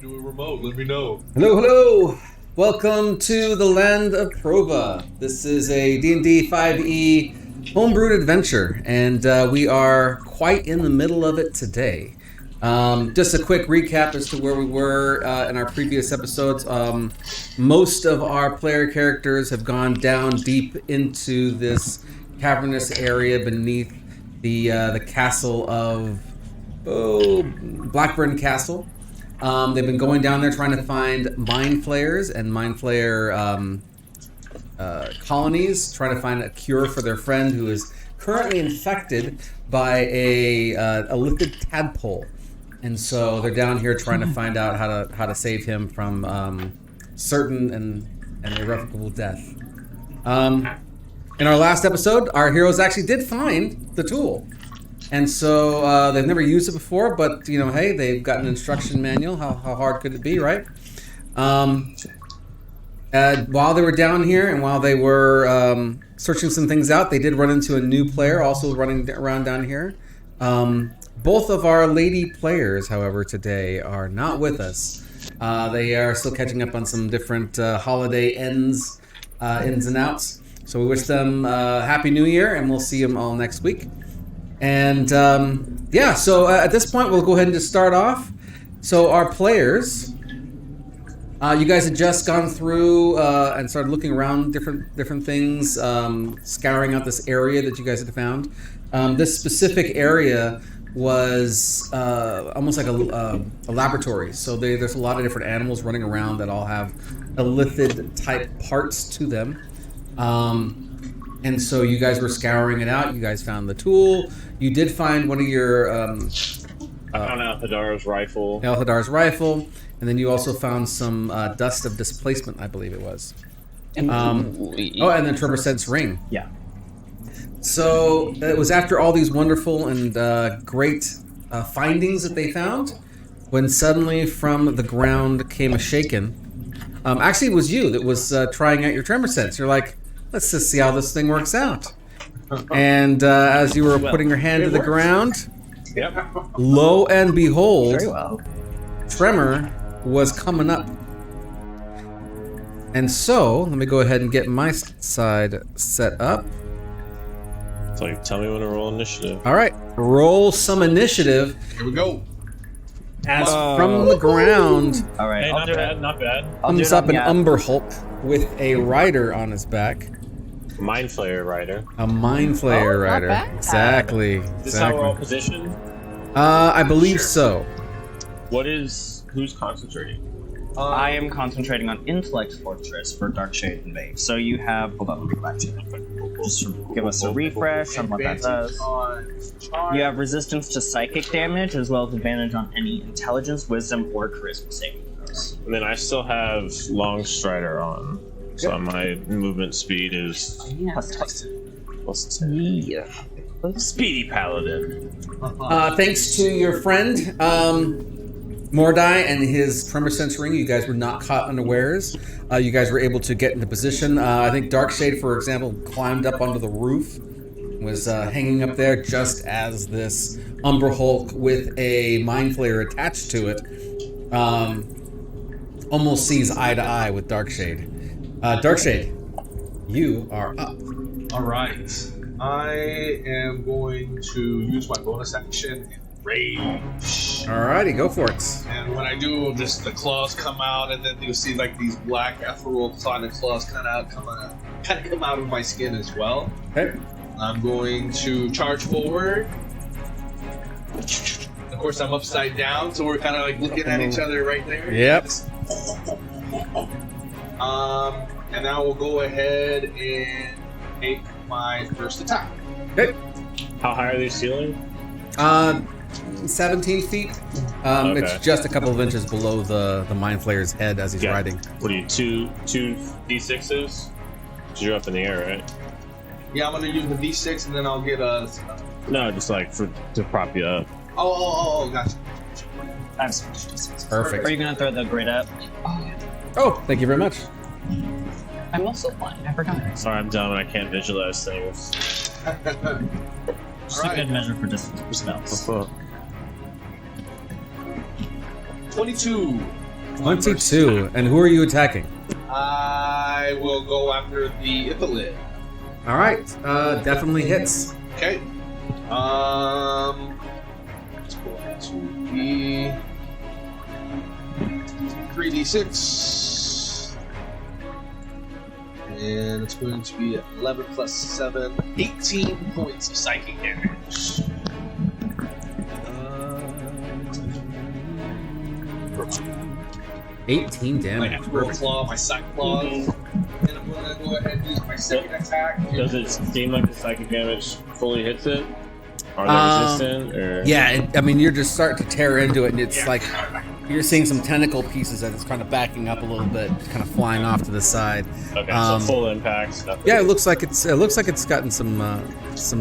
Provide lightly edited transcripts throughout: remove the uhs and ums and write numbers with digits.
Do a remote, let me know. Hello, hello! Welcome to the land of Prova. This is a D&D 5e homebrewed adventure, and we are quite in the middle of it today. Just a quick recap as to where we were in our previous episodes. Most of our player characters have gone down deep into this cavernous area beneath the castle of Blackburn Castle. They've been going down there trying to find mind flayers and mind flayer colonies, trying to find a cure for their friend who is currently infected by a lipid tadpole. And so they're down here trying to find out how to save him from certain and irrevocable death. In our last episode, our heroes actually did find the tool. And so they've never used it before, but you know, hey, they've got an instruction manual. How hard could it be, right? While they were down here and while they were searching some things out, they did run into a new player also running around down here. Both of our lady players, however, today are not with us. They are still catching up on some different holiday ins and outs. So we wish them Happy New Year, and we'll see them all next week. And so at this point, we'll go ahead and just start off. So our players, you guys had just gone through and started looking around different things, scouring out this area that you guys had found. This specific area was almost like a laboratory. So there's a lot of different animals running around that all have elithid type parts to them. And so you guys were scouring it out. You guys found the tool. You did find one of your... I found Althadar's rifle. Althadar's rifle. And then you also found some dust of displacement, I believe it was. And then Trevor Sense ring. Yeah. So it was after all these wonderful and great findings that they found, when suddenly from the ground came a shaken. Actually, it was you that was trying out your tremor sense. You're like, let's just see how this thing works out. And as you were putting your hand to the ground, lo and behold, Very well. tremor was coming up. And so, let me go ahead and get my side set up. So tell me when to roll initiative. All right, roll some initiative. Here we go. As from the ground All right. Hey, not bad. comes up an Umber Hulk with a rider on his back. Mind Flayer rider. A Mind Flayer not rider. bad. Exactly. Is this how we're all positioned? I believe so. Who's concentrating? I am concentrating on Intellect Fortress for Dark Shade and Bait. So you have... Hold on, let me go back to it. Just give us a refresh on what that does. You have resistance to psychic damage, as well as advantage on any intelligence, wisdom, or charisma saving throws. And then I still have Long Strider on. So my movement speed is plus 10. Yeah. Speedy Paladin. Thanks to your friend, Mordai, and his Tremor Sense ring, you guys were not caught unawares. You guys were able to get into position. I think Darkshade, for example, climbed up onto the roof, was hanging up there just as this Umber Hulk with a Mind Flayer attached to it almost sees eye to eye with Darkshade. Darkshade, you are up. All right. I am going to use my bonus action in Rage. Alrighty, go for it. And when I do, just the claws come out, and then you'll see like these black ethereal sonic claws come out of my skin as well. Okay. I'm going to charge forward. Of course, I'm upside down, so we're kind of like looking at each other right there. Yep. And I will go ahead and make my first attack. Okay. How high are they ceiling? 17 feet. Okay. It's just a couple of inches below the Mind Flayer's head as he's riding. What are you, two D6s? You're up in the air, right? Yeah, I'm gonna use the D6 and then I'll get a... No, just like to prop you up. Oh, gotcha. I've switched to 6. Perfect. Are you gonna throw the grid up? Oh, thank you very much. I'm also blind. I forgot. Sorry, I'm dumb and I can't visualize things. Just a good measure for distance for spells. 22. 22. And who are you attacking? I will go after the Ipholid. All right. Definitely hits. Okay. It's going to be 3d6. And it's going to be 11 plus 7, 18 points of psychic damage. 18 My damage. Emerald Claw, my Psych Claw. And I'm going to go ahead and use my second attack. Does it seem like the psychic damage fully hits it? Are they resistant? Or? Yeah, I mean, you're just starting to tear into it, and it's like you're seeing some tentacle pieces as it's kind of backing up a little bit, kind of flying off to the side. Okay, so full impact. Nothing. Yeah, it looks like it's gotten some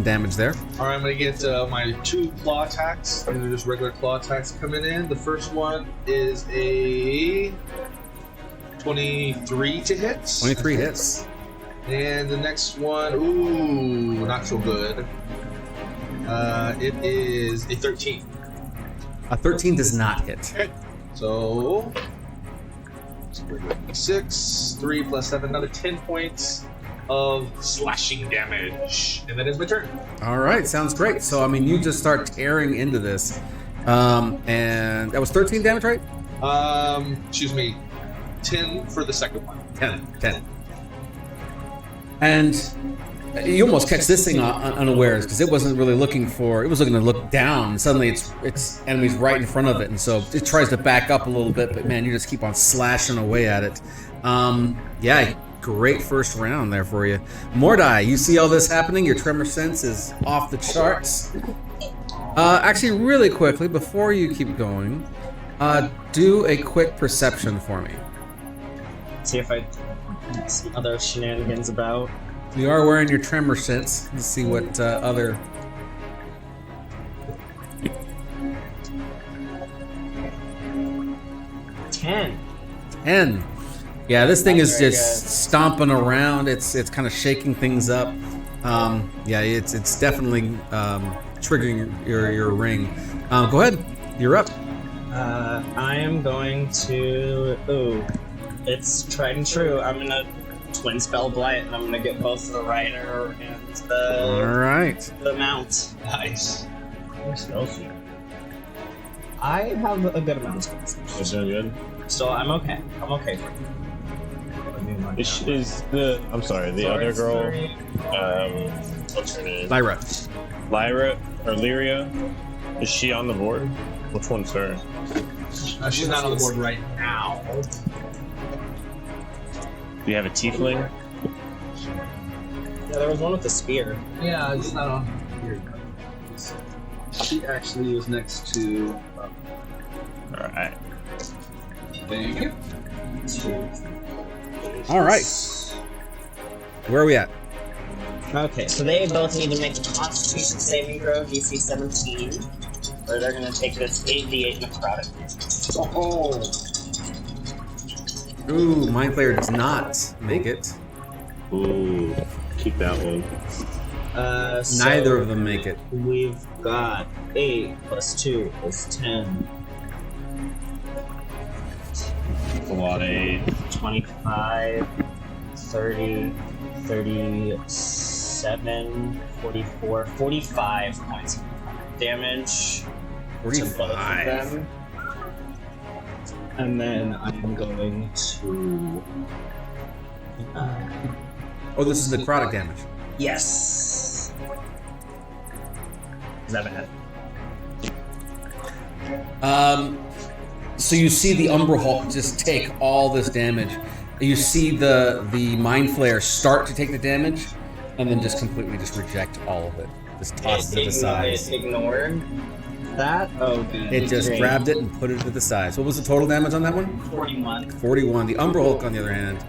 damage there. All right, I'm gonna get my 2 claw attacks. These are just regular claw attacks coming in. The first one is a 23 to hit. 23 hits. And the next one, ooh, not so good. It is a 13. A 13 does not hit. Okay. So 6, 3 plus 7, another 10 points of slashing damage. And that is my turn. All right, sounds great. So, I mean, you just start tearing into this. And that was 13 damage, right? Excuse me, 10 for the second one. 10. And you almost catch this thing unawares because it wasn't really looking for. It was looking to look down. And suddenly, its enemy's right in front of it, and so it tries to back up a little bit. But man, you just keep on slashing away at it. Yeah, great first round there for you, Mordai. You see all this happening. Your tremor sense is off the charts. Actually, really quickly before you keep going, do a quick perception for me. See if I see other shenanigans about. You are wearing your tremor sense. Let's see what other. 10. 10. Yeah, this thing is Very just good. stomping around. It's kind of shaking things up. Yeah, it's definitely triggering your ring. Go ahead. You're up. I am going to. Ooh, it's tried and true. I'm gonna twin spell blight, and I'm gonna get both the rider and All the right. mount. Nice. What spells you? I have a good amount of spells, Is that good? so I'm okay. I'm okay. Is the I'm sorry, the other girl? What's her name? Lyra. Lyra or Lyria? Is she on the board? Which one's her? She's not on the board right now. Do you have a tiefling? Yeah, there was one with a spear. Yeah, it's not on here. She actually was next to. All right. Thank you. All right. Where are we at? Okay, so they both need to make a Constitution saving throw, DC 17, or they're gonna take this 8d8 necrotic. Oh. Ooh, Mind Flayer does not make it. Ooh, keep that one. Neither of them make it. We've got 8 plus 2 is 10. That's a lot of 8. 25, 30, 37, 44, 45 points of damage to both of 45. them. And then I'm going to... Oh, this is necrotic damage. yes! Is that bad? So you see the Elderhold just take all this damage. You see the Mind Flayer start to take the damage, and then just completely just reject all of it. Just toss it to the sides. It ignored that? Oh, good. It just Great. grabbed it and put it to the sides. What was the total damage on that one? 41. 41. The Elderhold, on the other hand,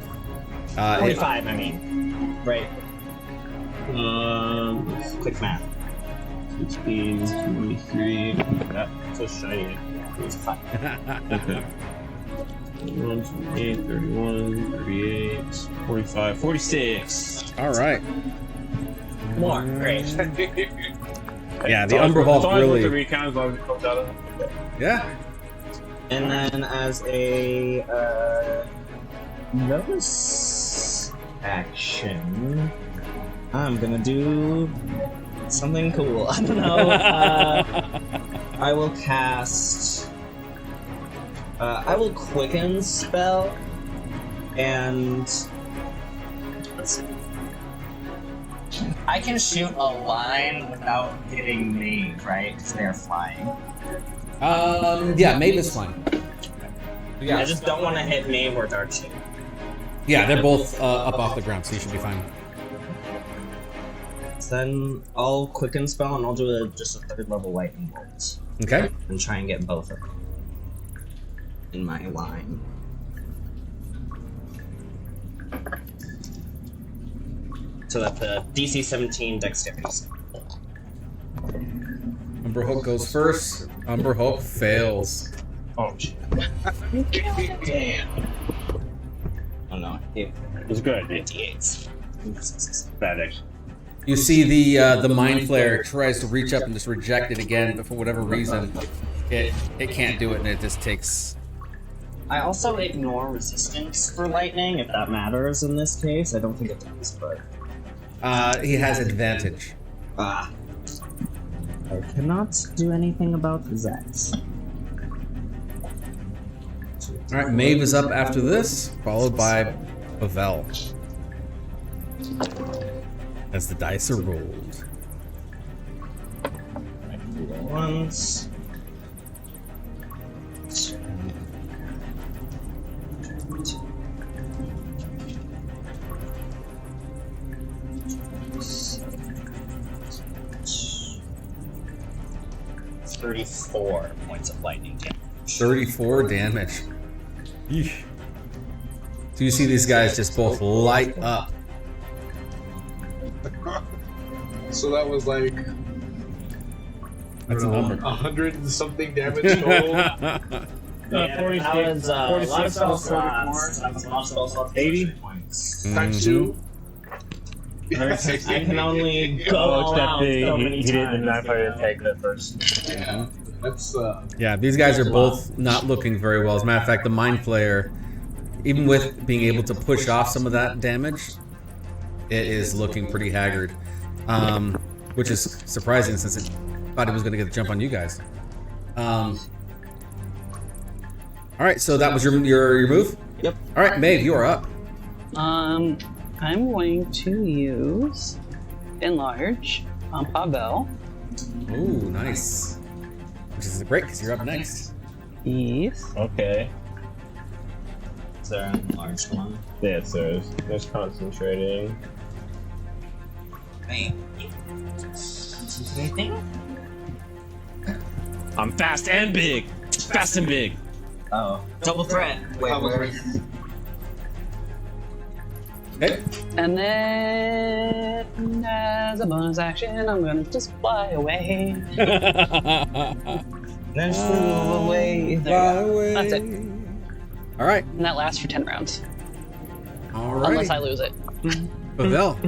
45, I mean. Right. Quick math. 16, 23. That's so shiny. It's fine. Okay. 31, 28, 31, 38, 45, 46. All right. More. Great. Yeah, the It's Umber always Hulk worth really. the recount as long as it comes out of it. Yeah. And then as a bonus action, I'm gonna do something cool. I don't know. I will cast. I will quicken spell, and let's see. I can shoot a line without hitting Mage, right? Because they're flying. Yeah, Maeve is fine. Yeah, I just don't want to hit Maeve or Darkshade. Yeah, they're both up off the ground, so you should be fine. Then I'll quicken spell and I'll do just a 3rd level lightning bolt Okay. and try and get both of them in my line. So that's a DC 17 dexterity. Umber Hulk goes first. Umber Hulk fails. Oh, shit. Damn. Oh no, it It's good. 58s. Bad action. You see the Mind Flare tries to reach up and just reject it again, but for whatever reason, it can't do it, and it just takes. I also ignore resistance for lightning, if that matters in this case. I don't think it does, but... He has advantage. I cannot do anything about that. All right, Maeve is up after this, followed by Pavel. As the dice are rolled. Once. $34 points of lightning damage. 34 damage. Yeesh. So you see these guys just both light up. So that was like That's a number. 100 and something damage total. Yeah, that was a lot of spell slots. That was a lot of spell slots. 80 points. Times 2. I can only go Oh, all it's that out big. so He many didn't times. take that first. Yeah, that's Yeah, these guys are both not looking very well. As a matter of fact, the Mind Flayer, even with being able to push off some of that damage, it is looking pretty haggard. Which is surprising since it thought it was going to get the jump on you guys. All right, so that was your move? Yep. All right, Maeve, you are up. I'm going to use Enlarge on Pavel. Ooh, nice. Which is great because you're up next. Yes. Okay. Is there a large one? Yeah, there's concentrating. Hey. Anything? I'm fast and big. Fast and big. Oh. Double threat. Wait, where? Okay. And then, as a bonus action, I'm gonna just fly away. Then flew away. Fly away. That's it. All right. And that lasts for 10 rounds. All Unless I right. lose it. Pavel.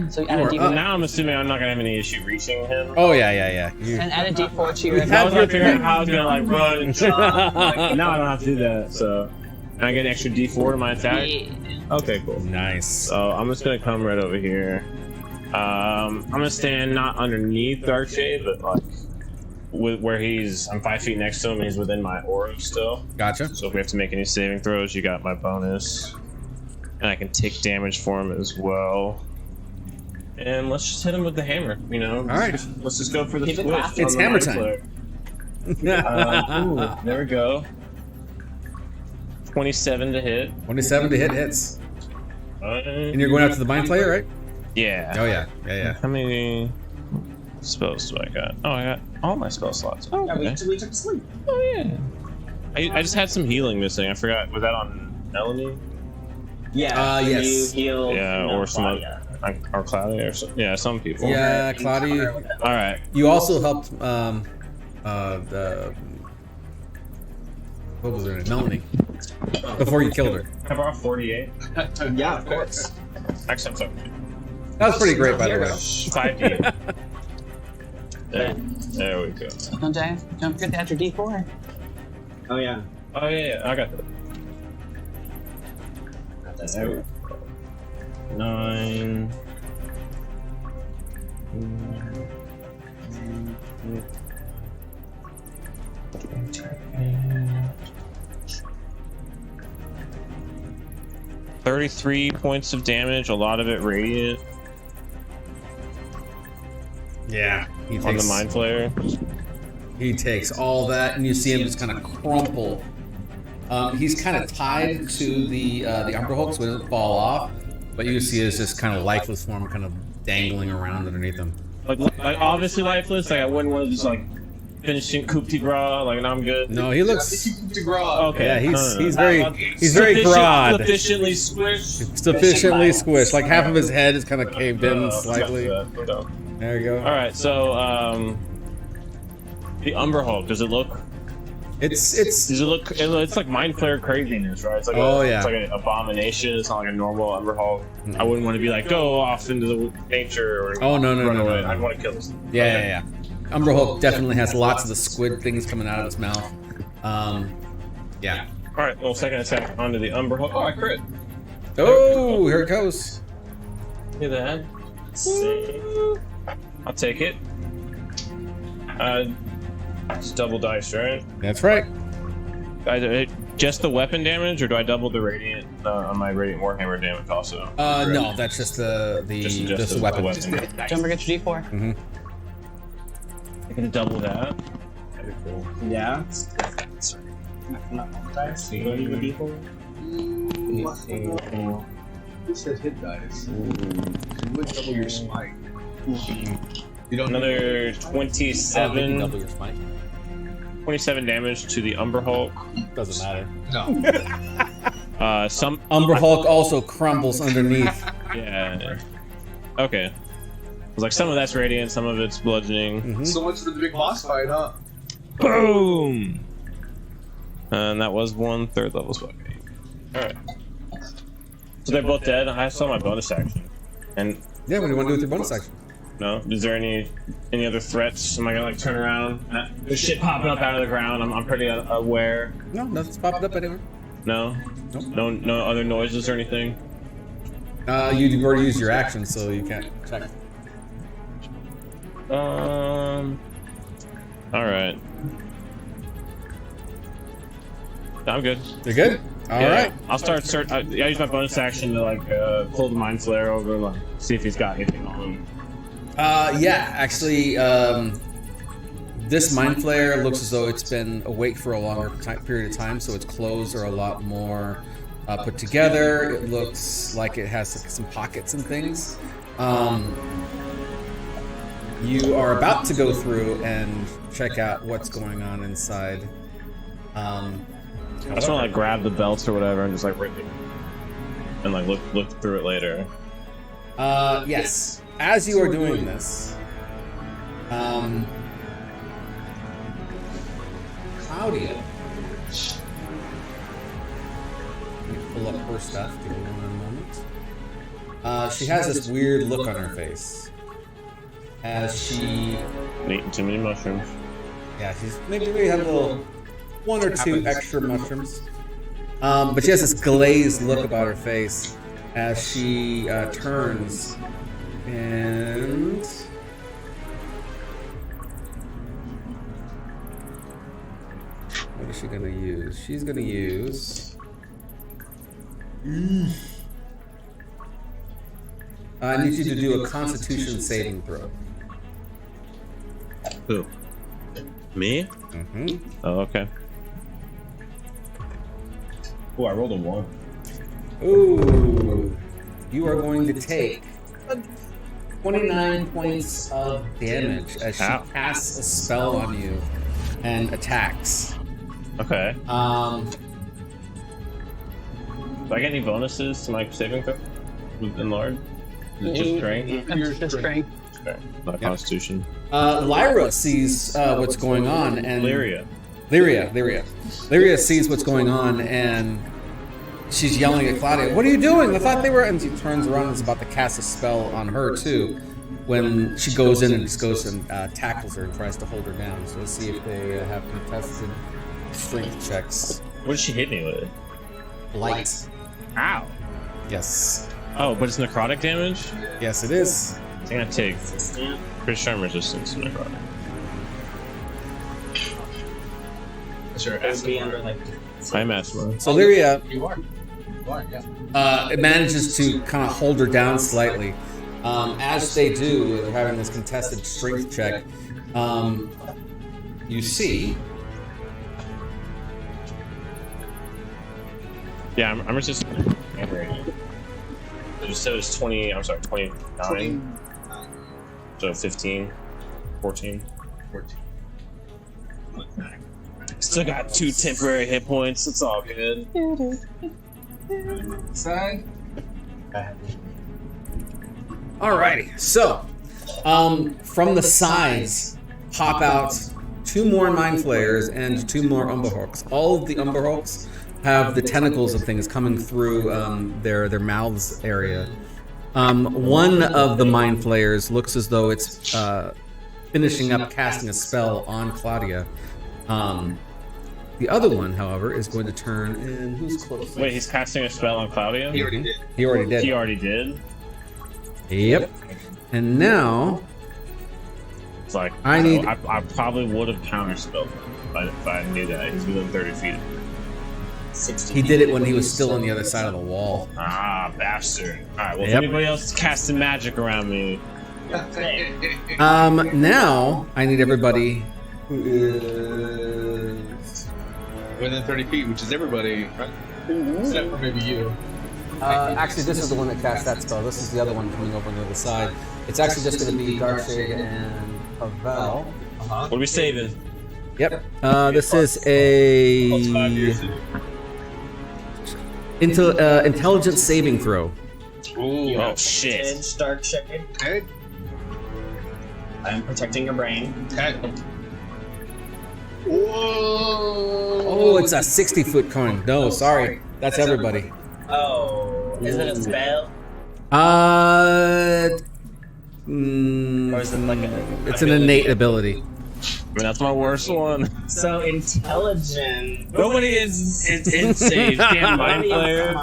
So add a are D4. up. Now I'm assuming I'm not gonna have any issue reaching him. Oh, yeah. You- And add a D4 to your We've I had was your trying to figure out how I was gonna like run and jump. Like, now I don't have to do that. So, and I get an extra D4 to my attack. Yeah. Okay, cool. Nice. So I'm just gonna come right over here. I'm gonna stand not underneath Darkshade, but like where I'm 5 feet next to him. And he's within my aura still. Gotcha. So if we have to make any saving throws, you got my bonus, and I can take damage for him as well. And let's just hit him with the hammer. You know. All right. Let's just go for the Keep it switch. classy. It's on the hammer Mind time. Flayer. Ooh, there we go. 27 to hit. 27 to hit hits. And And you're going after the Mind Flayer, right? yeah. Oh, yeah. How many spells do I got? Oh, I got all my spell slots. Oh, Yeah, okay. we took sleep. Oh, yeah. I just had some healing missing. I forgot. Was that on Melanie? Yeah. Yes. You healed. Yeah, or some other. Or Cloudy, or some people. Yeah, Claudia. All right. You also helped What was her name? Melanie. Before you killed her. Can I borrow 48? Yeah, of course. Actually, I'm sorry. That was pretty great, by the way. 5D. There we go. Don't forget to add your D4. Oh yeah. Oh yeah, I got that. That's out. 9. 33 points of damage, a lot of it radiant Yeah. He on takes, the Mind Flayer. he takes all that, and you see him just kind of crumple. He's kind of tied to the Umberhold, so he doesn't fall off. But you see his just kind of lifeless form kind of dangling around underneath him. Like obviously lifeless. Like I wouldn't want to just like finishing coup de gras. Like no, I'm good. No, he looks. Okay. Yeah, no. he's very broad. Sufficiently squished. Sufficiently squished. Like half of his head is kind of caved in slightly. There you go. All right, so the Umberhold. Does it look? It's Does it look? It's like Mind Flayer craziness, right? It's like yeah. It's like an abomination. It's not like a normal Umberhold. I wouldn't want to be like go off into the nature or Oh, no. run away. I'd want to kill this thing. Yeah. Umberhold definitely has lots of the squid things coming out of its mouth. Yeah. All right, well, second attack onto the Umberhold. Oh, I crit. Oh, here it goes. Look at that. See. I'll take it. It's double dice, right? That's right. Just the weapon damage, or do I double the radiant on my radiant warhammer damage also? No, that's just the weapon. Don't forget your D4. Mm-hmm. I can double that. That'd be cool. Yeah. Sorry. Who said hit dice? You would double your smite. You don't Another Double 27 your spike. 27 damage to the Umberhulk. Doesn't matter. No. Some Umberhulk also crumbles underneath. Yeah. Okay. It's like some of that's radiant, some of it's bludgeoning. Mhm. So much for the big boss fight, huh? Boom! And that was 1/3 level spell. Alright. So they're both dead. I saw my bonus action. And Yeah, what do you want to do with your bonus action? no, is there any other threats? Am I gonna like turn around? There's shit popping up out of the ground. I'm pretty aware. No, nothing's popped up anywhere. No, Nope. no other noises or anything. You've already used your action, so you can't check. All right. I'm good. You're good. All right. I'll start. I use my bonus action to like pull the Mind Flayer over, like see if he's got anything on him. Yeah, actually, this Mind Flayer looks as though it's been awake for a longer period of time, so its clothes are a lot more put together. It looks like it has some pockets and things. You are about to go through and check out what's going on inside. I just want to like grab the belts or whatever and just like rip it and like look through it later. Yes. As you are doing this, Claudia, let me pull up her stuff. Give me one moment. She has this weird look on her face as she, Eating too many mushrooms. yeah, she's maybe had a little one or two extra mushrooms, but she has this glazed look about her face as she turns. And what is she gonna use? She's gonna use. I need you to do a Constitution saving throw. Who? Me? Mm-hmm. Oh, okay. Oh, I rolled a 1. Ooh, you are going to take 29 points of damage as she Ow. casts a spell on you and attacks. Okay. Um, Do I get any bonuses to my saving throw? With Enlarge? Is it just strength? Just strength. Okay. Not Constitution. Lyra sees what's going on, and Lyria. Lyria sees what's going on and she's yelling at Claudia, "What are you doing? I thought they were..." And she turns around and is about to cast a spell on her too. When she goes in and just goes and tackles her and tries to hold her down. So let's see if they have contested strength checks. What did she hit me with? Light. Ow. Yes. Oh, but it's necrotic damage? Yes, it is. I think I take pretty strong resistance to necrotic. Sure. It would be under like. I'm asthma. So Lyria, You are. Yeah. it manages to kind of hold her down slightly. As they do, they're having this contested strength check. You see. Yeah, I'm resistant. So it's 20, I'm sorry, 29. So 15, 14. 14. Still got 2 temporary hit points. It's all good. Side. Alrighty, so from the sides pop out 2 more Mind Flayers and 2 more Umberhulks. All of the Umberhulks have the tentacles of things coming through their mouths area. One of the Mind Flayers looks as though it's finishing up casting a spell on Claudia. The other one, however, is going to turn in. Who's close? Wait, he's casting a spell on Claudia? He already did. He already did. He already did? Yep. And now It's like, I need- I probably would have counterspelled him if I knew that. He's within 30 feet. he did it when he was still on the other side of the wall. Ah, bastard. Alright, well, Yep. if anybody else is casting magic around me, Now I need everybody who is Within 30 feet, which is everybody, right? Except for maybe you. actually, this is the one that cast that spell. This is the other one coming over on the other side. It's actually just going to be Darkshade and Pavel. what are we saving? Yep. This is a intelligence saving throw. Ooh. Oh, shit. Edge, dark shade. Okay. I'm protecting your brain. Okay. Whoa. Oh, it's a 60-foot cone. No, sorry, that's everybody. Oh, is it a spell? Uh, Or is it like a. it's an innate ability. I mean, that's my worst one. So intelligent. Nobody is insane. Damn mind player.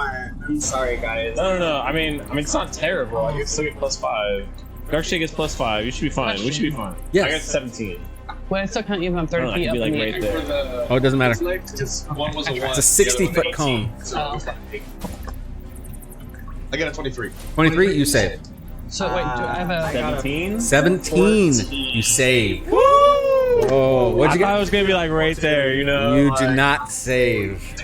I'm sorry, guys. No. I mean, it's not terrible. I can still get +5. Darkshade gets +5. You should be fine. We should be fine. Yes. I got 17. Wait, I still can't even. I'm 30 I feet could up be like in the right air. there. Oh, it doesn't matter. Because one was a 1. It's a 60-foot cone. Oh, okay. I got a 23. 23, you save. So wait, do I have a? 17? 17, you save. Oh, what'd you I thought it get? was gonna be like right there, you know? You do not save.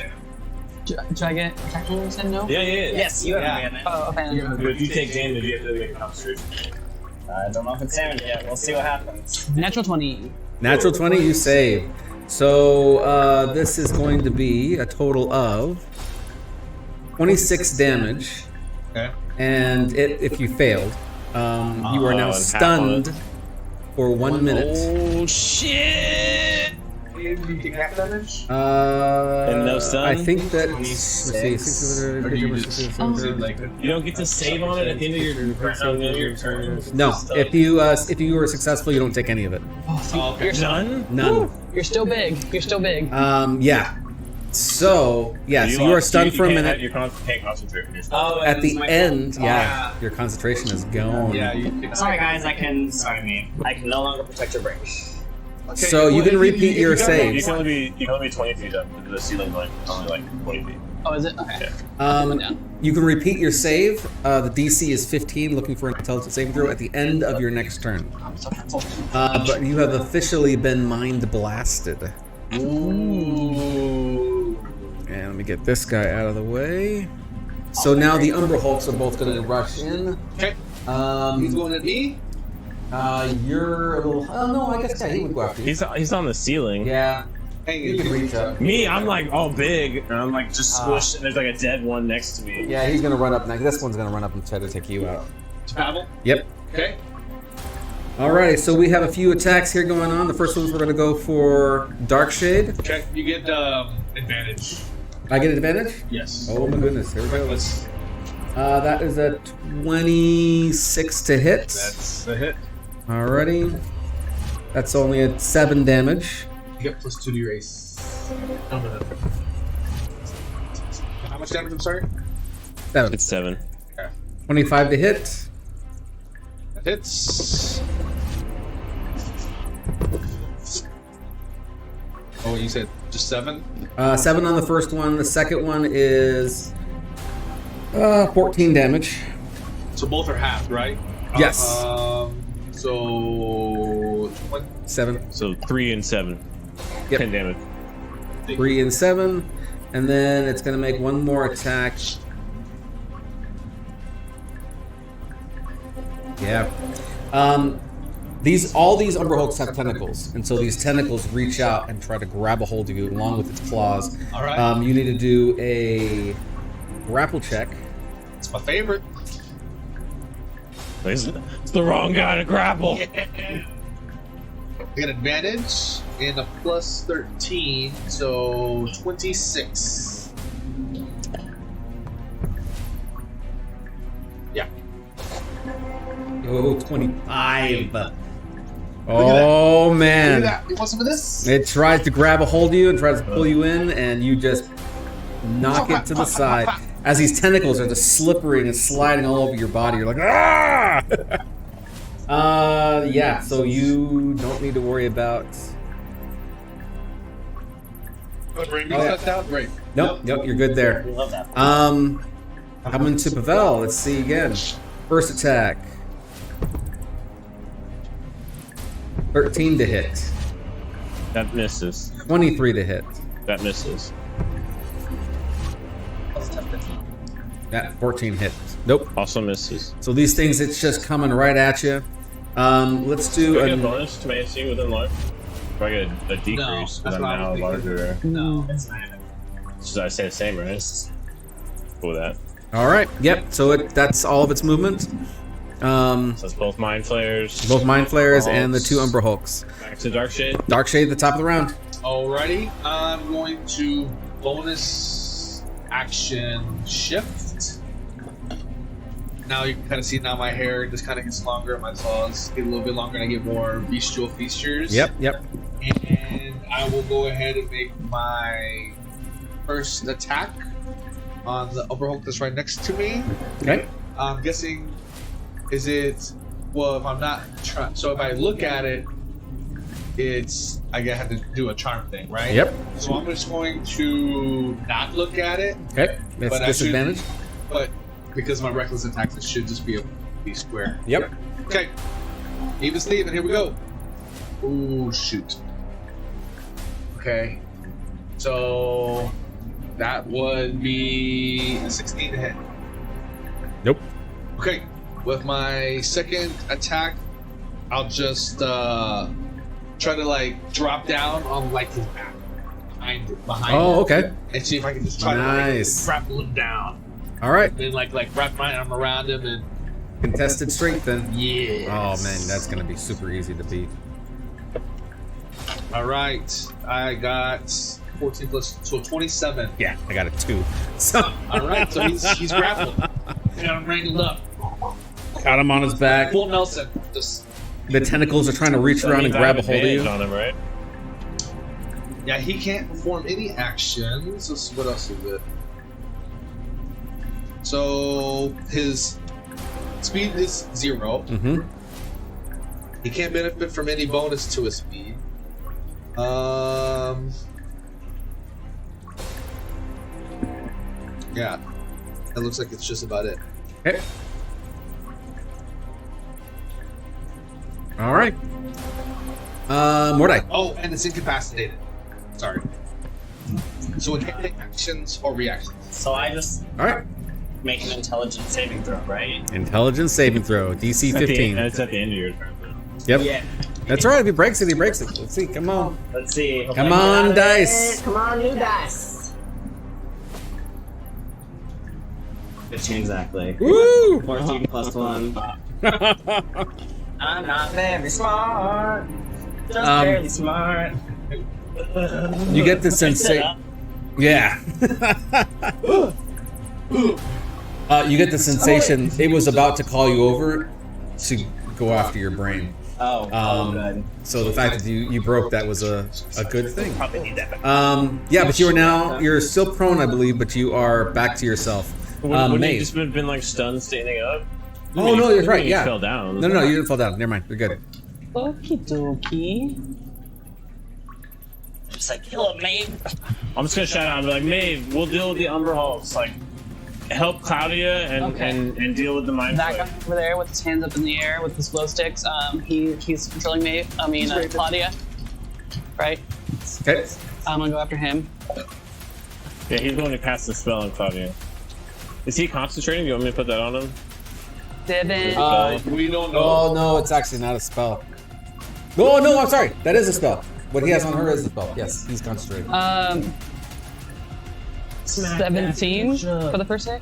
Do I get protection? You said no. Yeah. Yes, you have advantage. Oh, okay. But if you take damage, you have to make concentration. I don't know if it's damage yet. We'll see what happens. Natural 20. Natural 20, you save. So this is going to be a total of 26 damage. Okay. And if you failed, you are now and stunned for 1 minute. Oh shit! You take half damage? And no stun? I think that. Let's see. Or do you just like You don't get to save on it at the end of your turn. No, if you were successful, you don't take any of it. Oh, okay. You're None? None. You're still big. You're still big. Yeah. So yes, you are stunned for a minute. You can't concentrate on your Oh, At the end, yeah, your concentration is gone. Yeah, you Sorry, guys. I can no longer protect your brain. So you can repeat your You saves. can only be 20 feet up. The ceiling's only like 20 feet. Oh, is it? Okay. You can repeat your save. The DC is 15, looking for an intelligence saving throw at the end of your next turn. But you have officially been mind blasted. Ooh. And let me get this guy out of the way. So now the Umbra Hulks are both going to rush in. Okay. He's going at me? You're a little. Oh no, I guess he would go after you. He's on the ceiling. Yeah, Hang you can reach up. Me, I'm like all big, and I'm like just squished, and there's like a dead one next to me. Yeah, he's gonna run up next. This one's gonna run up and try to take you out. To Pavel? Yep. Okay. Alrighty, so we have a few attacks here going on. The first ones we're going to go for Dark Shade. Okay, you get advantage. I get advantage? Yes. Oh my goodness, here we go. Let's. That is a 26 to hit. That's a hit. Alrighty. That's only a 7 damage. You get +2 to your ace. How much damage? I'm sorry. 7. It's 7. Okay. 25 to hit. That hits. Oh, you said just 7? 7 on the first one. The second one is 14 damage. So both are half, right? Yes. So what? 7. So 3 and 7. Yep. 10 damage. 3 and 7. And then it's going to make one more attack. Yeah. All these Umber Hulks have tentacles, and so these tentacles reach out and try to grab a hold of you along with its claws. All right. You need to do a grapple check. It's my favorite. It's the wrong guy to grapple. I get advantage and a +13, so 26. Yeah. Oh, 25. Oh, Look at man. that. You want some of this? It tries to grab a hold of you and tries to pull you in, and you just knock it to the side. As these tentacles are just slippery and sliding all over your body, you're like, ah! Yeah, so you don't need to worry about... Bring Oh, yeah. down. Great. Nope, you're good there. We love that. Coming to Pavel, let's see again. First attack. 13 to hit. That misses. 23 to hit. That misses. Yeah, 14 hits. Nope. Also misses. So these things, it's just coming right at you. Let's do Do I get a an... bonus to my AC within life? Do I get a decrease No, because that's I'm what I now was thinking. larger? No, it's not. Should I say the same, right? Cool with that. All right. Yep. So that's all of its movement. So it's both Mind Flayers. Both Mind Flayers and the 2 Umber Hulks. Back to Dark Shade. Dark Shade at the top of the round. Alrighty, I'm going to bonus action shift. Now you can kind of see now my hair just kind of gets longer, my claws get a little bit longer, and I get more bestial features. Yep. And I will go ahead and make my first attack on the Umber Hulk that's right next to me. Okay. I'm guessing, is it, well, if I'm not trying, so if I look at it, it's, I have to do a charm thing, right? Yep. So I'm just going to not look at it, Okay. That's But I disadvantage. but because my reckless attacks, it should just be a square. Yep. Okay. Even Steven, here we go. Ooh, shoot. Okay. So that would be a 16 to hit. Nope. Okay. With my second attack, I'll just try to like drop down on like his back behind Oh, him, okay. and see if I can just try Nice. to like, grapple him down. All right. Then like wrap my arm around him and Contested strength then. yeah. Oh man, that's gonna be super easy to beat. All right. I got 14 plus, so 27. Yeah, I got a 2. So All right, so he's grappled. Got him wrangled up. got him on his back. Full Nelson. Just The tentacles are trying to reach around and I have grab a hold of advantage you. on him, right? yeah, he can't perform any actions. Let's see, what else is it? So his speed is 0. Mm-hmm. He can't benefit from any bonus to his speed. Yeah, that looks like it's just about it. Okay. All right. Mordai. Oh, and it's incapacitated. Sorry. So it can't take actions or reactions. So I just All right. make an intelligence saving throw, right? Intelligence saving throw. DC At the 15. That's at the end of your turn. Yep. Yeah. That's all right. If he breaks it, he breaks it. Let's see. Come on. Let's see. Hope Come I get on, out of dice. it. Come on, new dice. 15 exactly. Woo! 14 plus 1. I'm not very smart. Just barely smart. You get the sensation. Yeah. You get the sensation it was about to call you over to go after your brain. Good. So the fact that you broke that was a good thing. Probably need that back. Yeah, but you're still prone, I believe, but you are back to yourself. Wouldn't you Maeve. just been like stunned standing up? Oh no, you're right. You Yeah. fell down. No, you didn't fall down. Never mind. You're good. Okie dokie. Just like, kill him, mate. I'm just gonna shout out and be like, Maeve, we'll deal with the Umberhalls. Like, help Claudia and deal with the mind That flayer. guy over there with his hands up in the air with his glow sticks, he's controlling me. Claudia. Right? Okay. I'm gonna go after him. Yeah, he's the one who cast the spell on Claudia. Is he concentrating? Do you want me to put that on him? Devin. We don't know. Oh no, it's actually not a spell. Oh no, I'm sorry. That is a spell. What he has on her is a spell. Yes, he's concentrating. 17 for the first hit?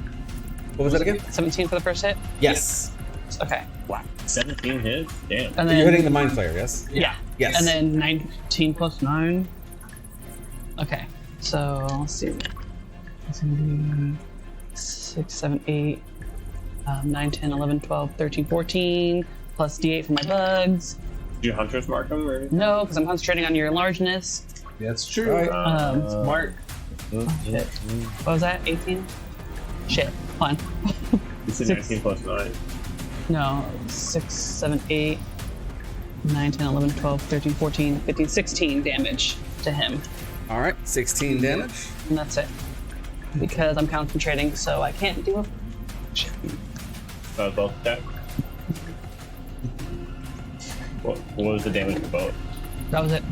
What was that again? 17 for the first hit? Yes. Okay. Wow. 17 hits? Damn. And You're then, hitting the mind flayer, yes? yeah. Yes. And then 19 plus 9. Okay. So, let's see. It's gonna be 6, 7, 8, 9, 10, 11, 12, 13, 14, plus d8 for my bugs. Did you Hunter's mark him? Or? No, because I'm concentrating on your largeness. That's true. Right. Smart. Shit. What was that? 18? Shit. Fine. It's a 19 plus 9. No, 6, 7, 8, 9, 10, 11, 12, 13, 14, 15, 16 damage to him. All right, 16 damage. And that's it. Because I'm concentrating, so I can't do it. That was both attack. What was the damage for both? That was it.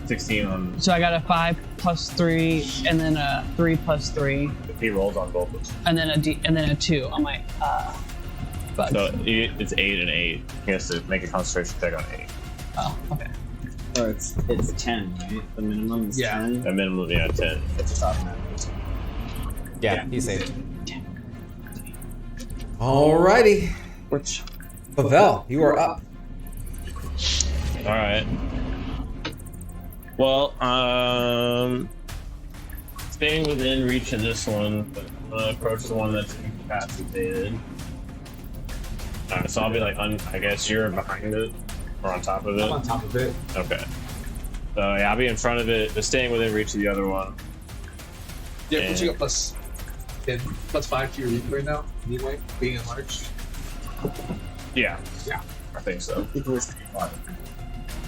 16 on. So I got a 5 plus 3, and then a 3 plus 3, If he rolls on both of them. and then a 2 on my bugs. So it's 8 and 8. He has to make a concentration check on 8. Oh, okay. Or it's 10, right? The minimum is 10. A minimum, yeah, 10. It's just automatic. Yeah, he's saved. Alrighty. Which Pavel, you are up. Alright. Well, staying within reach of this one, but I'm gonna approach the one that's incapacitated. Alright, so I'll be like, I guess you're behind it, or on top of it. I'm on top of it. Okay. So yeah, I'll be in front of it, but staying within reach of the other one. Yeah, but you got plus 10, plus 5 to your reach right now, anyway, being enlarged. Yeah. Yeah. I think so.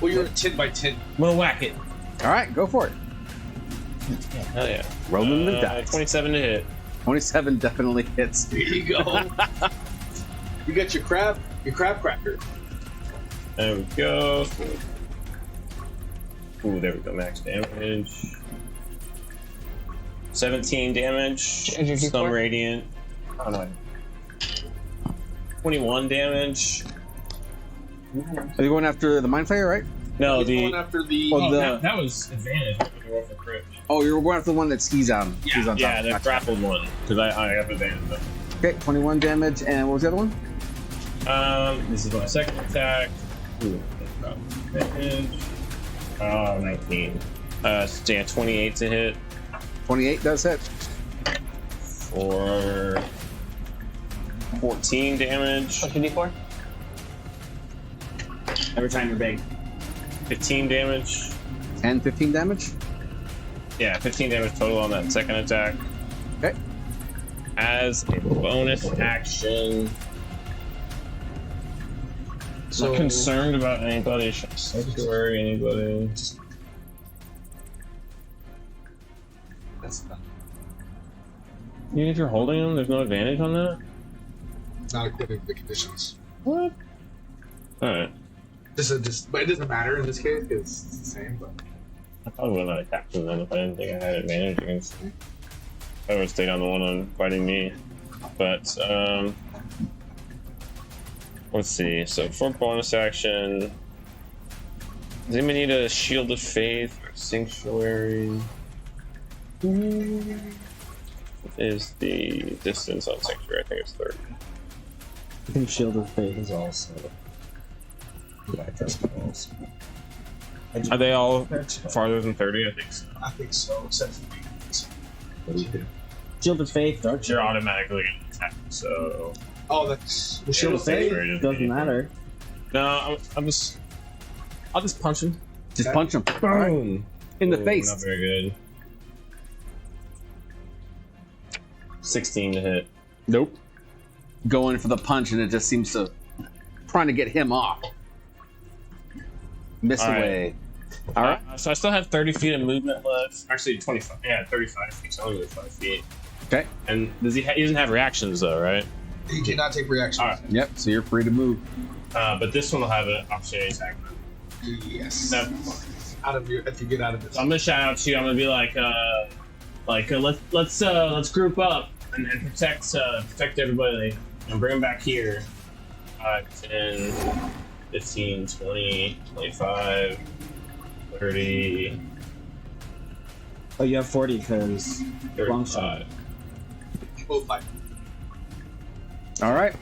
Well, you're at 10 by 10. I'm gonna whack it. All right, go for it. Hell yeah. Rolling the dice. 27 to hit. 27 definitely hits. There you go. You got your crab cracker. There we go. Ooh, there we go. Max damage. 17 damage. Change your D4. Some radiant. Oh no. 21 damage. Are you going after the mind flayer, right? No, He's the. going after the. Oh, that was advantage. I think I rolled for crit. Oh, you're going after the one that skis on. Skis on top. Yeah, the Gotcha. grappled one. Because I have advantage. Okay, 21 damage, and what was the other one? This is my second attack. Ooh, damage. 19. So yeah, 28 to hit 28 does hit. for 14 damage. What's your d4? Every time you're big. 15 damage. 10, 15 damage. Yeah, 15 damage total on that second attack. Okay. As a bonus action. So Not concerned about anybody. Sanctuary, anybody. that's Even if you're holding them, there's no advantage on that? not according to the conditions. What? Alright. But it doesn't matter in this case because it's the same. But I probably would have attacked them then if I didn't think I had advantage against them. I would have stayed on the one on fighting me. But, let's see. So, for bonus action, does anybody need a Shield of Faith or Sanctuary? What is the distance on Sanctuary? I think it's 30. I think Shield of Faith is also. Are they all farther than 30? I think so. I think so, except for me. What do you do? Shield of Faith, Dark You're automatically gonna attack, so. Oh, that's the Shield of Faith doesn't matter. No, I'll just punch him. Just punch him. Boom! In the Ooh, face. Not very good. 16 to hit. Nope. Going for the punch, and it just seems to trying to get him off. Miss All right. away. All right. So I still have 30 feet of movement left. Actually, 25. Yeah, 35 feet. So only 5 feet. Okay. And he doesn't have reactions though, right? He cannot take reactions. All right. Yep. So you're free to move. But this one will have an opportunity attack. Yes. No. Out of your, if you get out of it. So I'm gonna shout out to you. I'm gonna be like, let's group up and protect everybody and bring them back here. 5, 10, 15, 20, 25, 30, Oh, you have 40 because long shot. 35. Both fight. All right.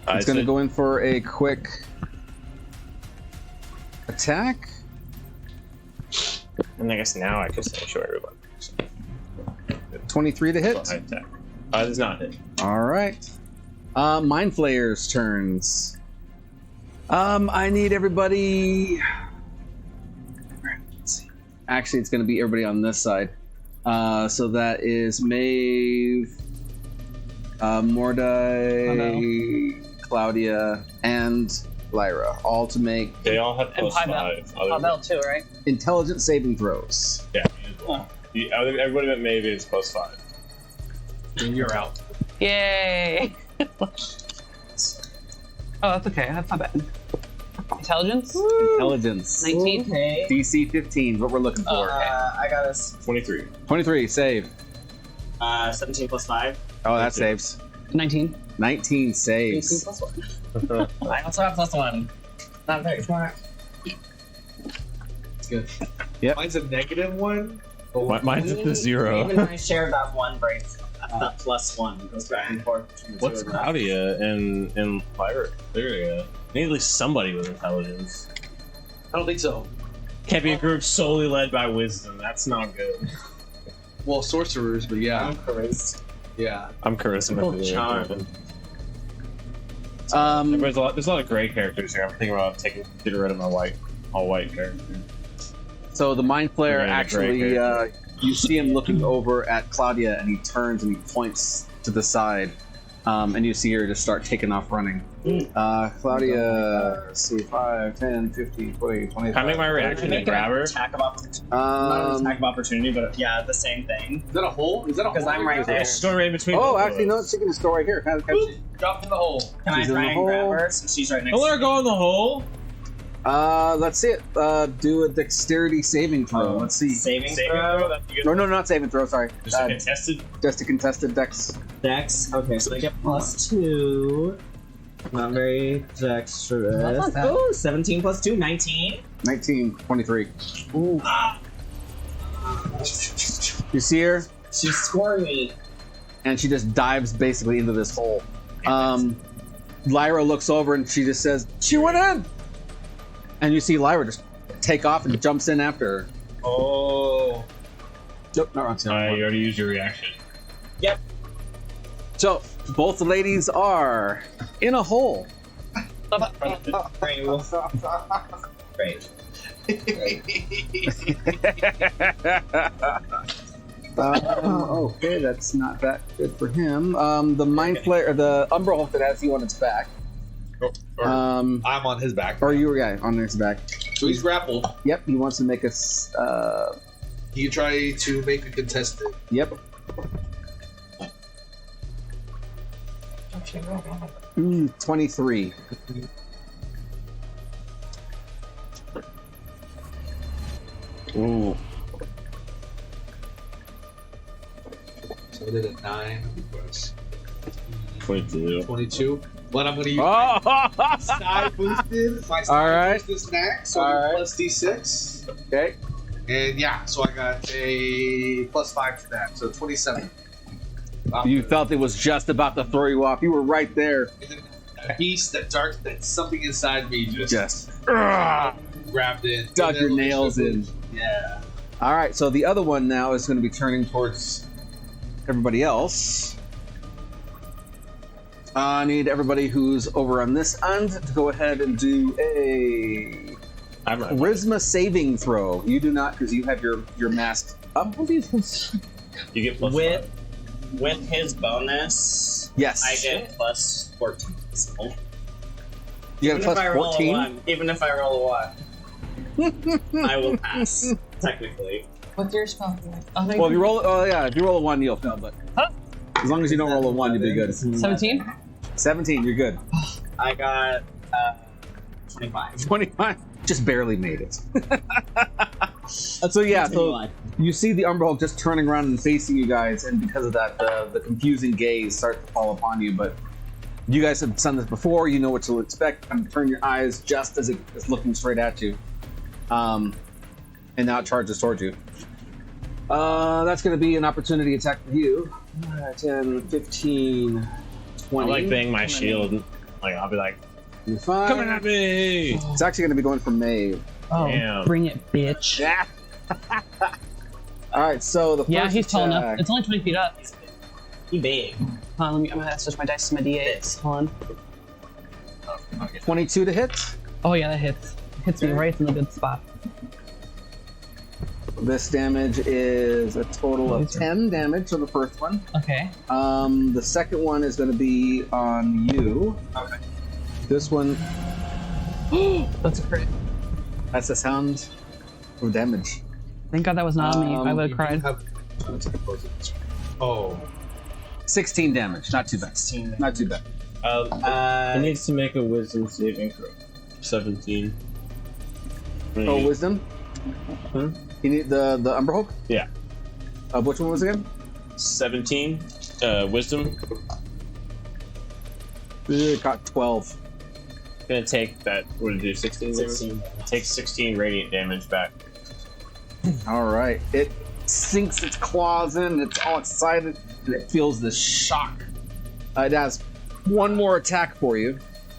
It's going to go in for a quick attack. And I guess now I can show everybody. 23 to hit. Attack. Does not hit. All right. Mind Flayer's turns. I need everybody. Let's see. Actually, it's going to be everybody on this side. So that is Maeve, Mordai, Claudia, and Lyra, all to make They all have And plus 5. Pavel too, right? intelligent saving throws. Yeah. Everybody but maybe is plus 5. And you're out. Yay! Oh, that's okay. That's not bad. Intelligence? Intelligence. 19. Okay. DC 15 is what we're looking for. I got us 23. 23, save. 17 plus 5. Oh, that saves. 19. 19 18 saves. plus 1. I also have plus 1. Not very smart. It's good. Yep. Mine's a -1. But Mine's at the 0. Even I share that one break. That plus 1 goes back and forth between the What's two of them. Claudia and Lyra? Lyria? Need at least somebody with intelligence. I don't think so. Can't be a group solely led by wisdom. That's not good. Well, sorcerers, but yeah. Yeah. I'm charisma. Charm. There's a lot of gray characters here. I'm thinking about getting rid of my all white character. So the Mind Flayer Yeah, the actually, gray you see him looking over at Claudia, and he turns and he points to the side, and you see her just start taking off running. Claudia, let's see, 5, 10, 15, 20, 25. Can I make my reaction and grab her? Attack of opportunity. Not an attack of opportunity, but yeah, the same thing. Is that a hole? Is that a hole? Because I'm right there. She's going right between. Oh, both of actually, no, us. she can just go right here. Boop, drop in the hole. Can I She's in try the and grab hole. her since she's right next Don't let to her me? go in the hole. Let's see it. Do a dexterity saving throw. Let's see. Saving Saving throw. throw. That you get No, not saving throw. Sorry. just a contested. Just a contested dex. Dex. Okay, so they get plus 2. Not very dexterous. That's not bad. Oh, 17 plus 2, 19. 19, 23. Ooh. You see her, She's scoring me. and she just dives basically into this hole. Lyra looks over and she just says, "She went in!" And you see Lyra just take off and jumps in after her. Oh. Nope, not wrong. You already used your reaction. So, both the ladies are in a hole. Great. Okay, that's not that good for him. The Mind Flayer, the Umberhold that has you on its back. I'm on his back. Or you were on his back. So he's grappled. Yep, he wants to make us. He can try to make a contested. Yep. 23. Ooh. So I did a 9 plus 22. 22. But I'm going to use Oh! side boosted. My All side right. boosted snack. So All right. plus D6. Okay. And yeah, so I got a plus 5 to that. So 27. You felt it was just about to throw you off. You were right there. That beast, that dark, that something inside me just. Yes. grabbed it. Dug your And then nails in. Yeah. All right, so the other one now is going to be turning towards everybody else. I need everybody who's over on this end to go ahead and do a I'm right. charisma saving throw. You do not, because you have your mask up. You get plus With his bonus, Yes. I get plus 14. So You got a plus 14. Even if I roll a 1, I will pass, technically. What's your spell? Well, if you roll, if you roll a 1, you'll fail. But as long as you don't roll a 1, you'll be good. 17? 17, you're good. I got 25. 25, just barely made it. So yeah, so you see the Umberhulk just turning around and facing you guys, and because of that, the confusing gaze starts to fall upon you. But you guys have done this before. You know what to expect. Turn your eyes just as it is looking straight at you, and now it charges towards you. That's going to be an opportunity attack for you. 10, 15, 20. I like bang my shield. Like I'll be like, 25. coming at me. It's actually going to be going for Maeve. Oh, Damn. bring it, bitch. Yeah. All right, so the first Yeah, he's tall enough. attack- It's only 20 feet up. He big. Hold on, I'm gonna switch my dice to my D8. Hold on. 22 to hit. Oh yeah, that hits. Hits me right in the good spot. This damage is a total of 10 damage on the first one. Okay. The second one is going to be on you. Okay. This one, That's a crit. that's the sound of damage. Thank God that was not on me. I would have cried. Oh. 16 damage. Not too bad. 16. Not too bad. He needs to make a wisdom saving throw. 17. Oh, wisdom. Hmm? You need the Umberhulk? Yeah. Which one was it again? 17. Wisdom. Got 12. Gonna take that. What did it do? 16 damage. 16. Take 16 radiant damage back. All right. It sinks its claws in. It's all excited, and it feels this shock. It has one more attack for you.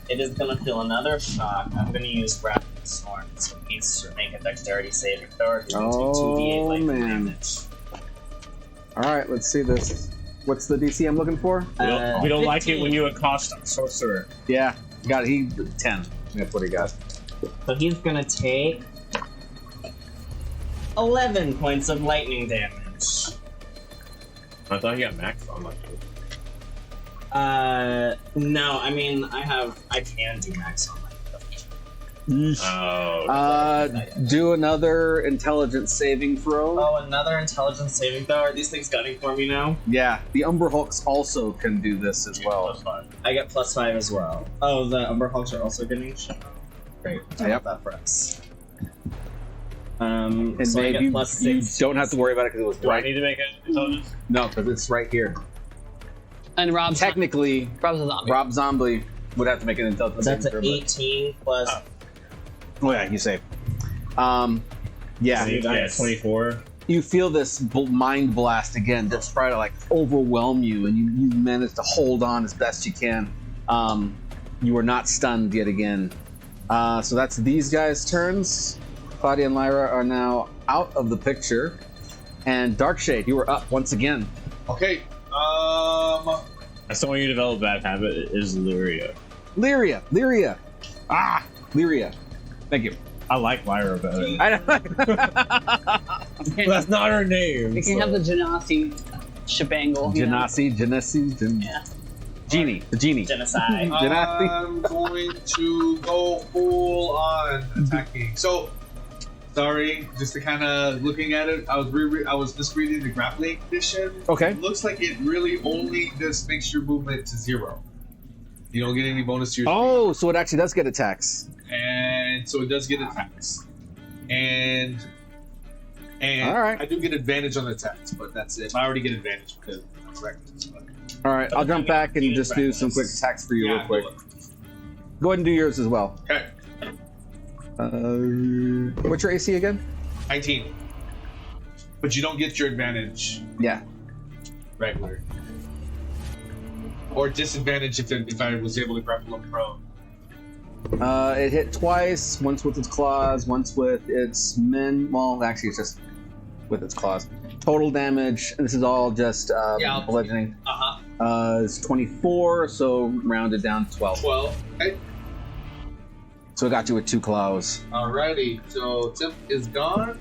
It is gonna feel another shock. I'm gonna use Rapid Storm, so it needs to make a dexterity saving throw. It's gonna do 2d8 lightning damage. All right. Let's see this. What's the DC I'm looking for? We don't like it 15. when you accost a sorcerer. Yeah. Got it. He 10. That's what he got. So he's gonna take 11 points of lightning damage. I thought he got max on like. No, I mean I can do max on lightning. Oh. Do another intelligence saving throw. Oh, another intelligence saving throw. Are these things gunning for me now? Yeah, the Umberhulks also can do this as well. I get +5 as well. Oh, the Umberhulks are also getting shot. Great. I Yep. got that for us. And So I maybe get you +6. don't have to worry about it because it was Do I right. need to make an intelligence? No, because it's right here. And Rob's Technically, Rob's a zombie. Rob Zombie would have to make an intelligence That's saving an throw. 18 plus. Oh yeah, you save. Yeah, So you got 24. you feel this mind blast again just try to like overwhelm you, and you manage to hold on as best you can. You are not stunned yet again. So that's these guys' turns. Claudia and Lyra are now out of the picture, and Darkshade, you are up once again. Okay. That's the one you develop a bad habit is Lyria. Lyria. Lyria. Thank you. I like Lyra better. I know. That's not her name. You can have the Genasi shebangle. you know? Genasi. Yeah. Genie. The genie. Genocide. Genasi. I'm going to go full on attacking. So, sorry, just to kind of looking at it, I was just reading the grappling condition. Okay. It looks like it really only just makes your movement to 0. You don't get any bonus to your Oh, so it actually does get attacks. and so it does get attacks, and All right. I do get advantage on attacks, but that's it. I already get advantage because I'm reckless. But All right, I'll jump back and just do some quick attacks for you real quick. Go ahead and do yours as well. Okay, What's your AC again? 19. But you don't get your advantage Yeah. regular, or disadvantage if I was able to grapple him prone. It hit twice, once with its claws, once with its well, actually it's just with its claws. Total damage, and this is all just bludgeoning. It's 24, so rounded down to 12. 12. Okay. So it got you with 2 claws. Alrighty. So Tip is gone.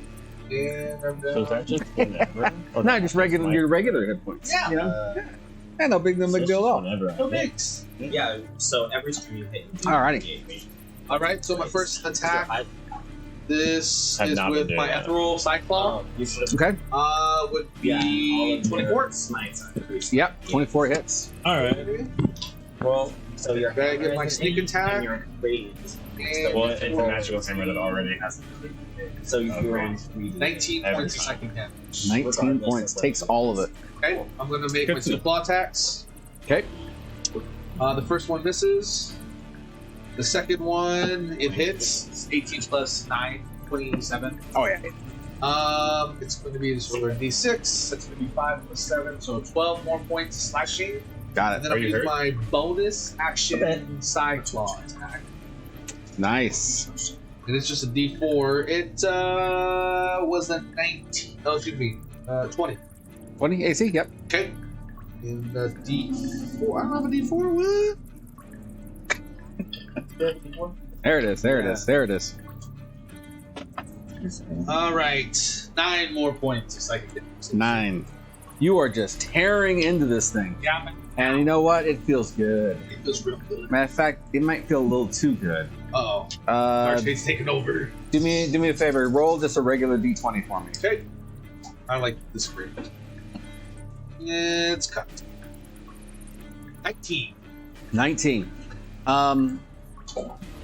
And I'm So is that just whenever? Or No, just your regular hit points. Yeah. You know? Yeah, no big deal at all. Whenever. no bigs. Yeah, so every time you hit, you do Alrighty. 8. Alright, so my first attack. This Have is not with been my doing that. ethereal cyclone. You should have. Okay. Would be 24. Smites are increased. Yep, 24 hits. Alright. Well, so your Can I get my sneak attack? and your radiant. And Well, it's a magical hammer that already has. So you're on 3. 19 Every points of time. psychic damage. 19 points. Takes all of it. Okay, I'm going to make Good my to- 2 claw attacks. Okay. The first one misses. The second one, it hits. It's 18 plus 9, 27. Oh, yeah. It's going to be this over D6. That's going to be 5 plus 7, so 12 more points of slashing. Got And it. then Are I'll you use hurt? my bonus action Okay. side claw attack. Nice. And it's just a D4. It was a 19. Oh, excuse me. 20. 20 AC? Yep. Okay. And the D4. I don't have a D4. What? There it is. There it is. There it is. All right. 9 more points of psychic damage. 9. You are just tearing into this thing. Yeah, man. And you know what? It feels good. It feels real good. Matter of fact, it might feel a little too good. Uh-oh. Dark Uh, Shade's taking over. do me a favor. Roll just a regular D20 for me. Okay. I like this grade. It's cut. 19. 19.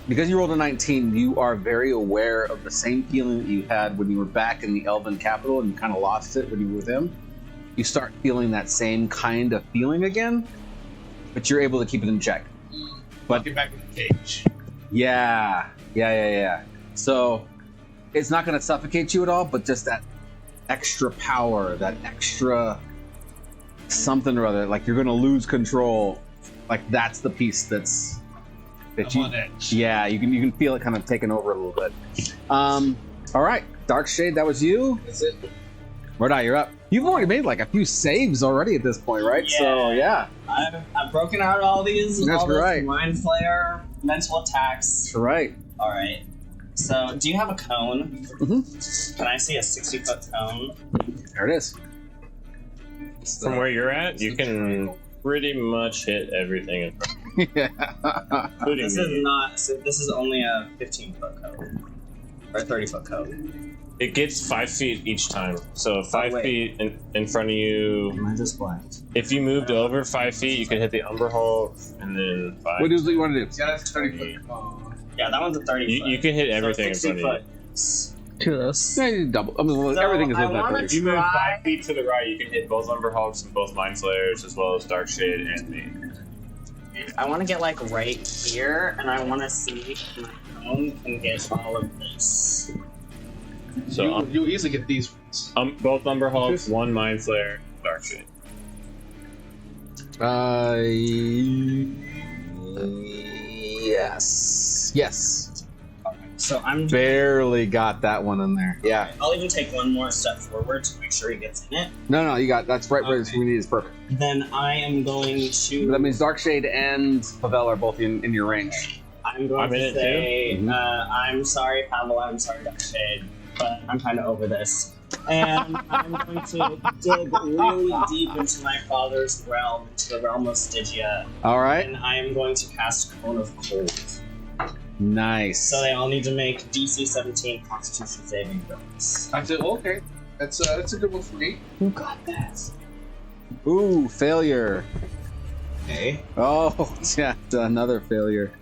Because you rolled a 19, you are very aware of the same feeling that you had when you were back in the Elven capital and you kind of lost it when you were with him. You start feeling that same kind of feeling again, but you're able to keep it in check. But Get back in the cage. yeah. So it's not going to suffocate you at all, but just that extra power, that extra something or other, like you're going to lose control. Like that's the piece that I'm you, on edge. yeah, you can feel it kind of taking over a little bit. All right, Darkshade, that was you. That's it. Mordai, you're up. You've already made like a few saves already at this point, right? Yeah. So yeah, I've broken out all these. That's all those right. Mind Flayer, mental attacks. that's right. All right. So, do you have a cone? Mhm. Can I see a 60-foot cone? There it is. From where you're at, you can pretty much hit everything in front of you, Yeah. including This me. is not. So this is only a 15-foot cone or 30-foot cone. It gets 5 feet each time. So 5 wait. feet in front of you. Am I just blind? If you moved over 5 feet, you could hit the Umberhold, and then 5. What do you want to do? Yeah, that's 30 foot. Yeah, that one's a 30 You, foot. you can hit So everything in 60 front of you. foot. 2 of those. Yeah, you double. I mean, well, So, everything is I within that wanna If 30. you move Try. 5 feet to the right, you can hit both Umberholds and both Mind Flayers, as well as Darkshade and me. I want to get like right here, and I want to see if my cone can get all of this. So you easily get these ones. both Umberholds, one Mind Flayer, Darkshade. Yes. Yes. So I'm. Barely got that one in there. Yeah. I'll even take one more step forward to make sure he gets in it. No, you got that's right where Okay. we need is perfect. Then I am going to. That means Darkshade and Pavel are both in your range. I'm going I'm in to it say, too? Mhm. I'm sorry, Pavel, I'm sorry, Darkshade, but I'm kind of over this. And I'm going to dig really deep into my father's realm, into the realm of Stygia, All right. and I am going to cast Cone of Cold. Nice. So they all need to make DC 17 Constitution saving throws. I said, okay. That's a good one for me. Who got that? Ooh, failure. Okay. Oh, yeah, another failure.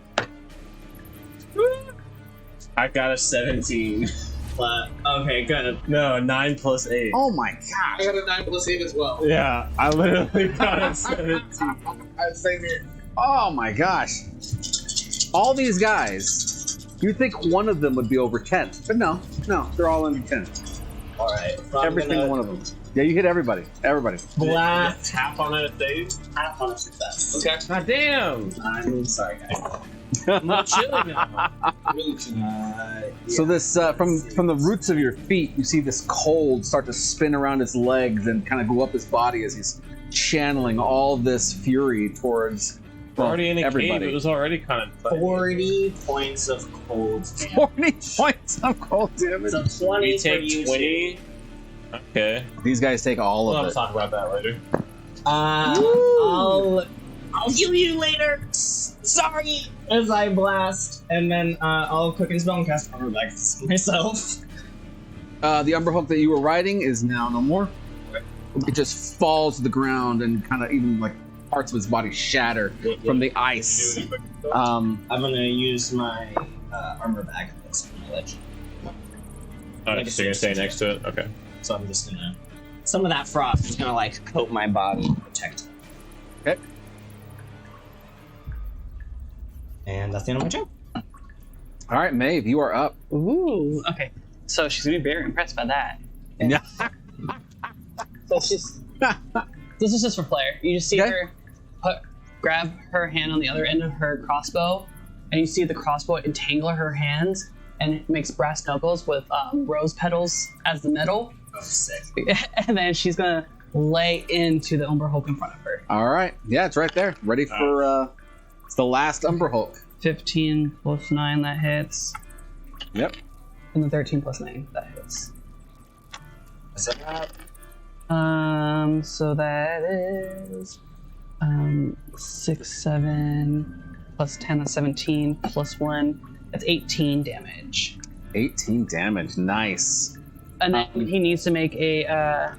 I got a 17. But, okay, good. No, 9 plus 8. Oh my I gosh. got a 9 plus 8 as well. Yeah, I literally got a 17. Same here. Oh my gosh. All these guys, you'd think one of them would be over 10, but no, they're all under 10. Alright. So Every single one of them. Yeah, you hit everybody. Everybody. Blast. Half on a save. Half on a success. Okay. God damn. I'm sorry, guys. I'm not chilling now. Really So this, from the roots of your feet, you see this cold start to spin around his legs and kind of go up his body as he's channeling all this fury towards We're already in a everybody. cave. It was already kind of 40 points of cold damage. 40 points of cold damage. So 20 We for take you 20. Okay. These guys take all We'll of have to it. talk about that later. I'll heal you later. Sorry, as I blast, and then I'll quicken spell and cast armor back myself. The Umber Hulk that you were riding is now no more. It just falls to the ground and kind of even like parts of his body shatter from the ice. I'm gonna use my armor back. That's my legend. Alright, so you're gonna stay next to it? Okay. So I'm just gonna. Some of that frost is gonna like coat my body and protect it. Okay. And that's the end of my turn. All right, Maeve, you are up. Ooh. Okay. So she's gonna be very impressed by that. Yeah. So she's. This is just for flair. You just see Okay. her grab her hand on the other end of her crossbow, and you see the crossbow entangle her hands, and it makes brass knuckles with rose petals as the metal. Oh, sick. And then she's gonna lay into the Umber Hulk in front of her. All right. Yeah, it's right there. Ready for it's the last Umber Hulk. 15 plus 9, that hits. Yep. And then 13 plus 9, that hits. What's that? So that is 6, 7 plus 10, that's 17 plus 1. That's 18 damage. 18 damage. Nice. And then he needs to make a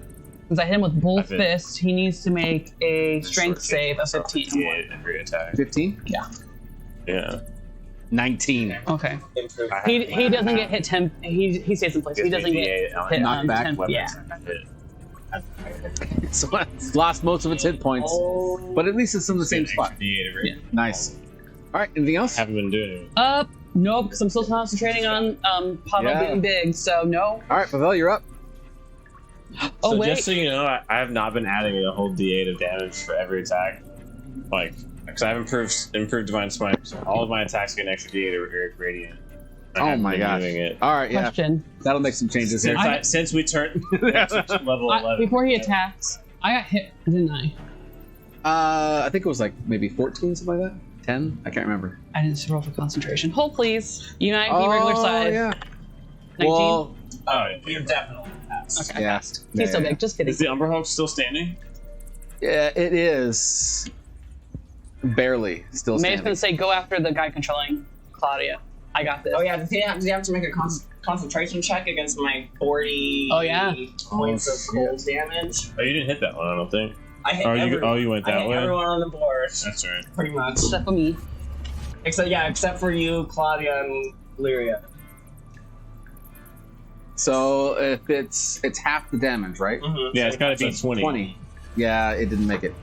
since I hit him with both I did. fists, he needs to make a strength save of 15. Yeah, every attack. 15? Yeah. 19. Okay. Improve. He doesn't get hit 10. He stays in place. He doesn't get hit Knocked back. 10. Yeah. So it's lost most of its hit points, but at least it's in the same spot. Yeah. Nice. All right. Anything else? Haven't been doing it. No, because I'm still concentrating on Pavel Yeah. being big. So no. All right, Pavel, you're up. Oh So wait. just so you know, I have not been adding a whole D8 of damage for every attack. Like, because I have improved Divine Smite, so all of my attacks get an extra D8 of Radiant. I Oh haven't my been gosh. doing it. All right, yeah. Question. That'll make some changes here. Since we turned level 11. Before he attacks, I got hit, didn't I? I think it was like maybe 14, something like that. 10? I can't remember. I didn't roll for concentration. Hold please. Unite the regular side. yeah. 19. Well, Oh, You're definitely passed. Okay. yeah. He's so big. Just kidding. is the Umber Hulk still standing? Yeah, it is. Barely still May's standing. gonna say go after the guy controlling Claudia. I got this. Oh yeah, does he have to make a concentration check against my 40 Oh, yeah. points of cold damage? Oh, you didn't hit that one, I don't think. I hit You went I that hit way? everyone on the board, That's right. pretty much. Except for me. Except for you, Claudia, and Lyria. So if it's half the damage, right? Mm-hmm. Yeah, it's gotta be So 20. Yeah, it didn't make it.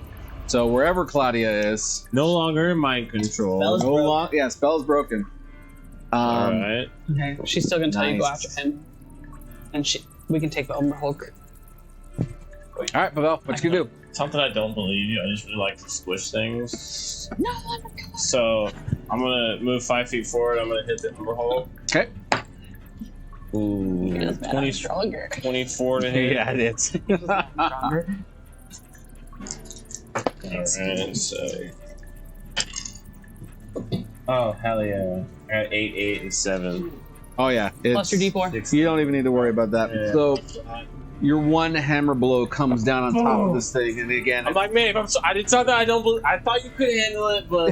So wherever Claudia is, No longer mind control. Spell's broken. yeah, spell's broken. Alright. Okay. She's still gonna tell you to go Nice. after him. And we can take the Umber Hulk. All right, Pavel, what you gonna do? Something I don't believe you. I just really like to squish things. No, I'm not going. So I'm gonna move 5 feet forward. I'm gonna hit the Umber Hole. Okay. Ooh, It doesn't matter. 20, I'm stronger. 24 to hit. Yeah, it is. I'm stronger. Alright, so. Oh, hell yeah. I got 8, 8, and 7. Oh yeah. Plus your D4. You don't even need to worry about that. Yeah. So your one hammer blow comes down on top of this thing, and again, I'm like, Maeve, I did something I don't believe. I thought you could handle it, but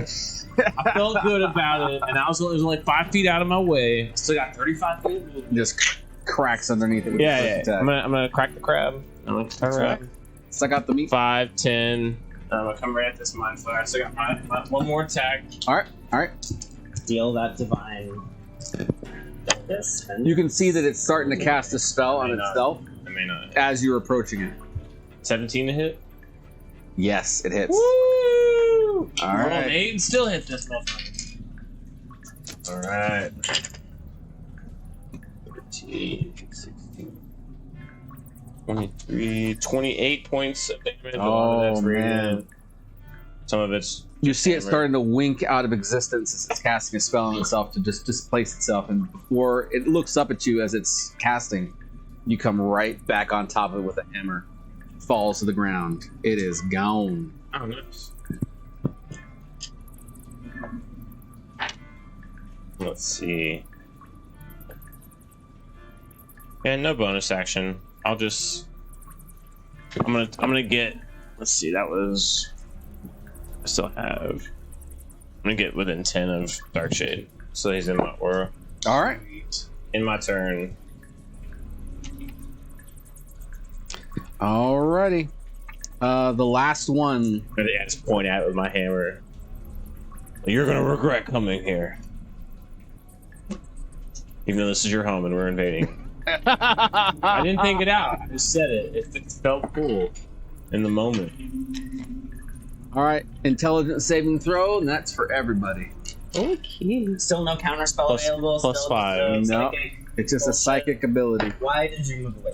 I felt good about it, and it was like 5 feet out of my way. Still got 35 feet. it just cracks underneath it. With the Yeah, first yeah. attack. I'm gonna crack the crab. I'm gonna crack the crab. Suck out the meat. 5, 10. I'm gonna come right at this mind fire. So I got my one more attack. All right. Deal that divine. This and You can see that it's starting to cast a spell on May not. itself I may not. as you're approaching it. 17 to hit. Yes, it hits. Woo! All right. 8 and still hit this motherfucker. Alright. 13, 16. 23, 28 points of damage. Oh, That's man. radiant. Some of it's You see it hammer. starting to wink out of existence as it's casting a spell on itself to just displace itself. And before it looks up at you as it's casting, you come right back on top of it with a hammer. Falls to the ground. It is gone. Oh, nice. Let's see. And no bonus action. I'm gonna get. Let's see. That was. I still have. I'm gonna get within 10 of Dark Shade, so he's in my aura. All right. In my turn. Alrighty. The last one. I'm gonna just point at it with my hammer. You're gonna regret coming here. Even though this is your home and we're invading. I didn't think it out. I just said it. It felt cool in the moment. All right. Intelligence saving throw, and that's for everybody. Okay. Still no counterspell Plus- available. plus still 5. No. psychic. It's just a psychic ability. Why did you move away?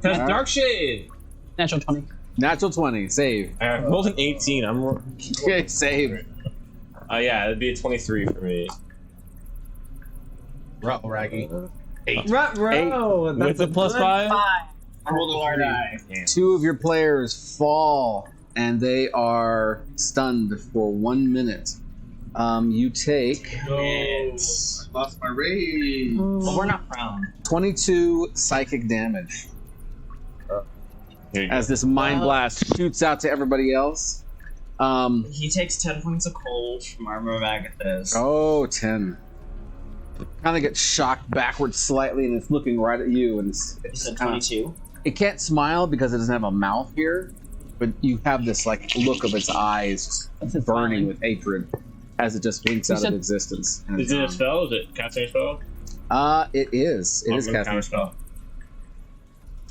That's Alright. Dark Shade. Natural 20. Natural 20. Save. I rolled an 18. Okay, save. Yeah, it'd be a 23 for me. Raggy. Ruh-roh, With the plus 5? I rolled a hard eye. Two of your players fall, and they are stunned for 1 minute. You take Lost my rage. But we're not prone. 22 psychic damage Here you go. as this mind blast shoots out to everybody else. He takes 10 points of cold from Armor of Agathis. Oh, 10. Kind of gets shocked backwards slightly, and it's looking right at you. And You it's said kinda, 22. it can't smile because it doesn't have a mouth here, but you have this like look of its eyes just burning with hatred as it just blinks out of existence. And Is it's it a on. spell? Is it casting a spell? It is. It I'm is gonna casting a spell.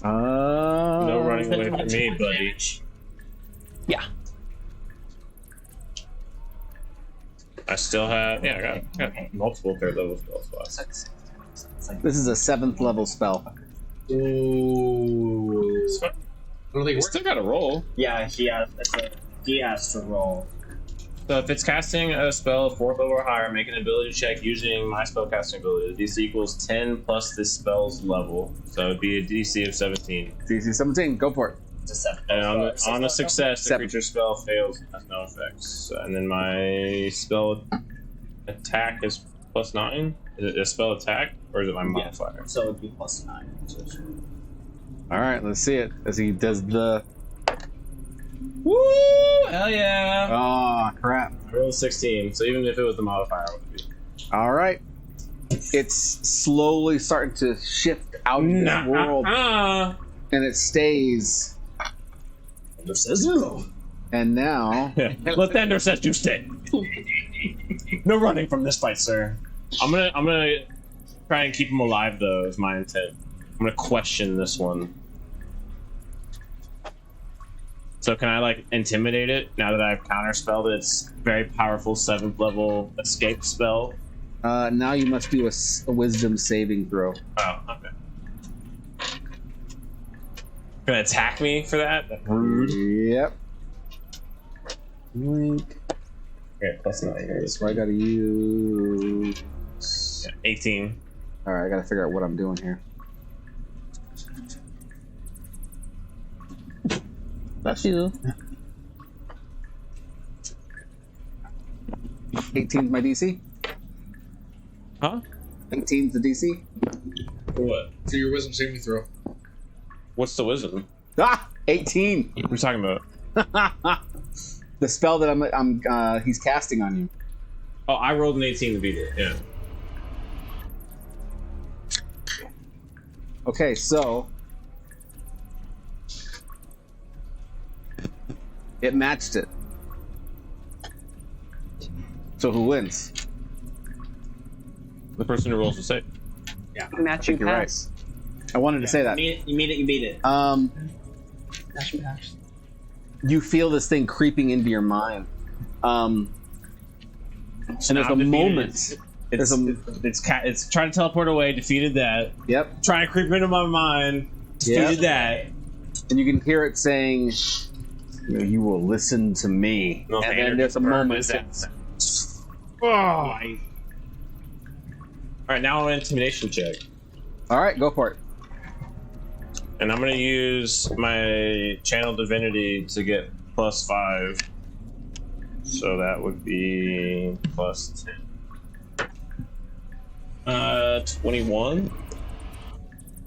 No running away from me, buddy. Damage. I still have. Yeah, I got multiple third level spell slots. It's like This is a 7th level spell. Ooh. I don't think You it still got to roll. yeah, he has to roll. So if it's casting a spell 4th level or higher, make an ability check using my spell casting ability. The DC equals 10 plus this spell's level. So it'd be a DC of 17. DC 17, go for it. It's a 7. And on a success, the 7. creature spell fails and has no effects. And then my spell attack is plus 9. Is it a spell attack or is it my modifier? So it would be plus 9. All right, let's see it as he does the. Woo! Hell yeah! Oh, crap. I rolled 16, so even if it was the modifier, it would be. All right. It's slowly starting to shift out of this world, and it stays. And now, Lathander says you stay. No running from this fight, sir. I'm gonna try and keep him alive, though. Is my intent. I'm gonna question this one. So can I like intimidate it now that I've counterspelled its very powerful 7th level escape spell? now you must do a wisdom saving throw. Oh, okay. Gonna attack me for that? That's rude. Yep. Link. Okay, plus 9 here. So I gotta use. 18. All right, I gotta figure out what I'm doing here. That's you. 18's my DC. Huh? 18's the DC. For what? For your wisdom saving throw. What's the wisdom? Ah, 18. What are we talking about? The spell that he's casting on you. Oh, I rolled an 18 to beat it. Yeah. Okay, so it matched it. So who wins? The person who rolls the save. Match you You're right. pass. I wanted to say that. You beat it. Match you pass. You feel this thing creeping into your mind. And there's now a defeated moment. It's trying to teleport away. Defeated that. Yep. Trying to creep into my mind. Yeah. did that. And you can hear it saying, you will listen to me. No, and the then energy there's a burn moment. is that. All right, now an intimidation check, All right, go for it. and I'm gonna use my channel divinity to get +5. So that would be +10. 21.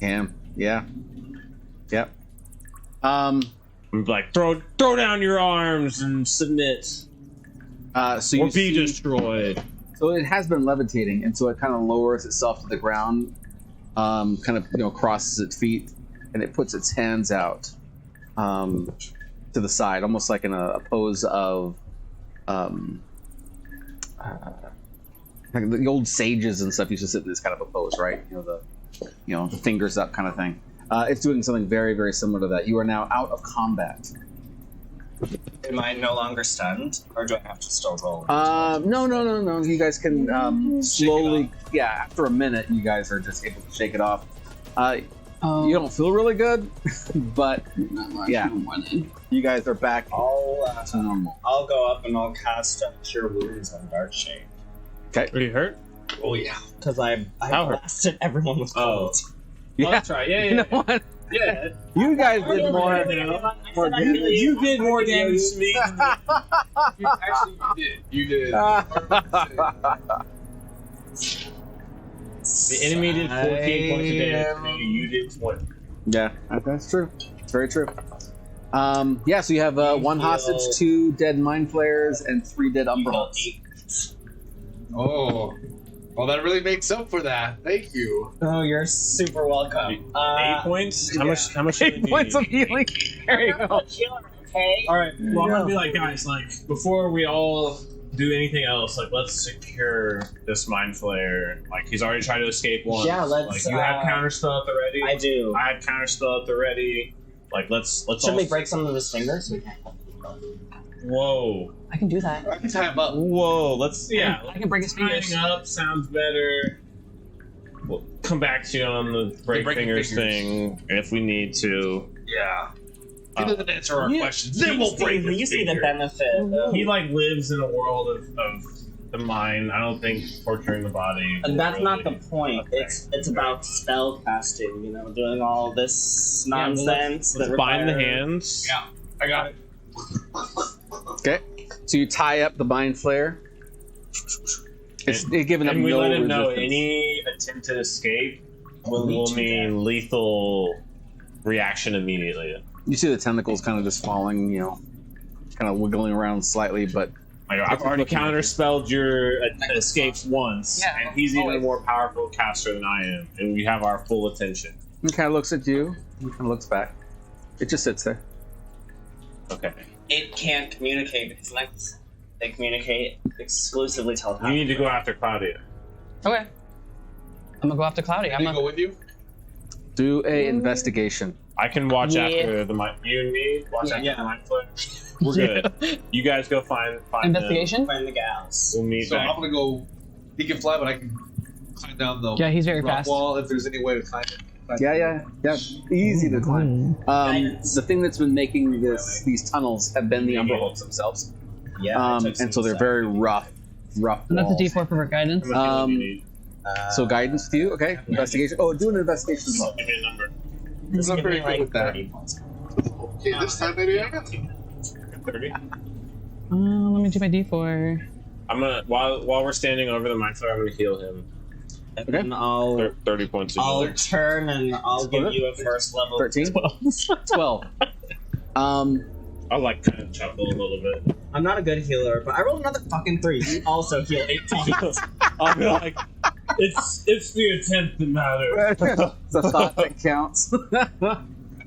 Damn. Yeah. Yep. I'm like, throw down your arms and submit, So you or be see, destroyed. so it has been levitating, and so it kind of lowers itself to the ground, kind of crosses its feet, and it puts its hands out to the side, almost like in a pose of like the old sages and stuff used to sit in this kind of a pose, right? The fingers up kind of thing. It's doing something very, very similar to that. You are now out of combat. Am I no longer stunned, or do I have to still roll? No. You guys can slowly, after a minute, you guys are just able to shake it off. You don't feel really good, but yeah, you guys are back to normal. I'll go up and I'll cast Cure Wounds on Dark Shade. Are you hurt? Oh yeah, because I How hurt? blasted everyone with cold. Oh, that's right. Yeah, You know what? yeah. You guys did more. You did more damage to me. You did. The enemy did 14 points of damage to me. You did 20. Yeah, that's true. It's very true. So you have one hostage, 2 dead mind flayers, and 3 dead Umberholds. Oh. Well, that really makes up for that. Thank you. Oh, you're super welcome. 8 points? How much 8 points of healing. There you go. Okay. Alright, well, I'm gonna be like, guys, like, before we all do anything else, like, let's secure this mind flayer. Like, he's already tried to escape once. Yeah, let's, Like, you have counterspell at the ready. I do. I have counterspell at the ready. Like, let's Should all... we break some of his fingers? We can't. Whoa. I can do that. I can tie him up. Whoa, let's... Yeah. I can break his fingers. Tying up sounds better. We'll come back to you on the break breaking fingers fingers. thing if we need to. Yeah. He doesn't answer our questions. Then we'll break You his see the finger. benefit. He like lives in a world of the mind. I don't think torturing the body. And that's not the really- point. It's about spell casting. Doing all this Yeah, well, nonsense. Let's that bind the requires- hands. Yeah, I got it. Okay, so you tie up the mind flayer. It's giving them And we no let him know resistance. any attempted escape will lead mean to lethal reaction immediately. You see the tentacles kind of just falling, kind of wiggling around slightly, but Like, I've already counterspelled your escapes once, Yeah, and he's even a always. more powerful caster than I am, and we have our full attention. he kind of looks at you. He kind of looks back. It just sits there. Okay. It can't communicate because they communicate exclusively You telepathically. need to go after Claudia. Okay. I'm gonna go after Cloudy. I'm Can I gonna. go with you? Do a investigation. I can watch Yeah. after the mind. You and me watch after the mind flare. We're good. You guys go find Investigation? Find the gals. Them. We'll meet So back. I'm gonna go. He can fly, but I can climb down the Yeah, he's very rock fast. wall if there's any way to climb it. Yeah. Easy to climb. The thing that's been making these tunnels have been the Umberholds themselves. Yeah. I took And some so they're stuff. very rough And that's a walls. D4 for guidance. How much healing do you need? So guidance to you, okay? Investigation. Oh, do an investigation as well. Give me a number. This I'm could very be good like with that. 30 points. Okay, this time maybe I got you. 30. Let me do my D4. I'm gonna while we're standing over the mind flare, I'm gonna heal him. And Okay. then I'll 30 points of I'll healing. turn and I'll give you a first level 13? 12. I'll like kind of chuckle a little bit. I'm not a good healer, but I rolled another fucking 3. You also heal 8 points. I'll be like, it's the attempt that matters. It's a thought that counts.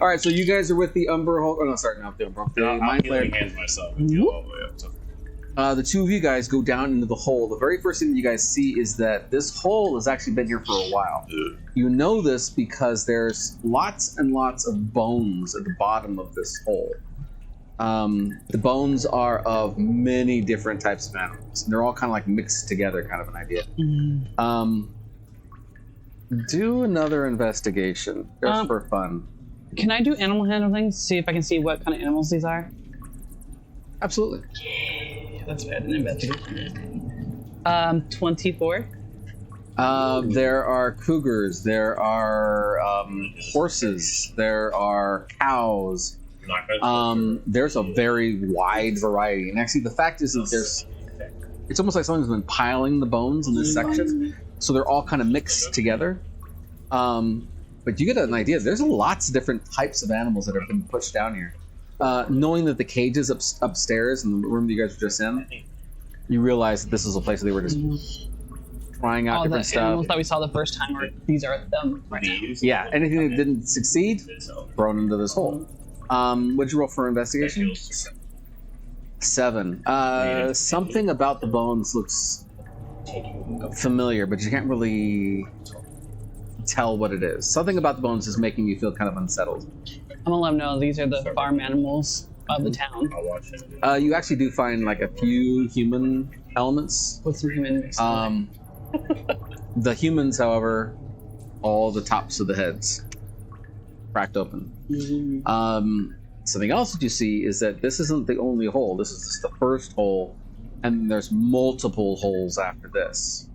All right, so you guys are with the Umberhold. Oh no, sorry, not the Umberhold. The I'm mind healing flare. hands myself and heal all the way up to. The two of you guys go down into the hole. The very first thing you guys see is that this hole has actually been here for a while. You know this because there's lots and lots of bones at the bottom of this hole. The bones are of many different types of animals. And they're all kind of like mixed together, kind of an idea. Do another investigation just for fun. Can I do animal handling to see if I can see what kind of animals these are? Absolutely. That's bad. An investigation. 24. There are cougars. There are horses. There are cows. There's a very wide variety. And actually, the fact is that it's almost like someone's been piling the bones in this section, so they're all kind of mixed together. But you get an idea. There's lots of different types of animals that have been pushed down here. Knowing that the cage is upstairs in the room that you guys were just in, you realize that this is a place where they were just trying out different the animals stuff. that we saw the first time, these are them right now. Yeah, anything that didn't succeed, thrown into this hole. What'd you roll for investigation? 7. Something about the bones looks familiar, but you can't really tell what it is. Something about the bones is making you feel kind of unsettled. I'm gonna let them know these are the farm animals of the town. You actually do find like a few human elements. With some human mixed The humans, however, all the tops of the heads cracked open. Something else that you see is that this isn't the only hole. This is just the first hole, and there's multiple holes after this.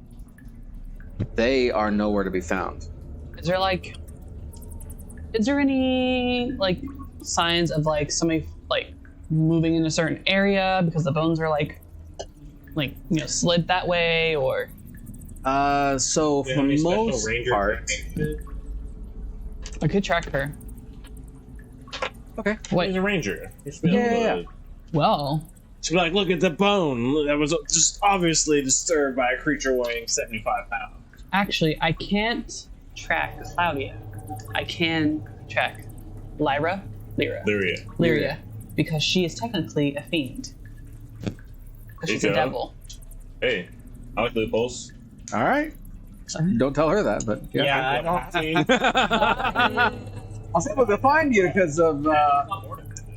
They are nowhere to be found. Is there any like signs of like somebody like moving in a certain area because the bones are like slid that way, or so for the most part, I could track her. okay. Wait, He's a ranger. Yeah. well, She'd be like, look at the bone that was just obviously disturbed by a creature weighing 75 pounds. actually, I can't track Claudia. I can track Lyra, because she is technically a fiend. Because she's a devil. Hey, I like loopholes. All right. Don't tell her that, but I don't see. I was able to find you because of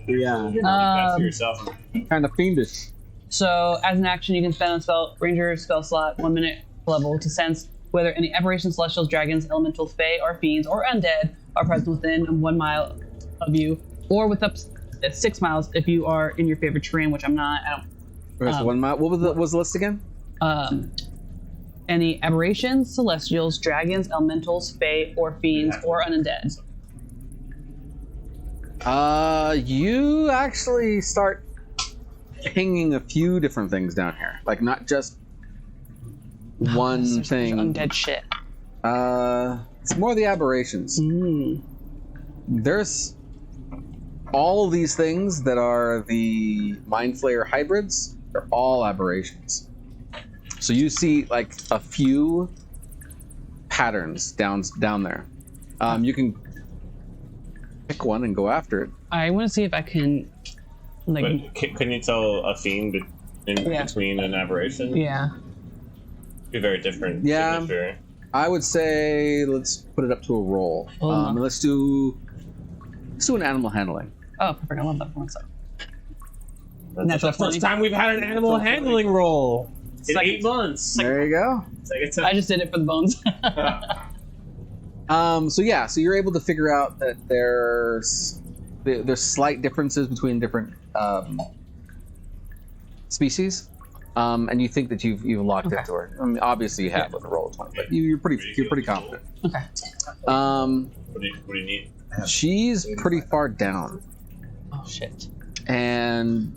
yourself. kind of fiendish. So, as an action, you can spend a ranger spell slot 1 minute level to sense whether any aberrations, celestials, dragons, elementals, fae, or fiends, or undead are present within 1 mile of you, or with up to 6 miles if you are in your favorite terrain, which I'm not. Okay, so 1 mile. What was the list again? Any aberrations, celestials, dragons, elementals, fae, or fiends, or undead. You actually start pinging a few different things down here, like not just one There's thing. undead shit. It's more the aberrations. There's all of these things that are the Mind Flayer hybrids. They're all aberrations. So you see like a few patterns down there. You can pick one and go after it. I want to see if I can, But can you tell a fiend between an aberration? Yeah. Be very different. Yeah. signature. I would say let's put it up to a roll. And let's do an animal handling. Oh, perfect. I love that for myself. That's the first time we've had an animal handling roll in 8 months. There you go. I just did it for the bones. So you're able to figure out that there's slight differences between different species, and you think that you've locked into her. I mean, obviously you have with a roll of 20, but you're pretty confident. Okay. What do you need? She's pretty far down, Oh shit. and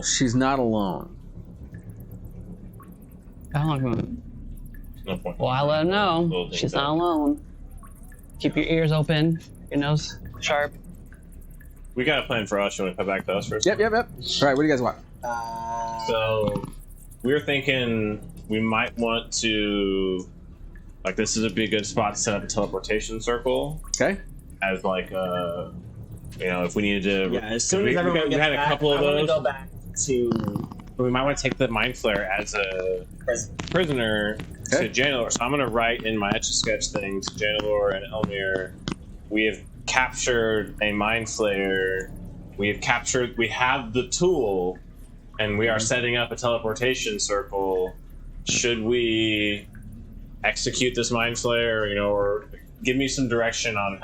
she's not alone. Oh, No point. well, I let him know. She's not alone. Keep your ears open, your nose sharp. We got a plan for us. You want to come back to us first? Yep. All right, what do you guys want? So we were thinking we might want to, like, this would be a good spot to set up a teleportation circle Okay. as like if we needed to. Yeah, as soon as everyone we gets had back, a couple of I want to those. go back to We might want to take the Mind Flayer as a prisoner Okay. to Janelor. So I'm going to write in my Etch-a-Sketch thing to Janelor and Elmir. We have captured a Mind Flayer. We have the tool, and we are setting up a teleportation circle. Should we execute this Mind Flayer, or give me some direction on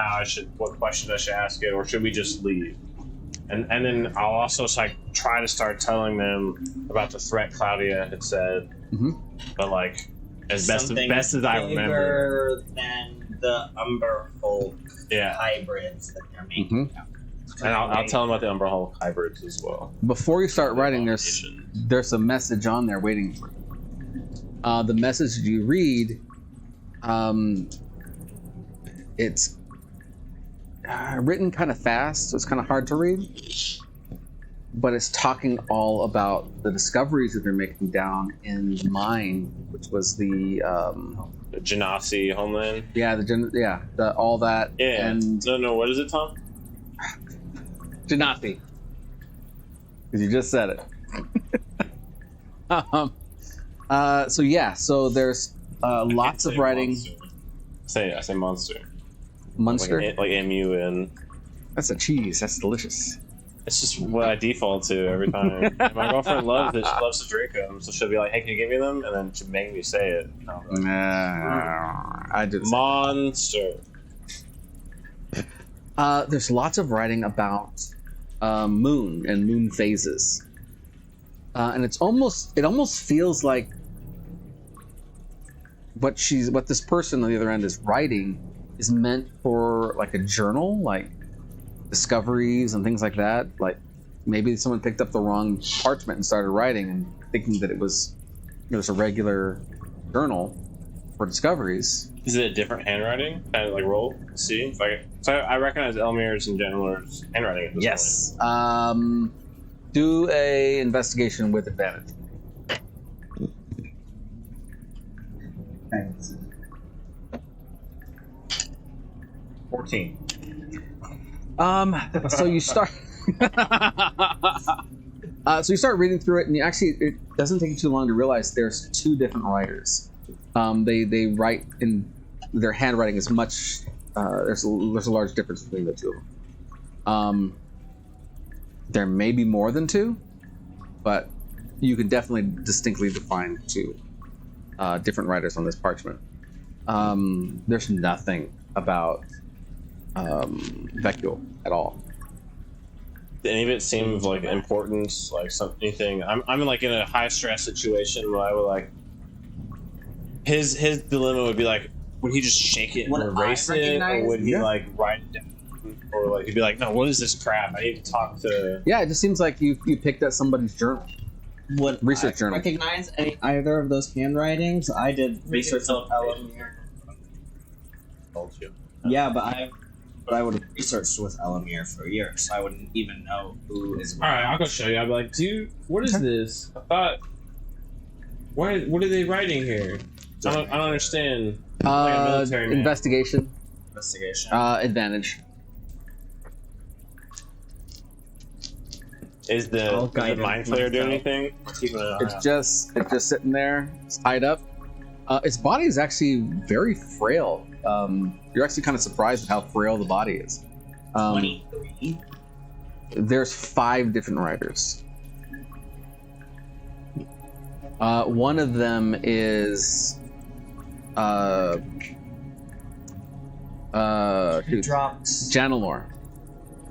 what questions I should ask it, or should we just leave? And then I'll also like try to start telling them about the threat Claudia had said, but like as best as I remember. Than the Umberhold hybrids that they're making. And I'll tell them about the Elderhold hybrids as well. Before you start writing, there's a message on there waiting for you. The message you read, it's written kind of fast, so it's kind of hard to read. But it's talking all about the discoveries that they're making down in the mine, which was the Genasi homeland. Yeah, all that. Yeah. And no. What is it, Tom? Genasi. Because you just said it. So there's lots of writing. I say monster. Munster? Like MU and. That's a cheese. That's delicious. It's just what I default to every time. My girlfriend loves it. She loves to drink them, so she'll be like, "Hey, can you give me them?" And then she'll make me say it. I do. Monster. There's lots of writing about moon and moon phases, and it almost feels like what this person on the other end is writing is meant for like a journal, like discoveries and things like that. Like maybe someone picked up the wrong parchment and started writing and thinking that it was a regular journal for discoveries. Is it a different handwriting? Kind of like roll, see? So I recognize Elmir's and Jennifer's handwriting at this Yes. Do a investigation with advantage. Thanks. 14. So you start. So you start reading through it, and it doesn't take you too long to realize there's two different writers. They write in their handwriting is much. There's a large difference between the two of them. There may be more than two, but you can definitely distinctly define two different writers on this parchment. There's nothing about Vecchio at all. Did any of it seem of like importance, like anything? I'm like in a high stress situation where I would like his dilemma would be like, would he just shake it and erase it, or would he like write it down, or like he'd be like, no, what is this crap? I need to talk to. Yeah, it just seems like you picked up somebody's journal. Would research journal. Recognize either of those handwritings? I did research on Elamir. Told you. Yeah, but I would have researched with Elamir for years, so I wouldn't even know who is. All right, I'll go show you. I'll be like, dude, what is this? I thought, what are they writing here? I don't understand. Like a military man. Investigation. Advantage. Is the mind flayer doing anything? It's just sitting there, it's tied up. Its body is actually very frail. You're actually kind of surprised at how frail the body is. 23. There's 5 different writers. One of them is Janelor.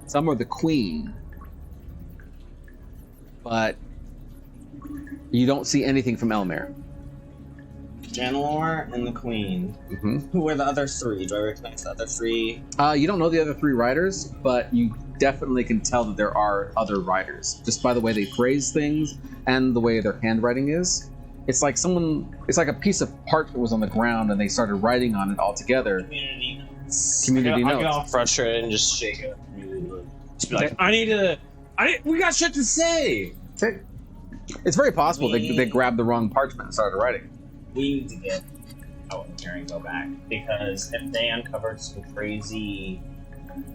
Some are the queen, but you don't see anything from Elmer. Janelor and the Queen. Mm-hmm. Who were the other 3? Do I recognize the other 3? You don't know the other 3 writers, but you definitely can tell that there are other writers just by the way they phrase things and the way their handwriting is. It's like a piece of parchment was on the ground and they started writing on it all together. Community notes. Community I notes. get all frustrated and just shake it. Just be like, we got shit to say. It's very possible they grabbed the wrong parchment and started writing. We need to get here and go back, because if they uncovered some crazy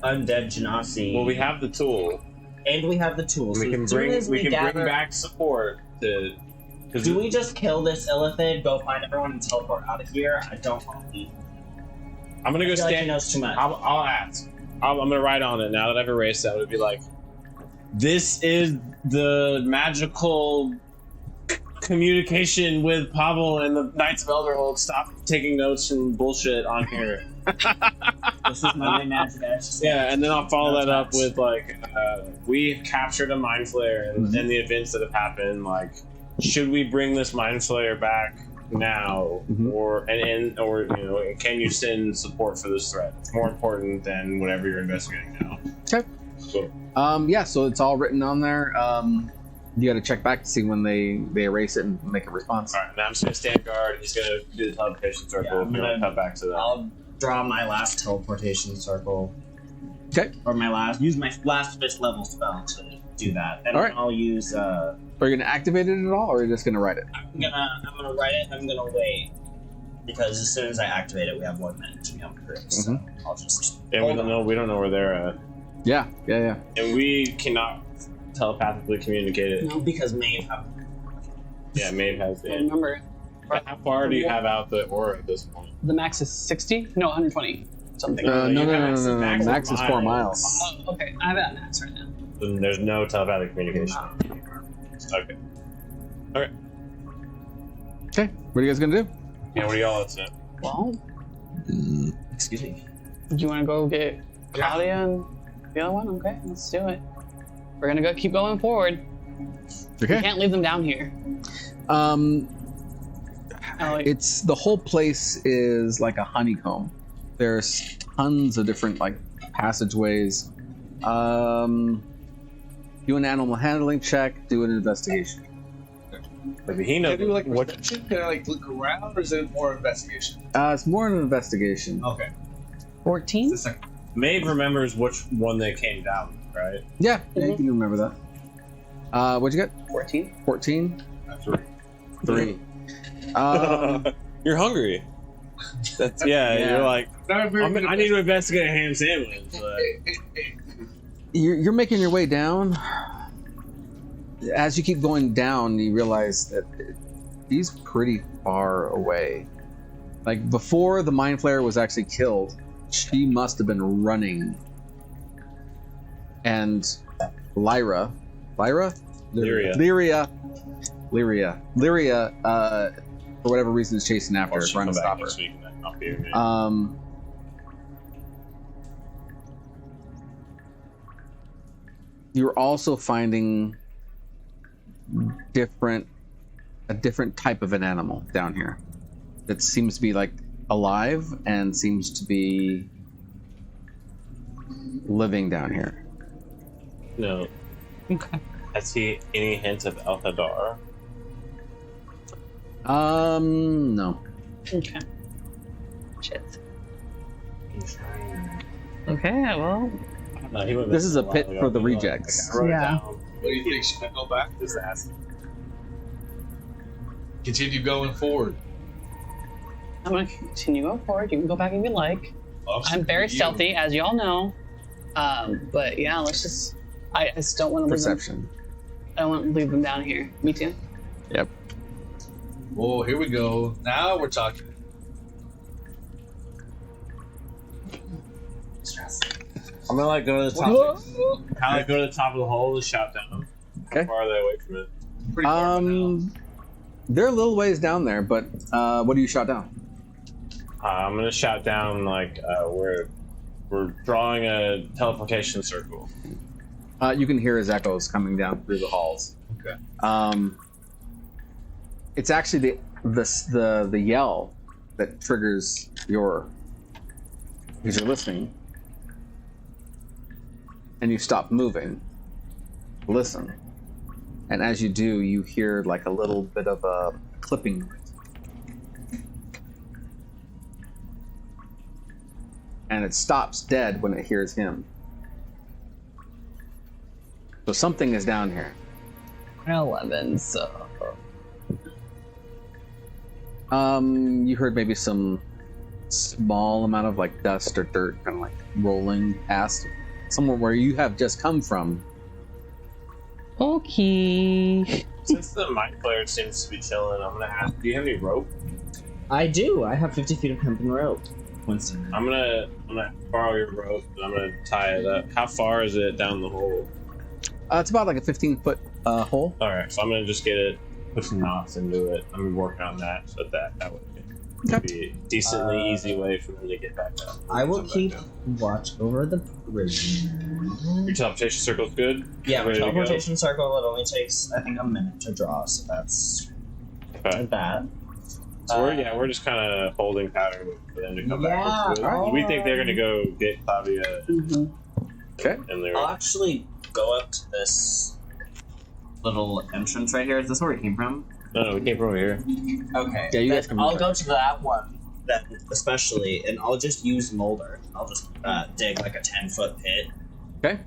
undead Genasi, Well, we have the tool. and we have the tools. We can bring back support to. Do we just kill this Illithid, go find everyone, and teleport out of here? I don't want to leave. I'm gonna go I feel like he stand. knows too much. I'll ask. I'm gonna write on it now that I've erased that. It would be like, this is the magical communication with Pavel and the Knights of Elderhold. Stop taking notes and bullshit on here. This is my magic ash. Yeah, and then I'll follow that up with like, we've captured a mind flayer, and the events that have happened. Like, should we bring this mind flayer back now, or can you send support for this threat? It's more important than whatever you're investigating now. Okay. Cool. Yeah, so it's all written on there. You got to check back to see when they erase it and make a response. All right, now I'm just gonna stand guard. He's gonna do the teleportation circle. I'm We're gonna cut back to that. I'll draw my last teleportation circle. Okay. Or use my last 5th level spell to do that. And All right. I'll use Are you gonna activate it at all, or are you just gonna write it? I'm gonna write it, I'm gonna wait. Because as soon as I activate it, we have 1 minute to be on the group. So I'll just Yeah, we don't know where they're at, Yeah. and we cannot telepathically communicate it. No, because Maeve have Yeah, Maeve has the. Remember, But how far do you have out the aura at this point? the max is 60? No, 120 something. No. you have max Max is 4 miles. Oh, okay. I have it at max right now. Then there's no telepathic communication. Okay. Okay. What are you guys gonna do? Yeah, what are y'all up to? Well, excuse me. do you want to go get Claudia and the other one? Okay, let's do it. We're gonna keep going forward. We Okay. can't leave them down here. It's the whole place is like a honeycomb. There's tons of different like passageways. Do an animal handling check. Do an investigation. Maybe he Can knows I do like what. perception? Can I like look around, or is it more investigation? It's more an investigation. Okay. 14? It's like Maeve remembers which one they came down with, right? Yeah, you can remember that. What'd you get? 14? 14. that's right. 3. You're hungry. That's Yeah. You're like, Not a very good I need to investigate a ham sandwich. But You're making your way down. As you keep going down, you realize that he's pretty far away. Like before the mind flayer was actually killed, she must have been running. And Lyria, for whatever reason, is chasing after her, trying to stop her. You're also finding a different type of an animal down here that seems to be like alive and seems to be living down here. No. Okay. Has he any hint of El Hadar? No. Okay. Shit. Okay, well, No, he went This is a while pit ago. for the He went, rejects. I wrote it Yeah. down. What do you think? Should I go back? Just ask. Continue going forward. I'm gonna continue going forward. You can go back if you like. I'm very You. stealthy, as y'all know. But yeah, let's just. I just don't want to leave them. Perception. I don't want to leave them down here. Me too. Yep. Oh, here we go. Now we're talking. I'm gonna like go to the top. Kind of like go to the top of the hole to shout down. Okay. How far are they away from it? Pretty far now. They're a little ways down there, but what do you shot down? I'm gonna shout down like we're drawing a teleportation circle. You can hear his echoes coming down through the halls. Okay. It's actually the yell that triggers your, because you're listening, and you stop moving. Listen, and as you do, you hear like a little bit of a clipping, and it stops dead when it hears him. So something is down here. 11, so. You heard maybe some small amount of like dust or dirt kind of like rolling past somewhere where you have just come from. Okay. Since the mind flayer seems to be chilling, I'm gonna ask, do you have any rope? I do. I have 50 feet of hempen rope. Winston. I'm gonna borrow your rope and I'm gonna tie it up. How far is it down the hole? It's about like a 15-foot hole. Alright, so I'm gonna just get it put some knots into it. I'm working on that, so that would be a decently easy way for them to get back up. I will keep watch over the prison. Your teleportation circle's good? Yeah, Ready to go? teleportation circle, it only takes, I think, a minute to draw, so that's Okay. not bad. So we're just kind of holding pattern for them to come back. Yeah. We think they're gonna go get Claudia. Okay. And they're I'll actually go up to this little entrance right here. Is this where we came from? no, we came from over here. Okay. Yeah, you then guys can I'll move go to that one, then especially, and I'll just use Molder. I'll just dig like a 10-foot pit. Okay.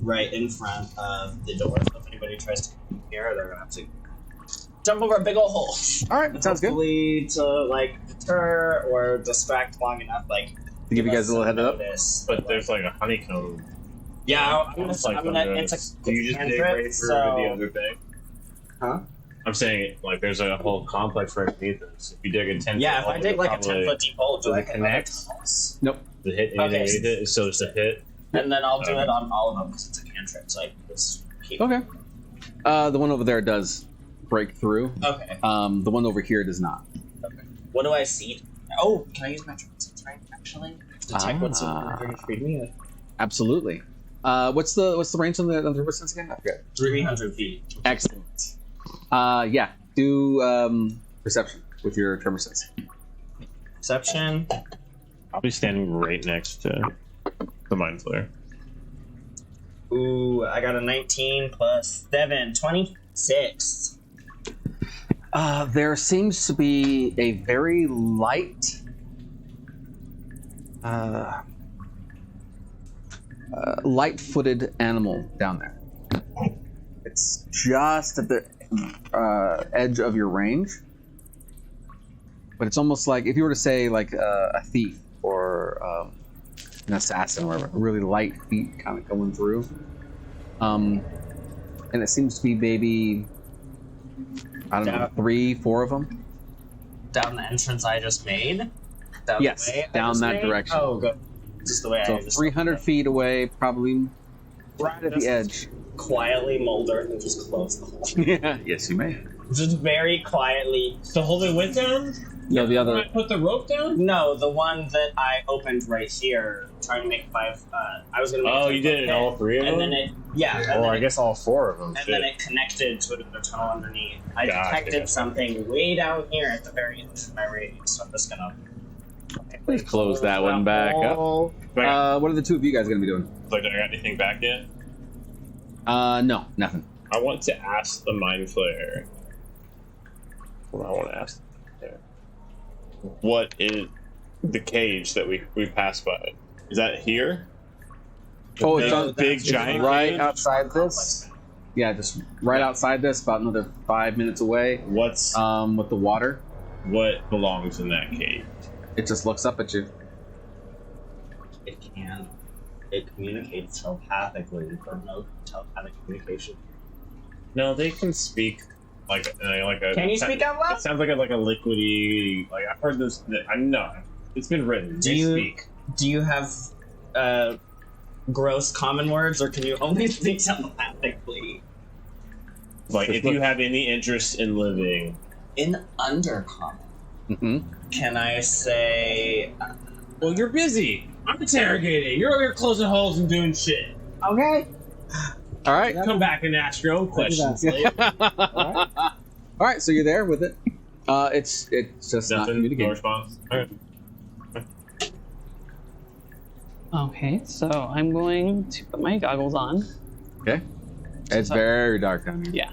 Right in front of the door. So if anybody tries to come here, they're gonna have to jump over a big old hole. All right, sounds good. Hopefully to like deter or distract long enough, like To give you guys a little heads up. notice. But there's like a honeycomb. Yeah, I'm It's gonna, like I'm gonna, under- it's a, Do you just dig cantrip, right through so- the other thing? Huh? I'm saying like there's a whole complex right beneath us. If you dig a 10 Yeah, if foot I hole, dig like a probably 10-foot deep hole, do does I it hit connect? other tunnels? Nope. The hit Okay. underneath it, so it's a hit. And then I'll do Okay. it on all of them because it's a cantrip, so I can just keep. Okay. The one over there does break through. Okay. The one over here does not. What do I see? Oh, can I use my transits right actually? Detect what's Ah. going to feed me? Absolutely. What's the range on the resistance again? I forget. 300 feet. Excellent. Yeah. Do perception with your tremor sense. Perception. I'll be standing right next to the mind flayer. Ooh, I got a 19 plus 7, 26. There seems to be a very light, light-footed animal down there. It's just at the edge of your range, but it's almost like if you were to say like a thief or an assassin, or whatever, really light feet kind of going through. And it seems to be maybe, I don't know, 3, 4 of them. Down the entrance I just made? Down Yes, the way I down just that made? direction. Oh, good. Just the way So I just 300 feet away, probably right at the edge. quietly molder and just close the hole. Yeah, yes, you may. Just very quietly. So hold it with down? No, the other. Put the rope down? No, the one that I opened right here, trying to make 5. I was gonna make. Oh, a you did it in all 3 of them? And then it, yeah. And Or then I guess all 4 of them. and then it connected to another tunnel underneath. I Gotcha. detected something way down here at the very end of my radius, so I'm just gonna. Please close that one back up. What are the two of you guys going to be doing? Like, I got anything back yet? No, nothing. I want to ask the mind flayer. What do I want to ask? There. What is the cage that we passed by? Is that here? The Oh, big, it's on big that's giant right cage? outside this. Yeah, just right outside this, about another 5 minutes away. What's With the water, what belongs in that cage? it just looks up at you. It can. It communicates telepathically, or no telepathic communication. No, they can speak like a. Can you speak out loud? It sounds like a liquidy. Like I've heard this. I know it's been written. Do They you- speak. Do you have gross common words, or can you only speak telepathically? Like if you have any interest in living, In undercommon, Mm-hmm. can I say? well, you're busy. I'm interrogating. You're over here closing holes and doing shit. Okay. All right. Come back and ask your own questions later. All right, so you're there with it. It's just not Nothing. No communicating. response. Okay. Okay, so I'm going to put my goggles on. Okay. It's very dark down here. Yeah.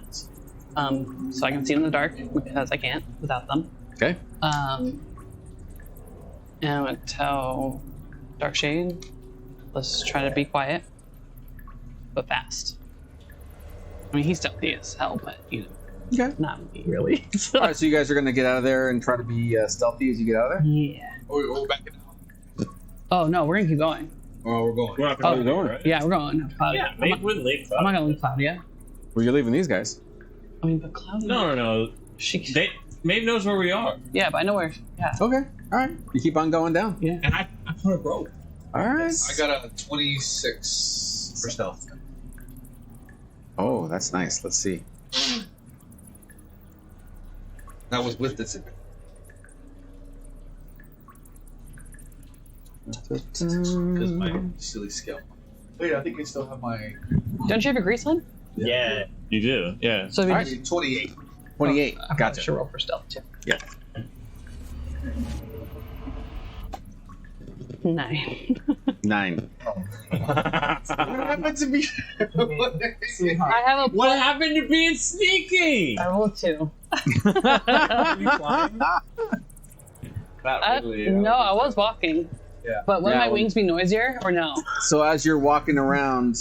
So I can see in the dark because I can't without them. Okay. And I'm gonna tell Darkshade, let's try to be quiet, but fast. I mean, he's stealthy as hell, but you know, Okay. not me really. All right, so you guys are gonna get out of there and try to be stealthy as you get out of there. Yeah. We're backing out. Oh no, we're gonna keep going. Oh, we're going. We're not Oh, going going. right? Yeah, we're going. Claudia. Yeah, maybe wouldn't leave. I'm not gonna leave Claudia. Well, you're leaving these guys. I mean, but Claudia. No. She. Maeve knows where we are. Yeah, but I know where. Yeah. Okay. All right. You keep on going down. Yeah. And I put a rope. All right. I got a 26 for stealth. Oh, that's nice. Let's see. That was with this event. Because my silly scale. Wait, I think I still have my. Don't you have a grease one? Yeah, you do. Yeah. So we I just, need 28. 28. I Gotcha. should roll for stealth too. Yeah. 9. 9. What happened to me? I have a. What happened to being sneaky? I rolled 2. No, I was walking. Yeah. But would Yeah, my well- wings be noisier or no? So as you're walking around,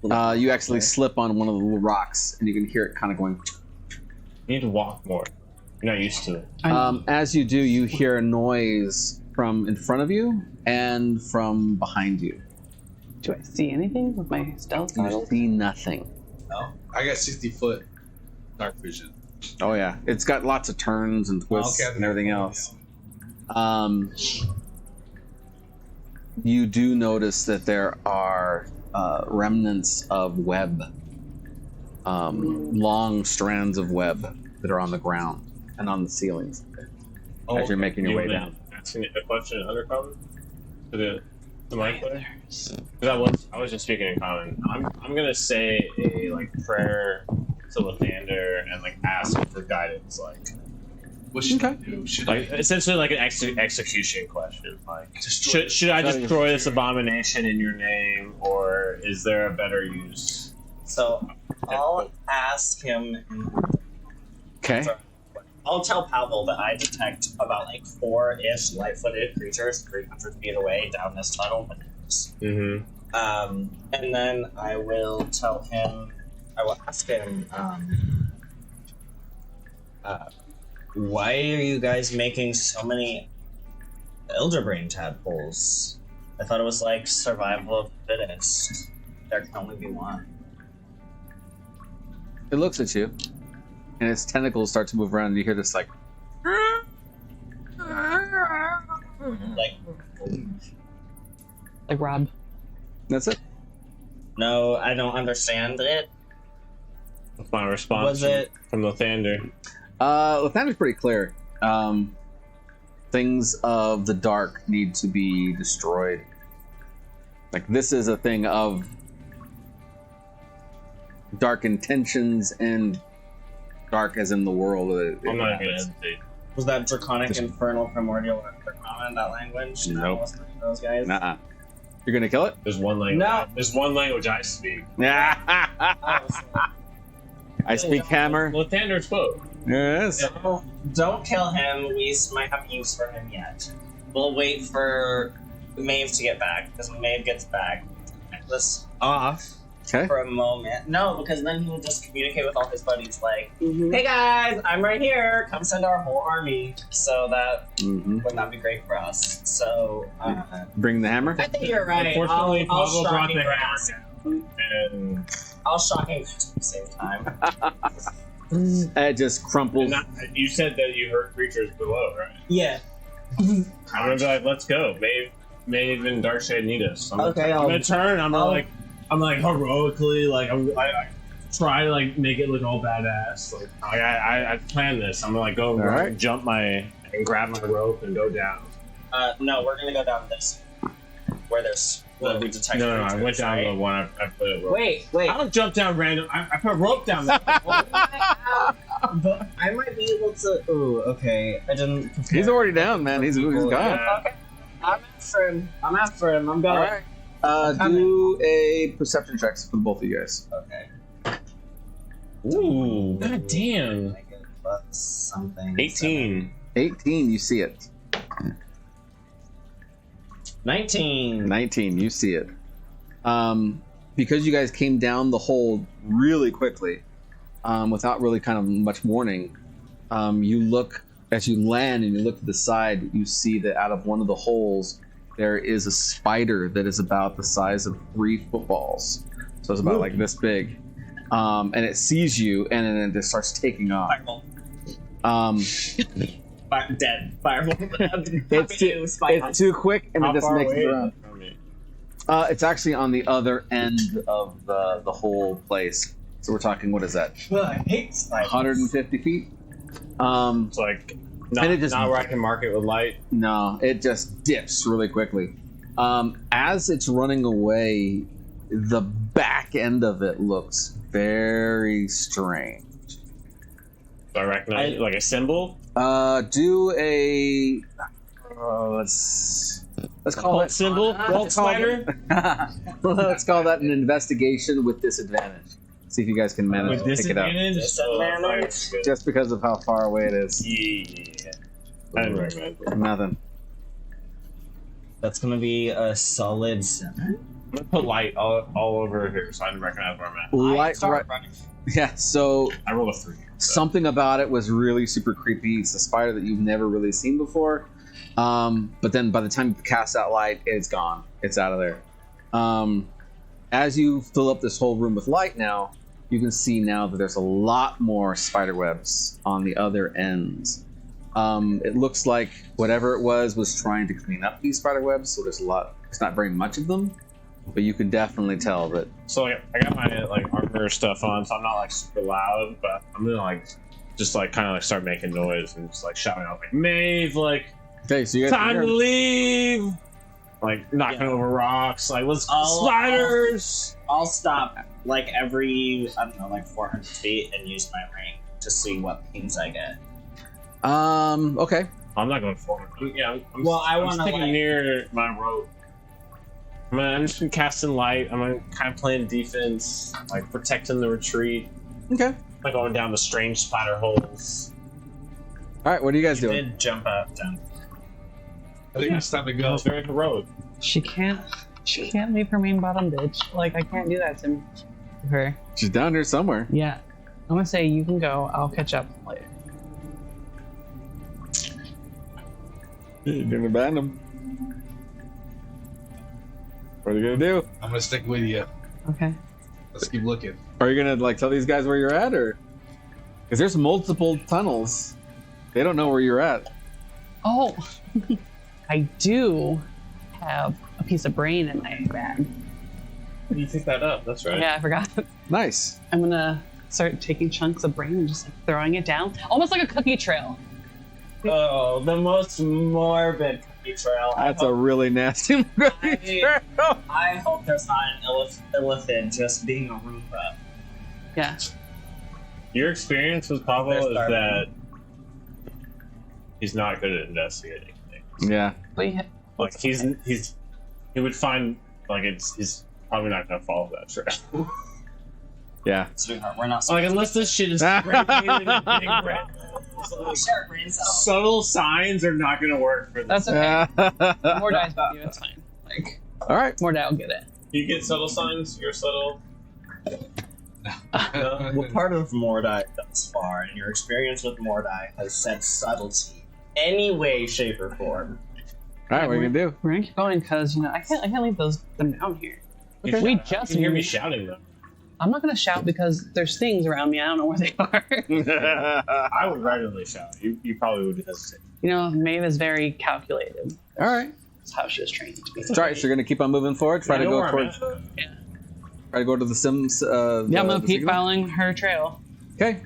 you actually slip on one of the little rocks, and you can hear it kind of going. You need to walk more. You're not used to it. As you do, you hear a noise from in front of you and from behind you. Do I see anything with my stealth You goggles? see nothing. I got 60-foot dark vision. Oh yeah, it's got lots of turns and twists Okay. and everything else. You do notice that there are remnants of web, long strands of web that are on the ground and on the ceilings as you're making your way down. Asking a question undercover to my player. Because I was just speaking in common. I'm gonna say a like prayer to Lathander and like ask for guidance, like What should I do? Should like I? essentially like an execution question. Like Destroy should I Destroy destroy your this abomination in your name, or is there a better use? So I'll ask him. Okay. I'll tell Pavel that I detect about like 4-ish light-footed creatures 300 feet away down this tunnel. Mm-hmm. And then I will tell him. I will ask him. Why are you guys making so many Elderbrain tadpoles? I thought it was like survival of the fittest. There can only be one. It looks at you, and its tentacles start to move around, and you hear this like. Like, Like Rob. That's it. no, I don't understand it. That's my response. Was it? from Lathander? Lathander's pretty clear. Things of the dark need to be destroyed. Like this is a thing of dark intentions and dark as in the world. I'm not gonna hesitate. Was that Draconic, Just- Infernal, Primordial, or Common, that language? Nope. No, wasn't it those guys? Nuh-uh. You're gonna kill it? There's one language. No. There's one language I speak. Yeah. Oh, so- I speak hammer. Lathander spoke. Yes. Don't kill him. We might have use for him yet. We'll wait for Maeve to get back, because when Maeve gets back, necklace off Okay. for a moment. No, because then he will just communicate with all his buddies, like, Mm-hmm. "Hey guys, I'm right here. Come send our whole army." So that Mm-hmm. would not be great for us. So Bring the hammer. I think you're right. Unfortunately, I'll Pablo brought shocking the grasp. hammer down, and I'll shocking grasp at the same time. It just crumples. you said that you heard creatures below, right? Yeah. I'm gonna be like, let's go. Maeve and Darkshade need us. I'm Okay, I'm I'll- gonna turn. I'm like heroically, like I try to like make it look all badass. Like I planned this. I'm gonna like go right. jump and grab my rope and go down. No, we're gonna go down this. Where there's where we detect. No, I creatures, went down right? the one I put a rope. Wait. I don't jump down random. I put a rope down there. But I might be able to. Ooh, okay. I didn't. prepare. He's already down, man. He's gone. Yeah. Okay. I'm after him. I'm going. Alright. Do a perception checks for both of you guys. Okay. Ooh, god damn. Make it plus something. 18. 18, you see it. 19. 19, you see it. Because you guys came down the hole really quickly, without really kind of much warning, you look, as you land and you look to the side, you see that out of one of the holes, there is a spider that is about the size of 3 footballs. So it's about like this big. And it sees you and then it just starts taking off. Fireball. Dead. Fireball. It's too quick and How it just far makes away it is run. it from me? It's actually on the other end of the whole place. So we're talking, what is that? I hate spiders. 150 feet? It's like not, And it just- not where I can mark it with light. No, it just dips really quickly. As it's running away, the back end of it looks very strange. Do I recognize like a symbol? Do a let's call Cult that symbol? Cult spider? let's call that an investigation with disadvantage. See if you guys can manage With to pick it up. disadvantage? Just because of how far away it is. Yeah. I didn't recognize it. Nothing. That's gonna be a solid 7. I'm gonna put light all over here so I didn't recognize where I'm at. Light, right. Yeah, so I rolled a 3. something about it was really super creepy. It's a spider that you've never really seen before. But then by the time you cast that light, it's gone. It's out of there. As you fill up this whole room with light now, you can see now that there's a lot more spider webs on the other ends. It looks like whatever it was trying to clean up these spider webs, so there's not very much of them, but you can definitely tell that. So like, I got my like armor stuff on, so I'm not like super loud, but I'm gonna like just like kind of like start making noise and just like shouting out like Maeve, like Okay, so you guys time to leave, like knocking over rocks, like let's I'll- spiders. I'll stop like every, I don't know, like 400 feet and use my ring to see what pings I get. Okay. I'm not going forward. I'm Well, I I'm wanna, sticking like- near my rope. I'm just been casting light. I'm kind of playing defense, like protecting the retreat. Okay. Like going down the strange spider holes. All right, what are you guys You doing? did jump up down. I think it's time to That go. was very heroic. She can't leave her main bottom, bitch. Like, I can't do that to her. She's down here somewhere. Yeah. I'm gonna say you can go. I'll catch up later. You're gonna ban them. What are you gonna do? I'm gonna stick with you. Okay. Let's keep looking. Are you gonna like tell these guys where you're at, or because there's multiple tunnels, they don't know where you're at. Oh, I do have a piece of brain in my bag. You picked that up. That's right. Yeah, I forgot. Nice. I'm gonna start taking chunks of brain and just like throwing it down, almost like a cookie trail. Oh, the most morbid cookie trail. That's a really nasty cookie I- trail. I hope there's not an illithid just being a Roomba. Yeah. Your experience with Pablo There's is Darwin. that he's not good at investigating things. Yeah. But yeah, Like he would find like he's probably not gonna follow that trail. Yeah. Sweetheart, we're not Like unless this shit is spray painted in big red. Sure, brain cells. Subtle signs are not gonna work for this. that's okay. All More dice with you, it's fine. Like, right. more die will get it. You get subtle signs. You're subtle. What part of Mordai thus far, and your experience with Mordai, has said subtlety, any way, shape, or form? All right. What are you gonna do? We're gonna keep going because I can't leave them down here. You We can just hear me moved. shouting though. I'm not gonna shout because there's things around me. I don't know where they are. I would regularly shout. You probably would hesitate. You know, Maeve is very calculated. All right. That's how she was trained to be. All right. So you're gonna keep on moving forward. Try I to know go where I'm towards. at. Try to go to the Sims. Yeah, I'm gonna the keep signal. following her trail. Okay.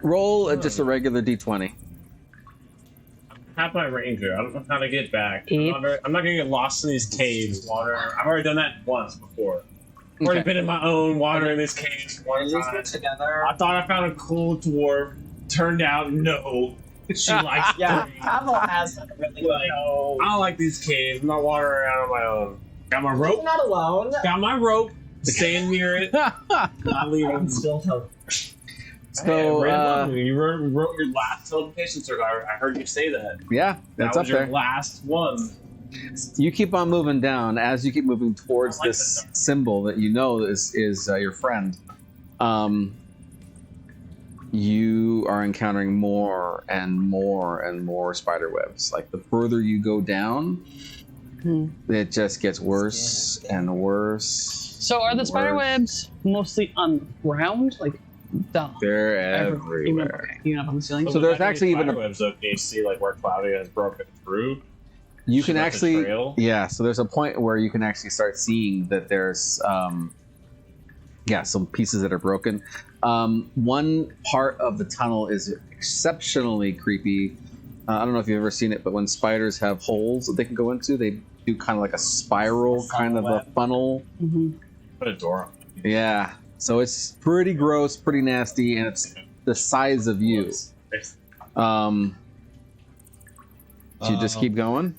Roll just a regular d20. Have my ranger. I don't know how to get back. Eight. I'm not gonna get lost in these caves. Water. I've already done that once before. I've already Okay. been in my own water in this cave one At least time. we're together. I thought I found a cool dwarf. Turned out no. She likes Yeah, brains. Pablo has really Like, no. I don't like these caves. I'm not wandering around on my own. Got my You're rope. not alone. Got my rope. Staying near it. Not leaving. Still help. So, you wrote your last teleportation circle. I heard you say that. yeah, that's that up was your there. last one. You keep on moving down as you keep moving towards I like this that. symbol that you know is your friend. You are encountering more and more and more spider webs. Like the further you go down, it just gets worse and worse. So are the spider Worse. webs mostly on the ground, like down? They're Even, everywhere. okay, even up on the ceiling. So there's actually even a- webs. So can you see like where Claudia has broken through? You She can left a actually, trail? yeah. So there's a point where you can actually start seeing that there's Yeah, some pieces that are broken. One part of the tunnel is exceptionally creepy. I don't know if you've ever seen it, but when spiders have holes that they can go into, they do kind of like a spiral, kind of a funnel. Put a door on. Yeah, so it's pretty gross, pretty nasty, and it's the size of you. Should you just keep going?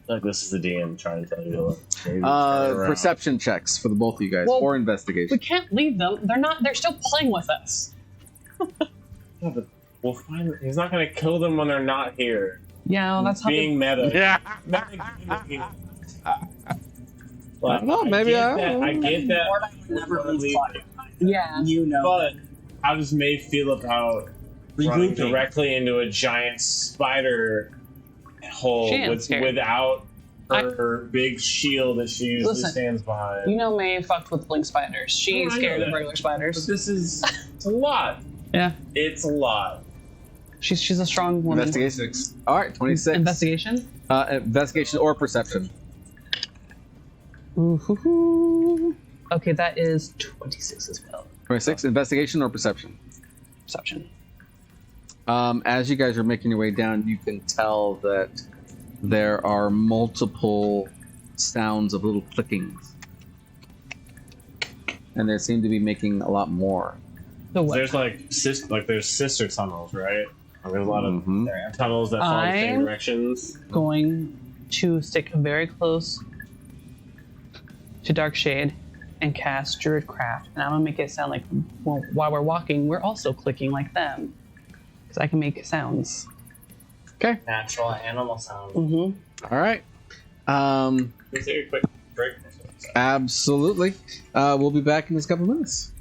Like this is the DM trying to tell you to maybe turn around. Perception checks for the both of you guys, Well, or investigation. We can't leave them. They're still playing with us. Yeah, but we'll find. He's not gonna kill them when they're not here. Yeah, well, that's how Being meta. Yeah. Like, I don't know, maybe I get that. Never wanna leave it, Yeah. You know. But how does May feel about running Regrouping. directly into a giant spider hole She ain't scared. without her big shield that she usually Listen, stands behind? You know May fucked with blink spiders. She ain't I know scared of that. regular But spiders. this is it's a lot. Yeah. It's a lot. She's a strong woman. Investigation. All right, 26. Investigation? Investigation or perception. Ooh. Okay, that is 26 as well. 26. Investigation or perception. Perception. As you guys are making your way down, you can tell that there are multiple sounds of little clickings, and they seem to be making a lot more. So what? There's there's sister tunnels, right? There's a lot of Mhm. tunnels that follow the same I'm- directions. Going to stick very close to Dark Shade and cast Druidcraft. And I'm going to make it sound like while we're walking, we're also clicking like them. Because I can make sounds. Natural animal sound. Mm-hmm. All right. Let's take a quick break. Absolutely. We'll be back in just a couple minutes.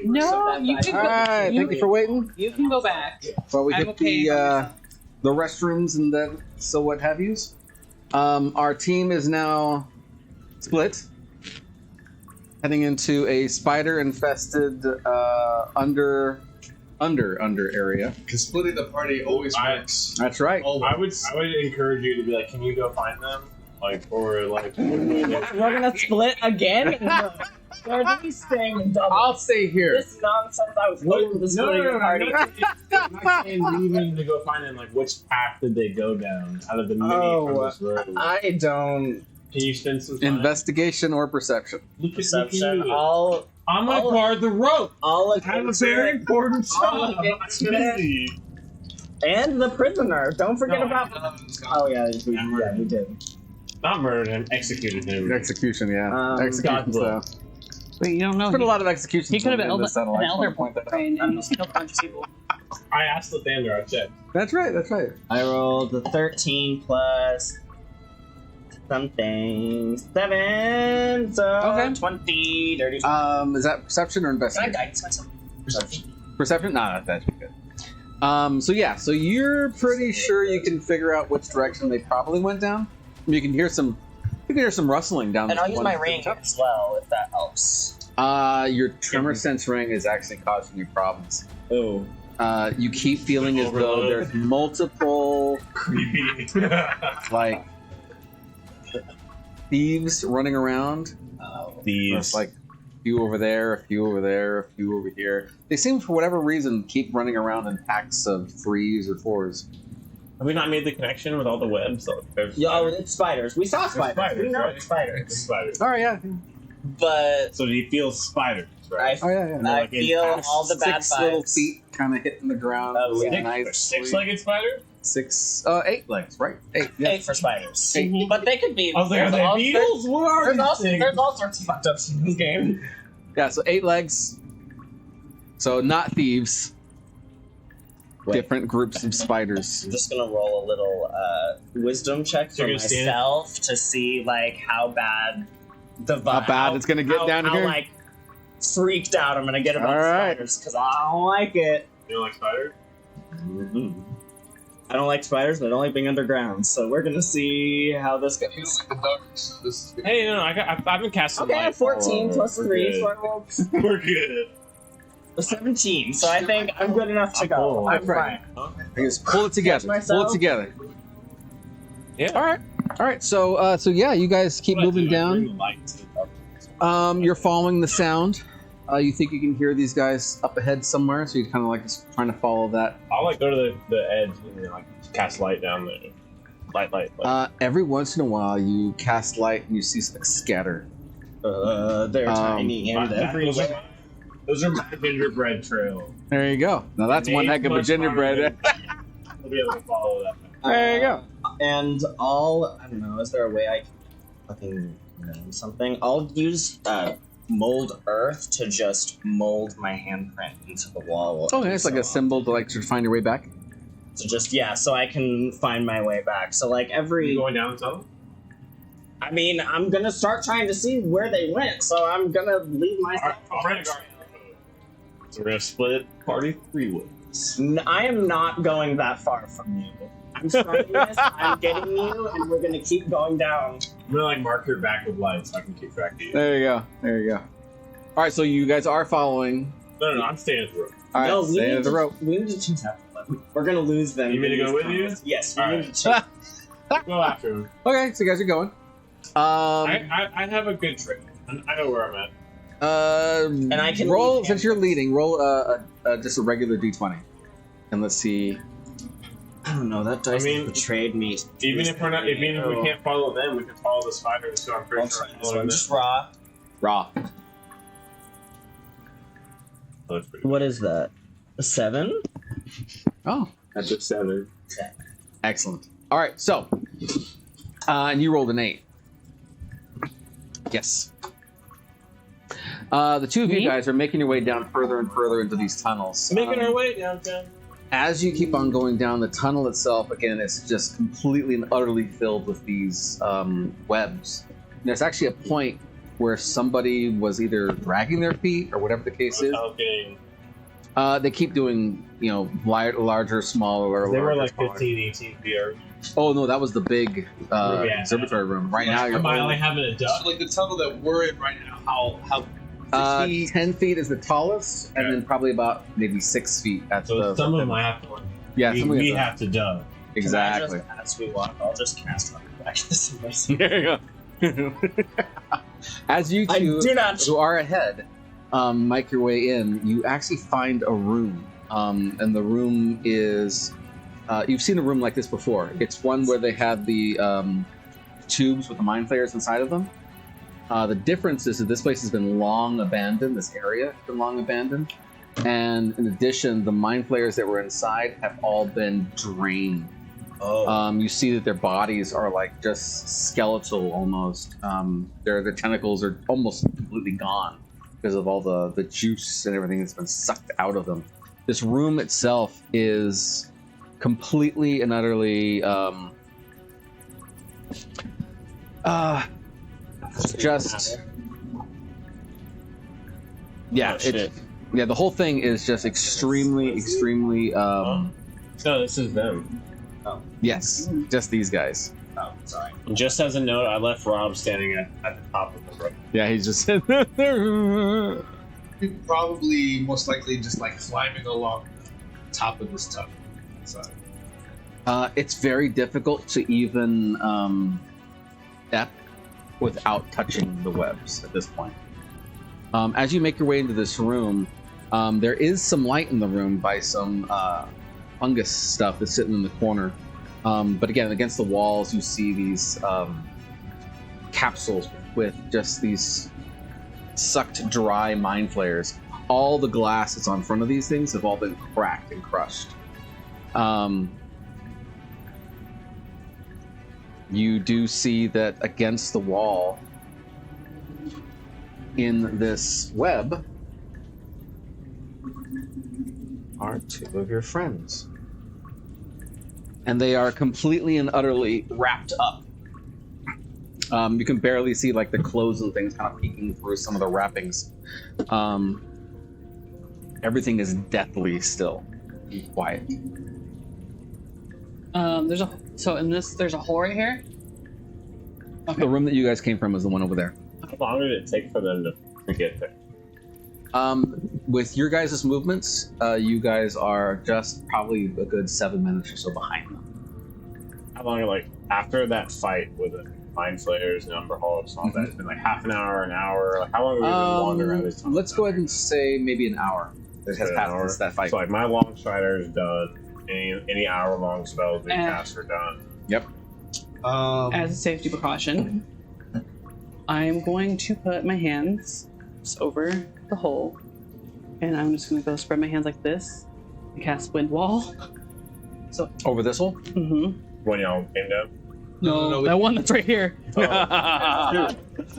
No, you can All go. right, thank you for waiting. You can go back. While we I'm hit okay the restrooms and that, so what have yous. Our team is now split, heading into a spider-infested under area. Because splitting the party always I- works. That's right. Always. I would encourage you to be like, can you go find them? Like, or like, We're gonna split again? No. We're at least staying in double. I'll stay here. This nonsense, I was hoping to split the party. I'm not saying leaving to go find them. Like, which path did they go down out of the many from this road? I don't. Can you spend some time? Investigation or perception? Perception. I'm gonna guard the rope. All I have a very important job. And the prisoner. Don't forget about. Oh yeah, we did. Not murdered him, executed him. Execution, yeah. Execution. God So. Wait, you don't know. There's been a lot of executions. He could have been in the satellite an elder point that- brain and he's killed a bunch of people. I asked Lathander, I checked. That's right. That's right. I rolled the 13 plus something 7, so Okay. 20, dirty. Is that perception or Can I investigation? guidance myself? Perception. Perception? No, that's good. So yeah, so you're pretty sure you can figure out which direction they probably went down. You can hear some rustling down. And this I'll use one my specific ring tunnel. as well, if that helps. Your tremor sense ring is actually causing you problems. Oh. You keep feeling as though Overload. there's multiple Creepy. like thieves running around. It's like a few over there, a few over there, a few over here. They seem, for whatever reason, keep running around in packs of 3s or 4s. Have we not made the connection with all the webs? Yeah, it's spiders. We saw There's spiders. We know right? it's spiders. Spiders. Oh yeah. But So he feels spiders, right? Oh yeah, yeah. And they're I like in feel packs. all the bad 6 little vibes. feet kind of hitting the ground. Oh, really yeah. nice. Six-legged spider? 8 legs, right? 8. Yeah. 8 for spiders. 8. But they could be. I was like, are there's all- they beetles? What are There's these all, things? there's all sorts of fucked ups in this game. Yeah, so 8 legs. So not thieves. Wait. Different groups of spiders. I'm just gonna roll a little wisdom check for You're gonna stand- myself to see like how bad the How bad it's gonna get down how, here? like freaked out I'm gonna get about All right. spiders because I don't like it. You don't like spiders? I don't like spiders, but I don't like being underground. So we're gonna see how this goes. Hey, no, I've been casting Okay, light. 14 plus We're 3, good. so I rolled We're good. 17. So I think I'm good enough to go. I'm fine. I just pull it together. Pull myself. it together. Yeah. All right. So yeah, you guys keep moving down. You're following the sound. You think you can hear these guys up ahead somewhere, so you're kind of like just trying to follow that. I'll like go to the edge and like cast light down there. Light. Every once in a while, you cast light and you see something scatter. They're tiny and everywhere. Those are my gingerbread trail. There you go. Now that's one heck of a gingerbread. I'll be able to follow that. There you go. And I don't know, is there a way I can fucking know something? I'll use mold earth to just mold my handprint into the wall. Okay, it's like a symbol to like to find your way back. So just, yeah, so I can find my way back. So like Are every, you going down the tunnel? I mean, I'm gonna start trying to see where they went, so I'm gonna leave myself. So we're gonna split party 3 ways. I am not going that far from you. I'm starting this, I'm getting you, and we're gonna keep going down. I'm gonna like mark your back with light so I can keep track of you. There you go. There you go. All right, so you guys are following. No, I'm staying at the rope. All right, No, we stay need at the to, rope. we need to change that. We're gonna lose them. You mean to go with you? Yes, we All need right. to change. Go after him. Okay, so you guys are going. I have a good trick. I know where I'm at. And I can roll lead since you're leading. Roll just a regular d20, and let's see. I don't know. That dice betrayed me. Even if we can't follow them, we can follow the spiders. So I'm pretty sure I'm So following just them. Raw. Oh, that's pretty What is that? A 7? Oh, That's a 7. excellent. All right, so and you rolled an 8. Yes. The two of you guys are making your way down further and further into these tunnels. Making our way downtown. As you keep on going down, the tunnel itself, again, is just completely and utterly filled with these webs. And there's actually a point where somebody was either dragging their feet or whatever the case is. Okay. They keep doing, larger, smaller. They were larger, like smaller. 15, 18 feet. Oh no, that was the big observatory room. Right now, Am I only you're having a duck? So, like the tunnel that we're in right now, how 10 feet is the tallest, and then probably about maybe 6 feet at So the. some of them I have to. Yeah, we some of them have to duck. exactly. As we walk, I'll just cast on back to this amazing. There you go. As you I two do not. who are ahead, make your way in, you actually find a room. And the room is... you've seen a room like this before. It's one where they have the tubes with the mind flayers inside of them. The difference is that this place has been long abandoned. This area has been long abandoned. And in addition, the mind flayers that were inside have all been drained. Oh. You see that their bodies are like just skeletal almost. Their tentacles are almost completely gone because of all the juice and everything that's been sucked out of them. This room itself is completely and utterly just yeah, Oh, it's shit. yeah, the whole thing is just extremely No, this is them. yes, just these guys. Oh, sorry. Just as a note, I left Rob standing at the top of the rope. Yeah, he's just sitting there. Probably most likely just like climbing along the top of this tunnel. So, It's very difficult to even step without touching the webs at this point. As you make your way into this room, there is some light in the room by some fungus stuff that's sitting in the corner. But again, against the walls, you see these capsules with just these sucked dry mind flayers. All the glass that's on front of these things have all been cracked and crushed. You do see that against the wall in this web are two of your friends. And they are completely and utterly wrapped up. You can barely see like the clothes and things kind of peeking through some of the wrappings. Everything is deathly still, quiet. There's a hole right here. The room that you guys came from is the one over there. How long did it take for them to get there? With your guys' movements, you guys are just probably a good 7 minutes or so behind them. How long, like, after that fight with the mind flayers and Elderhold and all that, it's been like half an hour, an hour? Like, how long have we been wandering around these tunnels? Let's go ahead and say maybe an hour. It has passed since that fight. So, like, my long strider is done. Any hour-long spells we cast are done. Yep. As a safety precaution, I'm going to put my hands just over the hole, and I'm just going to go spread my hands like this and cast Wind Wall. So Over this hole? Mm-hmm. When y'all came down? No, that one that's right here. Oh.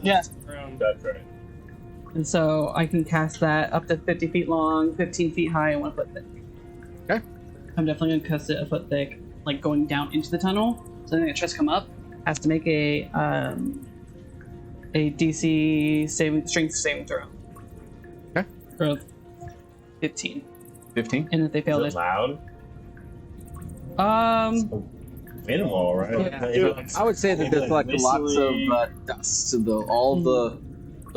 Yeah. That's right. And so I can cast that up to 50 feet long, 15 feet high, and 1 foot thick. Okay. I'm definitely going to cast it a foot thick, like going down into the tunnel. So anything that tries to come up has to make a DC strength saving throw. Okay. For 15. 15? And if they fail Is it loud? Wind wall, right? Yeah. I would say that there's like lots of dust and all the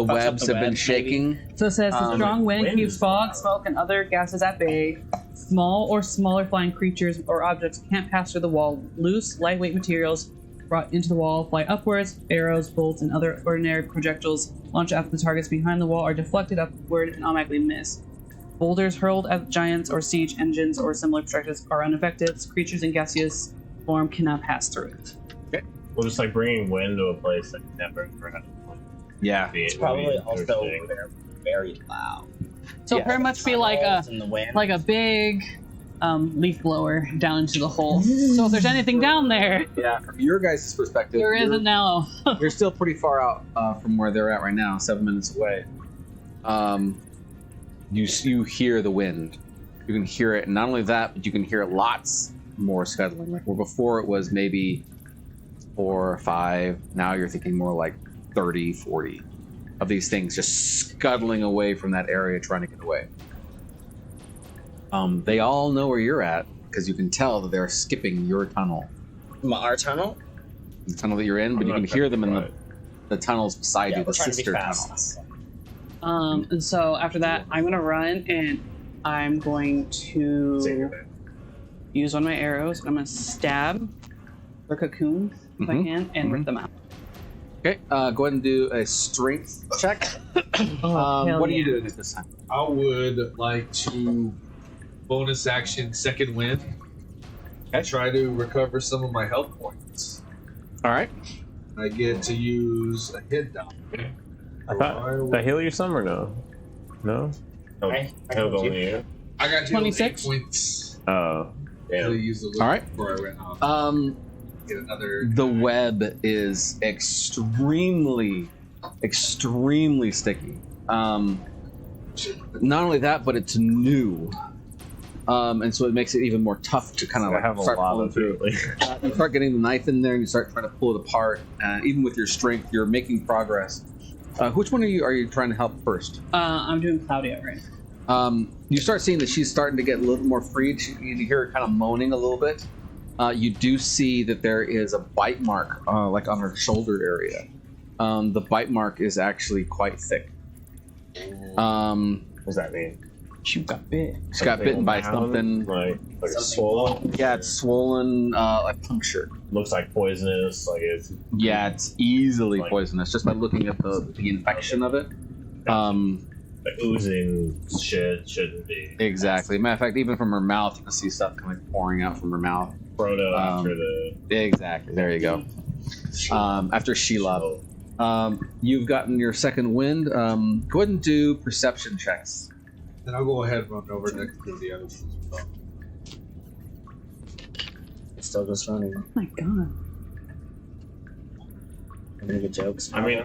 webs have been shaking. So it says the strong wind wind keeps is fog, loud. smoke, and other gases at bay. Small or smaller flying creatures or objects can't pass through the wall. Loose, lightweight materials brought into the wall fly upwards. Arrows, bolts, and other ordinary projectiles launched after the targets behind the wall are deflected upward and automatically miss. Boulders hurled at giants or siege engines or similar projectiles are unaffected. Creatures in gaseous form cannot pass through it. Well, just like bringing wind to a place that never had. Yeah. It's probably also very loud. So it'll pretty much be like In the wind. a big leaf blower down into the hole. So if there's anything down there, Yeah, from your guys' perspective, there isn't now. you're still pretty far out from where they're at right now, 7 minutes away. You hear the wind. You can hear it, and not only that, but you can hear lots more scuttling. Like where before it was maybe 4 or 5, now you're thinking more like 30, 40 of these things just scuttling away from that area trying to get away. They all know where you're at because you can tell that they're skipping your tunnel. Our tunnel? The tunnel that you're in, but I'm you not can hear them in quiet. the tunnels beside you, we're the trying to be sister fast. tunnels. And so after that, I'm gonna run and I'm going to use one of my arrows. I'm gonna stab their cocoon if I can and rip them out. Okay, go ahead and do a strength check. hell What are you yeah. doing at this time? I would like to bonus action second wind and try to recover some of my health points. All right. I get to use a hit die. I thought, did I heal you some or no? No? Oh, I healed got you. only you. I got 26? 8 points. Oh, I damn. used a little All right. before I ran off. Get another. The web is extremely sticky. Not only that, but it's new. And so it makes it even more tough to kind of I have a start lot pulling of through. You start getting the knife in there and you start trying to pull it apart. Even with your strength, you're making progress. Which one are you trying to help first? I'm doing Claudia right now. You start seeing that she's starting to get a little more freed. You hear her kind of moaning a little bit. You do see that there is a bite mark, like on her shoulder area. The bite mark is actually quite thick. What does that mean? She got bit. She got bitten by something. Like it's swollen? Yeah, it's swollen, like punctured. Looks like poisonous, like it's... Yeah, it's easily Like- poisonous just by looking at the infection of it. Like oozing shit shouldn't be. Exactly. Matter of fact, even from her mouth, you can see stuff coming pouring out from her mouth. Proto after the... Exactly. There you go. After Sheila. You've gotten your second wind. Go ahead and do perception checks. Then I'll go ahead and run over next to the other ones as well. It's still just running. Oh my god. I'm gonna get jokes. I mean,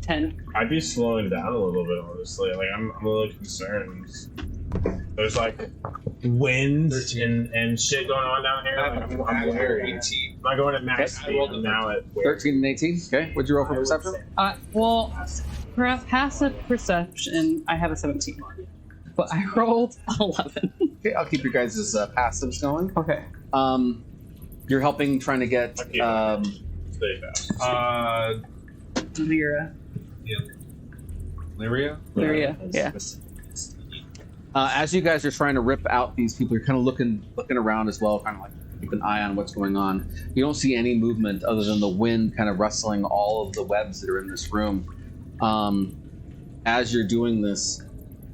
10. I'd be slowing down a little bit, honestly. Like, I'm a little concerned. There's like wind and shit going on down here. Like, I'm worried. 18. I'm not going at max speed. I'm now at 13 and 18. Okay. What'd you roll for perception? Well, for passive perception, I have a 17. But I rolled 11. Okay, I'll keep your guys' passives going. Okay. You're helping, trying to get. stay fast. Lyra. Lyria? Lyria, yeah. As you guys are trying to rip out these people, you're kind of looking around as well, kind of like keep an eye on what's going on. You don't see any movement other than the wind kind of rustling all of the webs that are in this room. As you're doing this,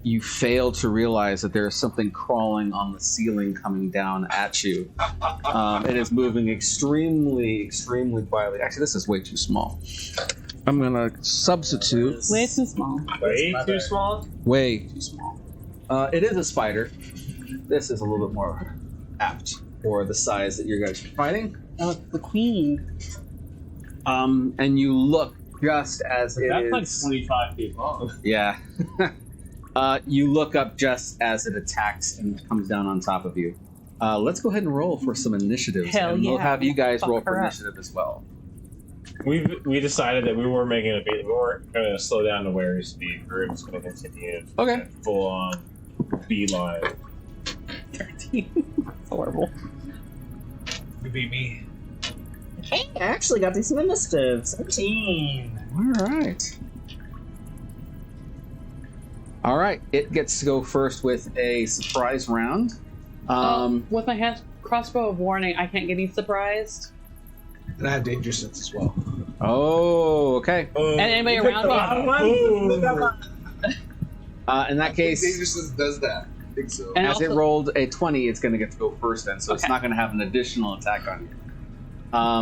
you fail to realize that there is something crawling on the ceiling coming down at you. It is moving extremely quietly. Actually, this is way too small. I'm gonna substitute. Way too small. Way too small? Way too small. It is a spider. This is a little bit more apt for the size that you guys are fighting. Oh, it's the queen. And you look just as it That's like is. 25 feet long. Yeah. You look up just as it attacks and comes down on top of you. Let's go ahead and roll for some initiatives. Hell and we'll yeah. have you guys Fuck roll her for up. initiative as well. We decided that we were making a beat. We weren't going to slow down to wary speed. We were just going to continue Okay. full on beeline. 13. That's horrible. You beat me. Hey, I actually got decent initiative. 17. All right. It gets to go first with a surprise round. With my crossbow of warning, I can't get any surprised. And I have danger sense as well. Oh, okay. And anybody around me? In that case, Danger sense does that. I think so. And as it also- rolled a 20, it's going to get to go first then, so it's Okay. not going to have an additional attack on you.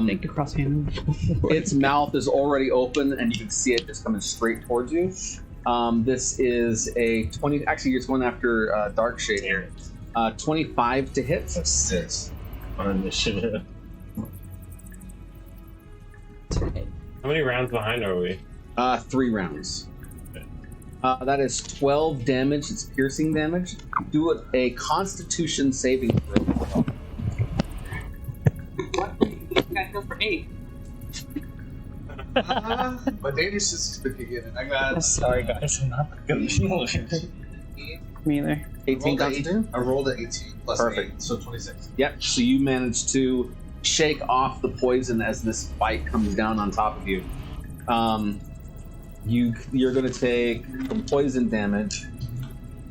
Thank you, crosshand. Its mouth is already open, and you can see it just coming straight towards you. This is a 20. Actually, you're just going after Dark Shade here. 25 to hit. That's 6 on initiative. How many rounds behind are we? 3 rounds. That is 12 damage. It's piercing damage. Do a Constitution saving throw. I go for 8. My danger sense is kicking in, and I got. Sorry, guys. I'm not good at emotions. Me either. 18 Constitution? I rolled an 18 plus Perfect. 8, so 26. Yep. So you manage to shake off the poison as this bite comes down on top of you. You're going to take some poison damage.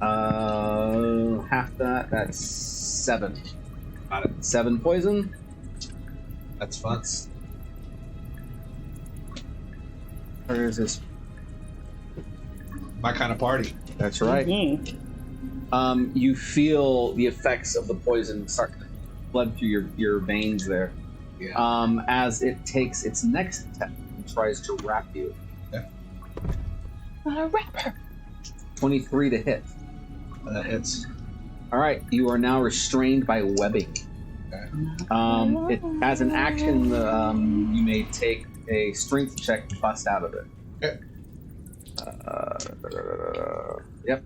Half that. That's 7. Got it. 7 poison. That's fun. Where is this? My kind of party. That's right. You feel the effects of the poison start to flood through your veins there. Yeah. As it takes its next attempt and tries to wrap you. Wrap her. 23 to hit. That hits. All right, you are now restrained by webbing. Okay. As an action, you may take a strength check to bust out of it. Okay. Yep.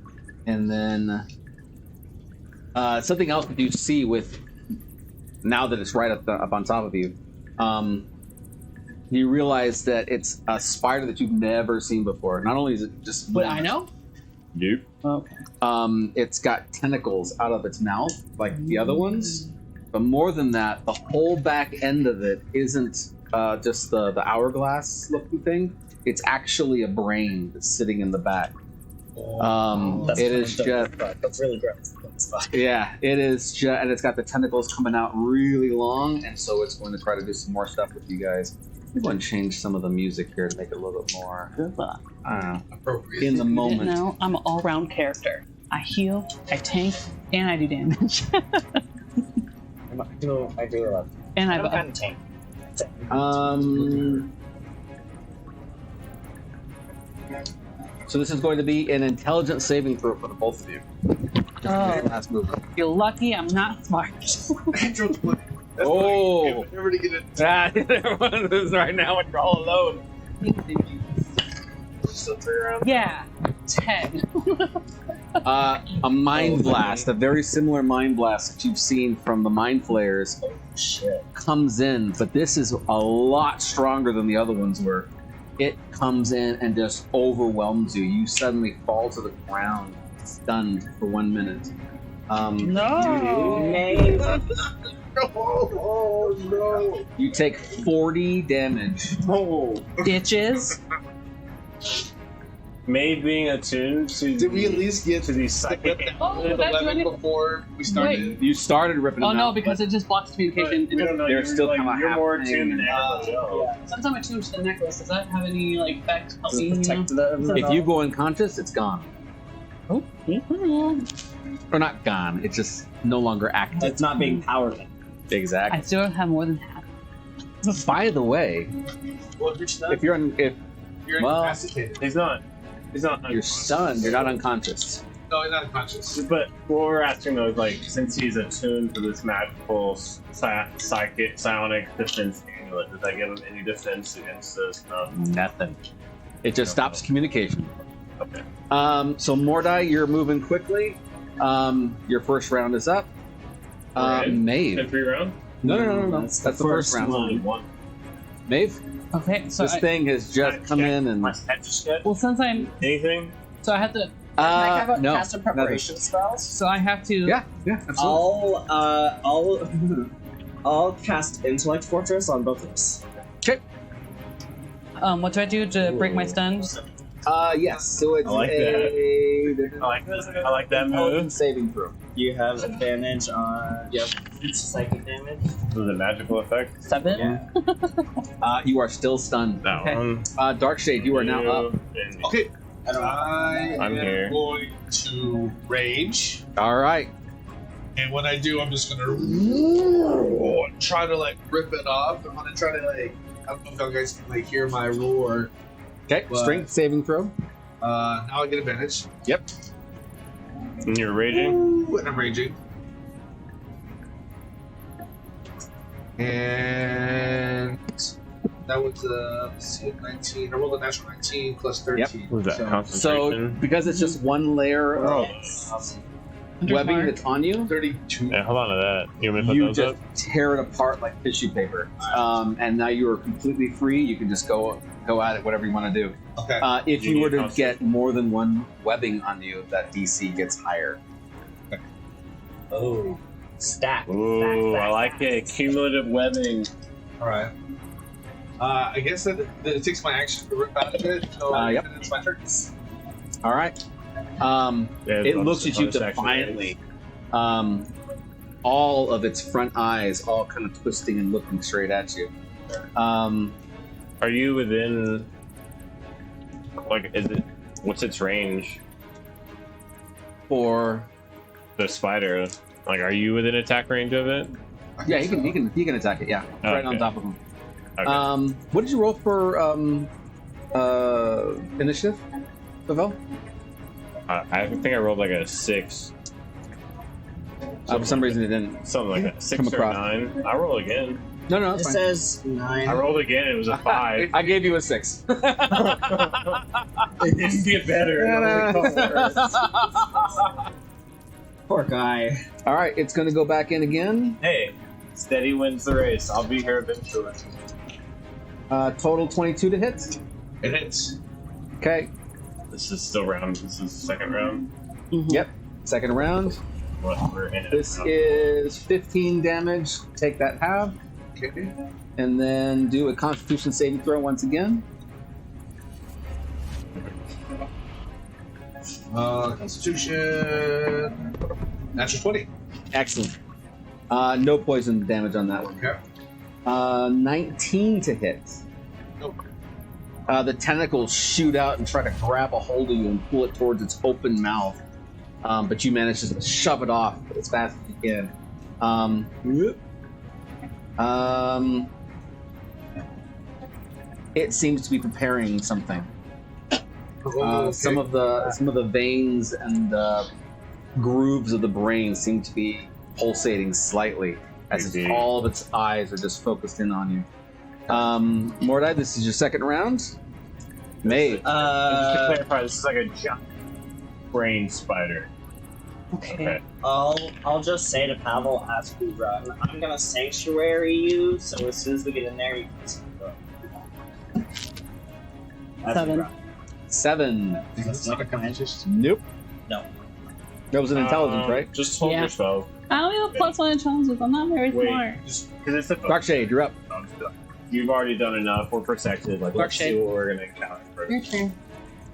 And then something else that you see with now that it's right up on top of you, you realize that it's a spider that you've never seen before. Not only is it just But I know. Nope. Okay. it's got tentacles out of its mouth like the other ones, but more than that, the whole back end of it isn't just the hourglass looking thing. It's actually a brain that's sitting in the back. That's It is just that's really gross. That's fine. yeah, it is just, and it's got the tentacles coming out really long, and so it's going to try to do some more stuff with you guys. I'm going to change some of the music here to make it a little bit more, I don't know, Appropriate. in the You didn't moment. know I'm an all-round character. I heal, I tank, and I do damage. I do a lot. And I I'm buff. kind of tank. So this is going to be an intelligence saving throw for the both of you. Oh, Last move. you're lucky I'm not smart. Natural 20. That's Oh. what I get whenever to get it. Everyone is right now when you're all alone. Still 3 rounds. Yeah, 10. A mind blast, a very similar mind blast that you've seen from the mind flayers, Shit. comes in, but this is a lot stronger than the other ones were. It comes in and just overwhelms you. You suddenly fall to the ground, stunned for 1 minute. No. Oh, no. You take 40 damage. Bitches. Maeve being attuned to Did we at least get to these psychic? Oh, that's what I 11 need- before we started? You started ripping Oh them no, out, because it just blocks communication. It We don't know. They're You're still like, kinda you're more happening. attuned than everybody else. Sometimes I tune to the necklace. Does that have any like effect? Help me, you know? Protect the. if you go unconscious, it's gone. Oh. Or not gone, it's just no longer active. It's not being powered. Exactly. I still have more than half. By the way, Well, if you're stunned, if you're well- incapacitated. He's not. He's not. you're stunned, you're not unconscious. No, you're not unconscious. But what we're asking though is like, since he's attuned to this magical psychic psionic defense amulet, does that give him any defense against this? No. Nothing. It just stops communication. Okay. So Mordai, you're moving quickly. Your first round is up. Alright. In Maeve. 3 rounds. No. That's the first round. Only one. Maeve, Okay, so this thing has just come in and My head just hit. well, since I'm Anything? so I have to no. cast a preparation spells? so I have to Yeah, absolutely. I'll cast Intellect Fortress on both of us. what do I do to break my stuns? Yes. So it's I like a I like that move. intelligence saving throw. You have advantage on psychic damage. This is a magical effect. 7. Yeah. You are still stunned. That Okay. one. Darkshade, you are now up. And Okay. I I'm am here. going to rage. All right. And when I do, I'm just gonna try to like rip it off. I'm gonna try to like, I don't know if y'all guys can like hear my roar. Okay. What? Strength saving throw. Now I get advantage. Yep. And you're raging. Ooh, and I'm raging. And that was let's see, 19. I rolled a natural 19 plus 13. What was that? So, So Concentration. because it's just one layer of webbing that's on you, 32. Yeah, hold on to that. You want me to you put those just up? tear it apart like tissue paper. And now you are completely free. You can just go at it, whatever you want to do. Okay. If You you were need to concentration. get more than one webbing on you, that DC gets higher. Oh. Stack. Ooh, I like it. Cumulative webbing. Alright. I guess that it takes my action to rip out of it. So Yep. and it's my turn. All right. Yeah, It looks at you bonus action defiantly. All of its front eyes, all kind of twisting and looking straight at you. Are you within Like, is it? What's its range? For The spider. Like, are you within attack range of it? yeah, he can attack it. Yeah, right on Okay. top of him. Okay. What did you roll for initiative, Pavel? I think I rolled like a 6. For some reason it didn't. Something like that. 6 Come or across. 9. I roll again. No, It it's fine. says 9. I rolled again. It was a 5. I gave you a 6. It didn't get better. It only got worse. Poor guy. All right, it's going to go back in again. Hey, steady wins the race. I'll be here eventually. Total 22 to hit. It hits. Okay. This is still round. This is the second round. Yep. Second round. What we're in. This is 15 damage. Take that half, Okay. and then do a Constitution saving throw once again. Constitution. Natural 20. Excellent. No poison damage on that one. Okay. 19 to hit. Nope. The tentacles shoot out and try to grab a hold of you and pull it towards its open mouth. But you manage to shove it off as fast as you can. It seems to be preparing something. Okay. Some of the veins and grooves of the brain seem to be pulsating slightly, as if all of its eyes are just focused in on you. Mordai, this is your second round. Maeve. Just to clarify, this is like a giant brain spider. Okay. I'll just say to Pavel as we run, I'm gonna sanctuary you, so as soon as we get in there, you can just go. As we 7. run. 7. That's not a competition. Nope. No. That was an intelligence, right? Just hold Yeah. yourself. I only have +1 intelligence. I'm not very smart. Just because it's a Darkshade, you're up. You've already done enough. We're protected. Like, let's see Darkshade. what we're gonna encounter first. Your turn.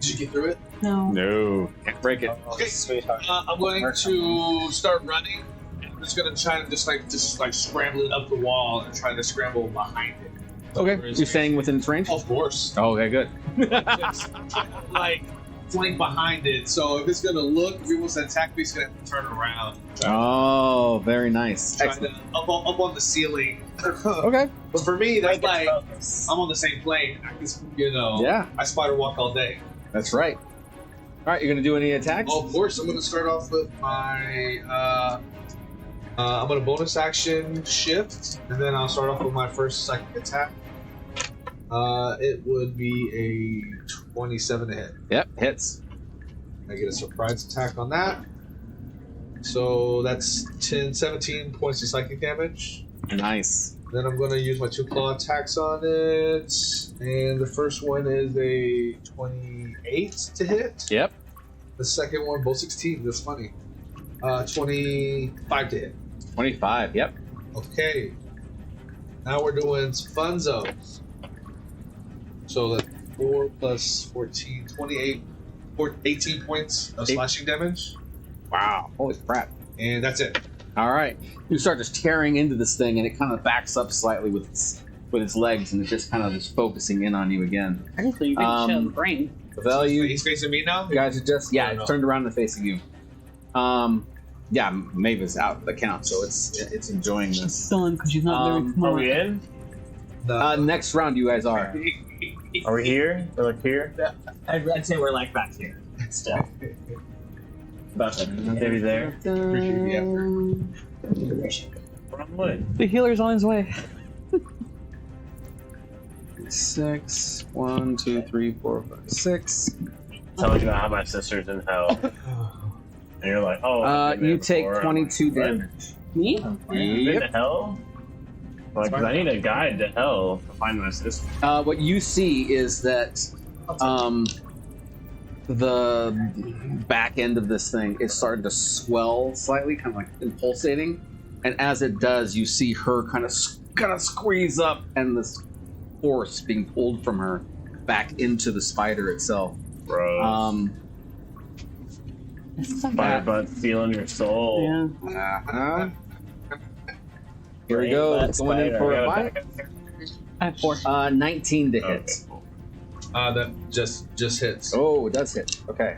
Did you get through it? No. No. Can't break it. Okay. Sweetheart. I'm going to start running. I'm just going to try to just scrambling up the wall and try to scramble behind it. Okay. You're staying within its range? Of course. Oh, okay, good. Just trying to, flank behind it. So if it's going to look, if it wants to attack me, it's going to have to turn around. Oh, very nice. Trying Excellent. to up on the ceiling. Okay. But for me, that's Break its like focus. I'm on the same plane. I can, Yeah, I spider walk all day. that's right. All right, you're going to do any attacks? Of course, I'm going to start off with my. I'm going to bonus action shift, and then I'll start off with my first psychic attack. It would be a 27 to hit. Yep, hits. I get a surprise attack on that. So that's 17 points of psychic damage. Nice. Then I'm going to use my 2 claw attacks on it. And the first one is a 28 to hit. Yep. The second one, both 16. That's funny. 25 to hit. 25, yep. Okay. Now we're doing funzos. So that's 4 plus 14, 28, 18 points of slashing damage. Wow. Holy crap. And that's it. All right. You start just tearing into this thing, and it kind of backs up slightly with its legs, and it's just kind of just focusing in on you again. Technically, you can show the brain. Value. He's facing me now? You guys are just No. it's turned around and facing you. Yeah, Maeve is out of the count, so it's enjoying this. Still in because she's not very Are smart. we in? Next round, you guys are. Are we here? We're like here? I'd say we're like back here. Still. About to Maybe there. Appreciate the Wrong way. The healer's on his way. 6, 1, 2, 3, 4, 5, 6. Telling you about how my sister's in hell. And you're like, oh. I've been You there take before. 22 I'm like, damage. Me? what? You've been to hell? Like, 'cause I need a guide to hell to find my sister. What you see is that the back end of this thing is starting to swell slightly, kind of like impulsating. And as it does, you see her kind of squeeze up, and this force being pulled from her back into the spider itself. Bro. Fire butt feeling your soul. Yeah. Uh-huh. Here we Brain go. butt Going in spider. for a Yeah, bite. I have 4. 19 to hit. Okay, cool. That just hits. Oh, it does hit. Okay.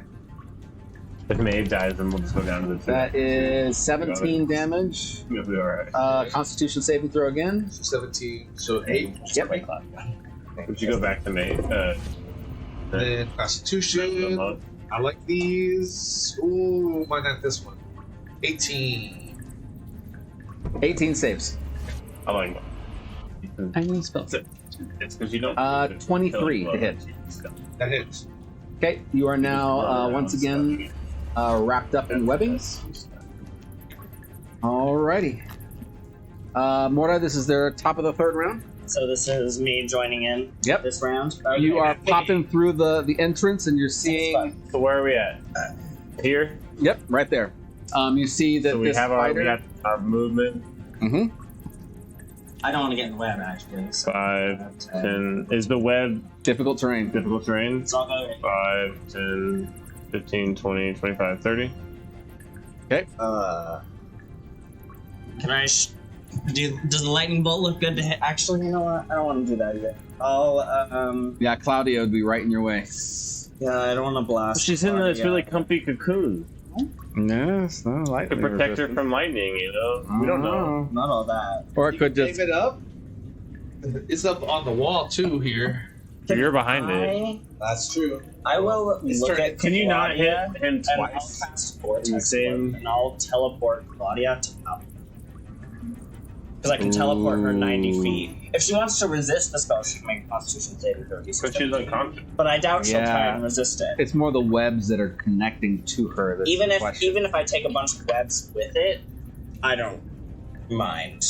If Maeve dies, then we'll just go down to the 2. That is 17 damage. You'll be alright. Constitution saving throw again. 17, so 8. Yep. We should go back to Maeve. Then Constitution. I like these. Ooh, why not this one? 18. 18 saves. I like one. I need spells. It's because you don't. 23 to hit. That hits. Okay, you are now once again wrapped up in webbings. Alrighty. Morta, this is their top of the third round. So this is me joining in. Yep. This round. You Okay. are popping through the entrance, and you're seeing. So where are we at? Here. Yep, right there. You see that So we this have fighter. our movement. Mm-hmm. I don't want to get in the web actually. So 5, 10. Is the web Difficult terrain. difficult terrain? So I'll go. 5, 10, 15, 20, 25, 30. Okay. Can I? Does the lightning bolt look good to hit? Actually, you know what? I don't want to do that either. I'll Yeah, Claudia would be right in your way. Yeah, I don't want to blast. She's in this Claudia. really comfy cocoon No, it's not to lightning. protect her from lightning. You know, we don't know. Not all that. Or it could just. Save it up. It's up on the wall too here. You're behind it. That's true. I will look at. Can you not hit Claudia him and I'll twice? cast Vortex In the same- Warp, and I'll teleport Claudia to up. Because I can teleport her 90 feet. If she wants to resist the spell, she can make a Constitution saving throw. But she's unconscious. But I doubt she'll try Yeah. and resist it. It's more the webs that are connecting to her. That's Even the if question. I take a bunch of webs with it, I don't mind.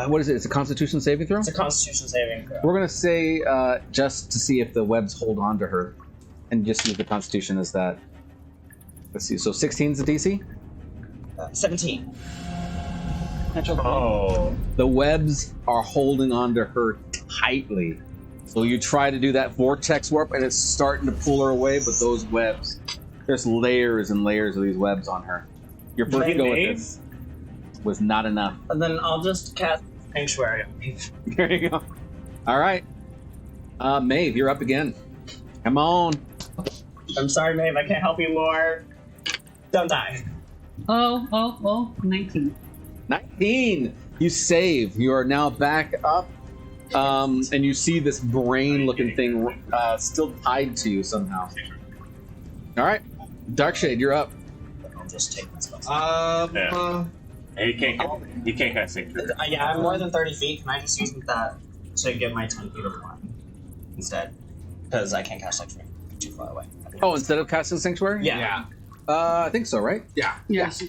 What is it? It's a Constitution saving throw. It's a Constitution saving throw. We're gonna say just to see if the webs hold on to her, and just use the Constitution as that. Let's see. So 16 is the DC. 17. Oh, The webs are holding on to her tightly. So you try to do that vortex warp, and it's starting to pull her away. But those webs, there's layers and layers of these webs on her. Your first Hey, go Dave. at this was not enough. And then I'll just cast Sanctuary on me. There you go. All right, Maeve, you're up again. Come on. I'm sorry, Maeve, I can't help you more. Don't die. 19. 19. You save. You are now back up, and you see this brain-looking thing still tied to you somehow. All right, Darkshade, you're up. I'll just take my spells. Yeah. He can't cast Sanctuary. Yeah, I'm more than 30 feet. Can I just use that to get my 10 feet of one instead? Because I can't cast Sanctuary. I'm too far away. Oh, instead of casting Sanctuary? Yeah. I think so, right? Yes.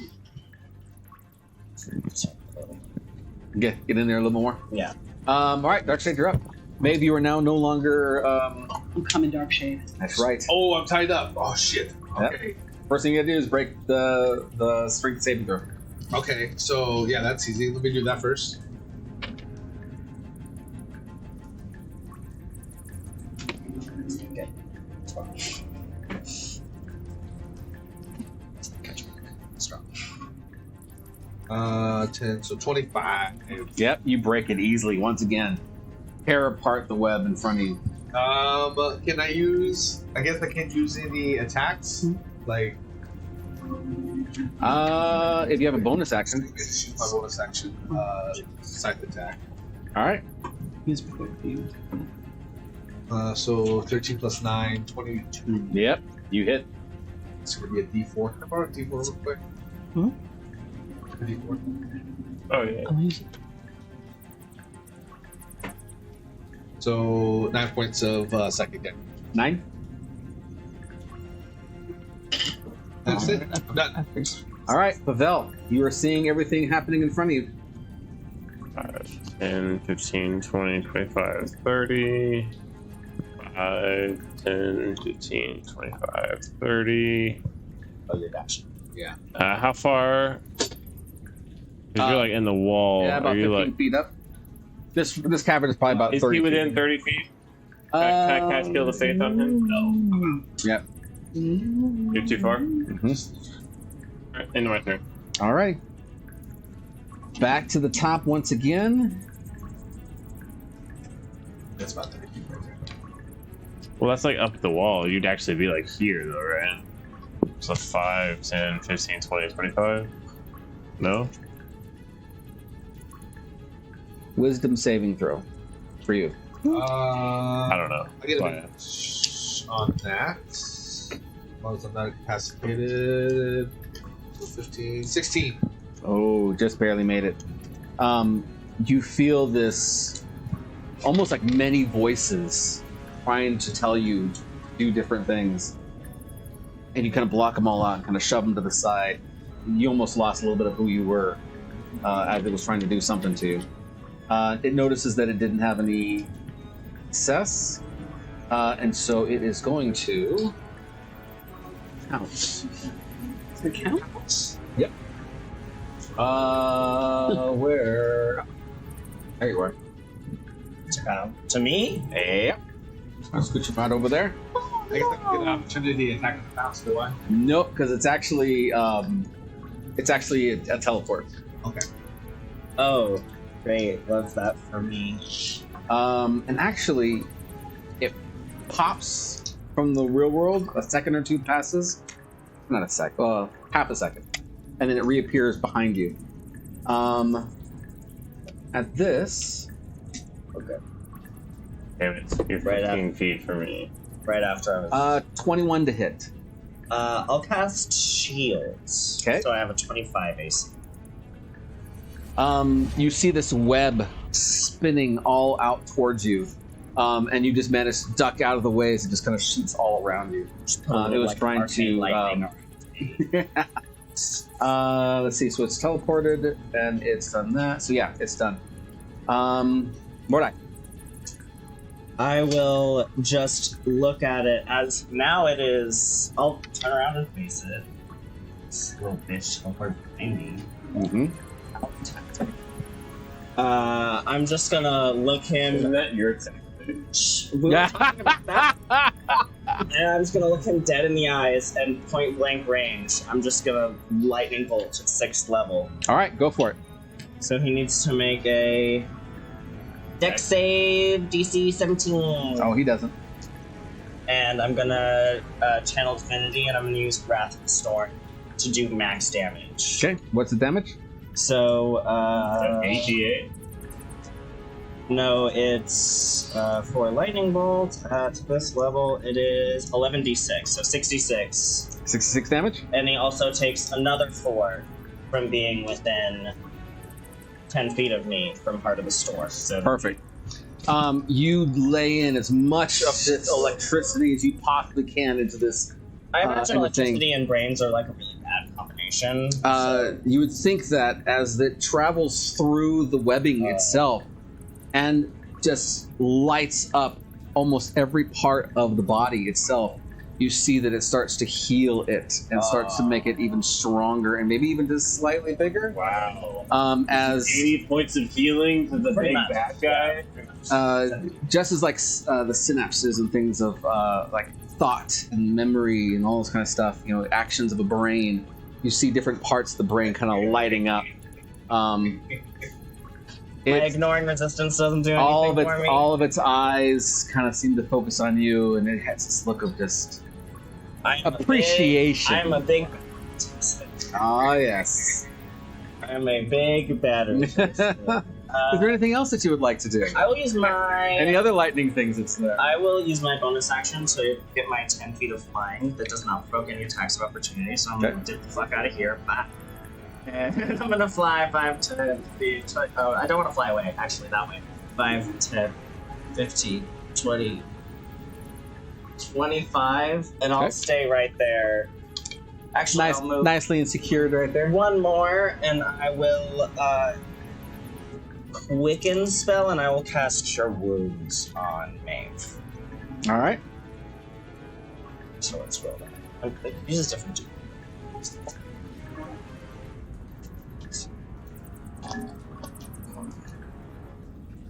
Get in there a little more. Yeah. All right, Darkshade, you're up. Maeve, you are now no longer. I'm coming, Dark Shade. That's right. Oh, I'm tied up. Oh shit. Okay. First thing you gotta do is break the strength saving throw. Okay. So yeah, that's easy. Let me do that first. Okay. 10. So 25. Yep, you break it easily once again. Tear apart the web in front of you. Can I use? I guess I can't use any attacks. Like, If you have a bonus action. shoot my bonus action. Scythe attack. All right. He's prepared for you. So 13 plus 9, 22. Yep, you hit. It's gonna be a D4. Can I borrow a D4 real quick? Hmm? A D4. Oh yeah. Amazing. So 9 points of psychic damage. 9. That's it. I'm done. All right, Pavel, you are seeing everything happening in front of you. 5, 10, 15, 20, 25, 30. 5, 10, 15, 25, 30. Oh, you're dashing. How far? Because you're like in the wall. Yeah, about Are you 15 like? feet up. This cavern is probably about Is 30 he within feet. 30 feet? Can I cast Shield of Faith on him? No. Yep. You're too far. Mhm. Alright, end my turn. All right. Back to the top once again. That's about 30 feet right Well, that's like up the wall. You'd actually be like here, though, right? So 5, 10, 15, 20, 25? No? Wisdom saving throw for you. I don't know. I get a Why? bit on that. As long as I'm not incapacitated. 15, 16. Oh, just barely made it. You feel this almost like many voices trying to tell you to do different things. And you kind of block them all out and kind of shove them to the side. You almost lost a little bit of who you were as it was trying to do something to you. It notices that it didn't have any success. And so it is going to count. Does it count? Yep. Where? There you are. To me? Yep. I'll scoot you right over there. I guess I can get an opportunity to attack the mouse, do I? Nope, because it's actually a teleport. Okay. Oh, great. Love that for me. And actually, it pops from the real world. A second or two passes. Not a sec. Half a second, and then it reappears behind you. At this. Okay. Damn it. You're Right 15 feet from me. Right after I was. 21 to hit. I'll cast shields. Okay. So I have a 25 AC. You see this web spinning all out towards you, and you just manage to duck out of the way as it just kind of shoots all around you. It was trying to. Let's see. So it's teleported, and it's done that. So yeah, it's done. Mordai. I will just look at it as now it is. I'll turn around and face it. This little bitch teleported behind me. Mm-hmm. I'm just gonna look him. Isn't that your attack? We were talking about that. And I'm just gonna look him dead in the eyes and point blank range. I'm just gonna lightning bolt at 6th level. All right, go for it. So he needs to make a Dex save DC 17. Oh, he doesn't. And I'm gonna channel Divinity, and I'm gonna use Wrath of the Storm to do max damage. Okay, what's the damage? So, 88? no, it's for Lightning Bolt at this level, it is 11d6, so 66. 66 damage? And he also takes another 4 from being within 10 feet of me from Heart of the Storm. So Perfect. You lay in as much of this electricity as you possibly can into this. I imagine anything. electricity and brains are like a really bad combination. You would think that as it travels through the webbing itself and just lights up almost every part of the body itself, you see that it starts to heal it and starts to make it even stronger and maybe even just slightly bigger. Wow. As 80 points of healing to the Pretty big much. bad guy? just as like the synapses and things of like thought and memory and all this kind of stuff, you know, actions of a brain, you see different parts of the brain kind of lighting up. My ignoring resistance doesn't do anything for me. All of its eyes kind of seem to focus on you, and it has this look of just appreciation. I'm a big. Ah, yes. I'm a big battery. Is there anything else that you would like to do? I will use my. Any other lightning things that's there? I will use my bonus action to get my 10 feet of flying that does not provoke any attacks of opportunity. So I'm gonna dip the fuck out of here. Bye. And I'm gonna fly 5 to 50. Oh, I don't want to fly away. Actually, that way. 5, 10, 15, 20, 25, and I'll stay right there. Actually, I'll move Nicely and secured right there. one more, and I will Quicken spell, and I will cast Cure Wounds on Maeve. All right. So let's roll that. It uses different.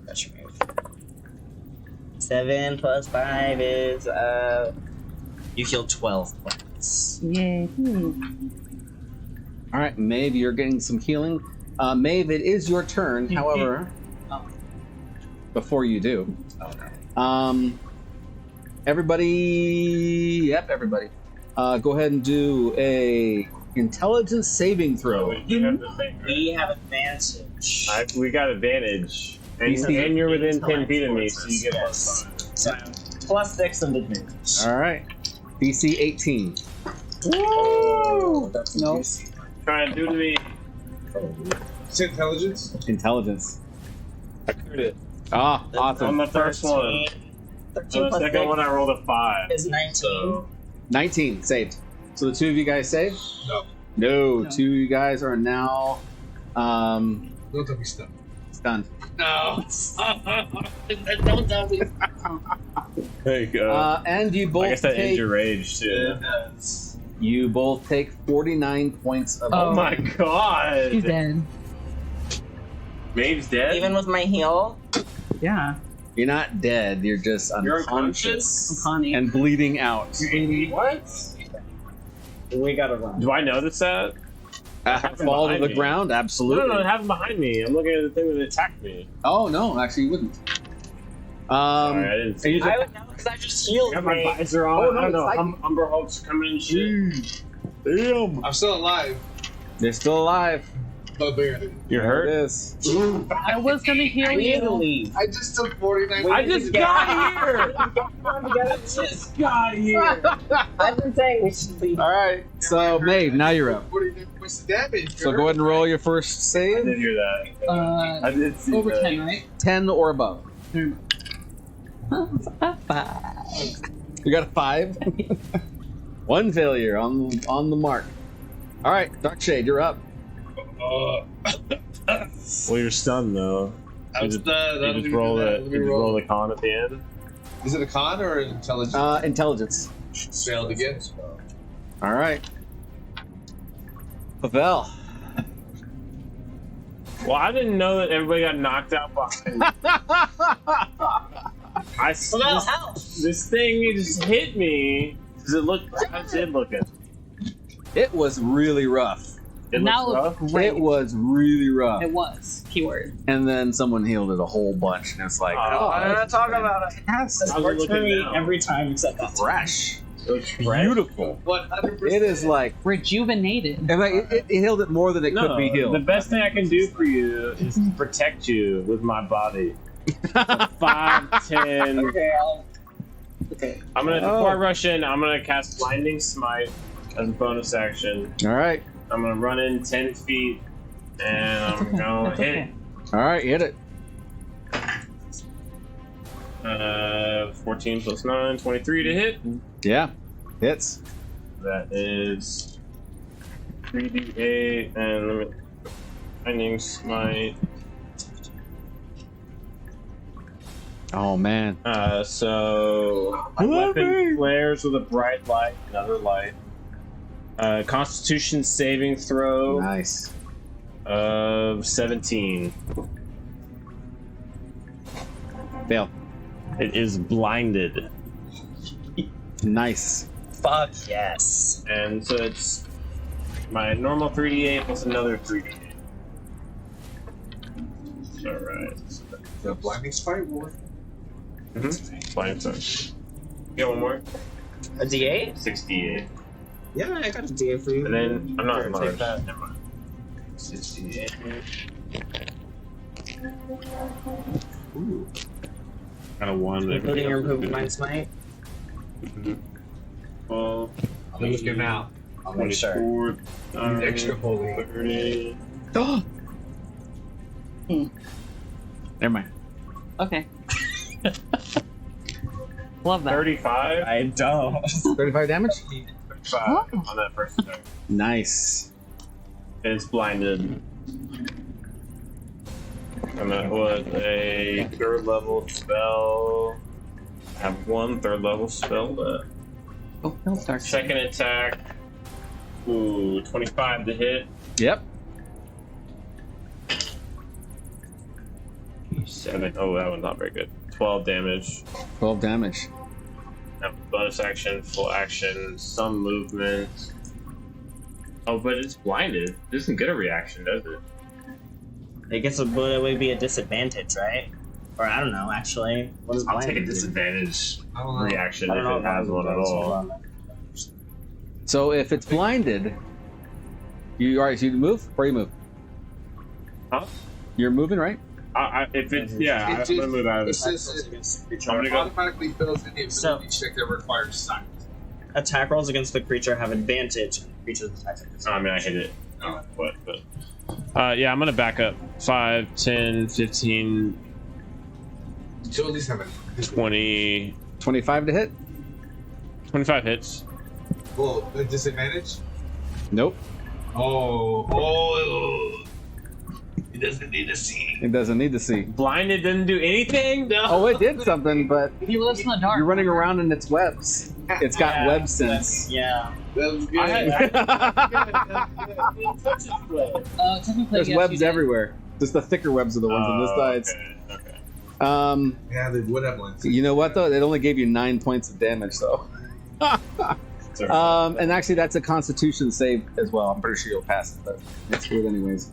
That's your Maeve. 7 plus 5 is you heal 12 points. Yay. All right, Maeve, you're getting some healing. Maeve, it is your turn. However, before you do, Everybody. Yep, everybody. Go ahead and do a intelligence saving throw. You have the thing. We have advantage. We got advantage. And, DC and you're within 10 feet of me, so you get plus 5. So, plus 6 and advantage. All right. DC 18. Woo! That's Nope. Trying to do to me. It's intelligence. Intelligence. I cleared it. Ah, On awesome. the first one. 13 On the plus second 6 one, I rolled a 5. is 19. So, 19 saved. So the two of you guys saved? No. No. No. Two of you guys are now Don't tell me stuff. stunned. No. Don't tell me. there you go. And you I both guess that ends take your rage, too. you both take 49 points of Oh my god! He's dead. Maeve's dead? Even with my heal? Yeah. You're not dead, you're just You're unconscious Connie. and bleeding out. What? We gotta run. Do I notice that? Fall to behind the me. ground? No, Absolutely. it happened behind me. I'm looking at the thing that attacked me. Oh no, actually you wouldn't. Sorry, I didn't see you it. I would know because I just healed I got my me. visor on. Oh, no, I don't know. it's like- Umber Hulk's coming and shit. Damn. I'm still alive, They're still alive. but barely. You're There hurt? it is. I was gonna heal I need to you. leave. I just took 49. I just got here! I just got here! I've been saying we should leave. Alright, so Maeve, now you're up. 49 points of damage. So go ahead and roll your first I save. did hear that. Uh, I did see over that. 10, right? 10 or above. Five. You got a 5. One failure on the mark. Alright, Darkshade, you're up. Well, you're stunned though. I'm stunned. You just roll the con at the end. Is it a con or an intelligence? Intelligence. Failed again. Alright. Pavel. Well, I didn't know that everybody got knocked out behind me. Well, help! This thing just hit me. Does it look? How's it looking? It was really rough. It Now looks looks rough. great. It was really rough. It was. Keyword. And then someone healed it a whole bunch, and it's like, Oh, I'm gonna talk about it. that's This How's it works for looking me now? every time except that. fresh. It looks fresh. Beautiful. 100%. It is like, Rejuvenated. and like it healed it more than it could be healed. The best thing I can do for you is to protect you with my body. 5, 10. Okay. I'm gonna before I rush in. I'm gonna cast Blinding Smite as a bonus action. All right, I'm gonna run in 10 feet, and I'm gonna hit it. all right, hit it. 14 plus 9, 23 to hit. Yeah, hits. That is 3d8, and let me Blinding Smite. Oh man. So my weapon flares with a bright light, another light. Constitution saving throw Nice. of 17. Fail. It is blinded, Nice. Fuck yes. and so it's my normal 3d8 plus another 3d8. All right. The blinding spite war. Blind touch. Get one more. A D8? 68. Yeah, I got a D8 for you. And then I'm not Here, large. take that. Never mind. 68. Got a 1. Including your improved mind smite. Well, I'll look him out. I'll make sure. 24, Extra holy. 30. Never mind. Okay. Love that. 35? I don't. 35 damage. 35 on that first attack. Nice. And it's blinded. And that was a 3rd level spell. I have 1 3rd level spell left. Oh, no, dark. Second attack. Ooh, 25 to hit. Yep. 7. Oh, that one's not very good. 12 damage. 12 damage. Now, bonus action, full action, some movement. Oh, but it's blinded. It doesn't get a reaction, does it? I guess it would be a disadvantage, right? Or I don't know, actually. What does I'll take a blinded do? disadvantage I don't know. reaction I if don't know it if has one at all. So if it's blinded, you alright? So you move or you move? Huh? You're moving, right? If it's yeah, I'm gonna move out of It this. says I'm it gonna go. automatically fills in the ability So- check that requires sight. Attack rolls against the creature have advantage. Creature's attack. Oh, I mean, I hit it. Oh, what? But yeah, I'm gonna back up 5, 10, 15, So at least have it. 20, 25 to hit. 25 hits. Well, a disadvantage? Nope. Oh. It doesn't need to see. It doesn't need to see. Blinded didn't do anything. No. Oh, it did something, but He lives in the dark. you're running around in its webs. It's got Yeah, web sense. Yeah. That was good. Technically, There's yes, webs you did. everywhere. Just the thicker webs are the ones on this side. Okay. Yeah, they would have lens. You know what though? It only gave you 9 points of damage though. And actually, that's a Constitution save as well. I'm pretty sure you'll pass it, but it's good anyways.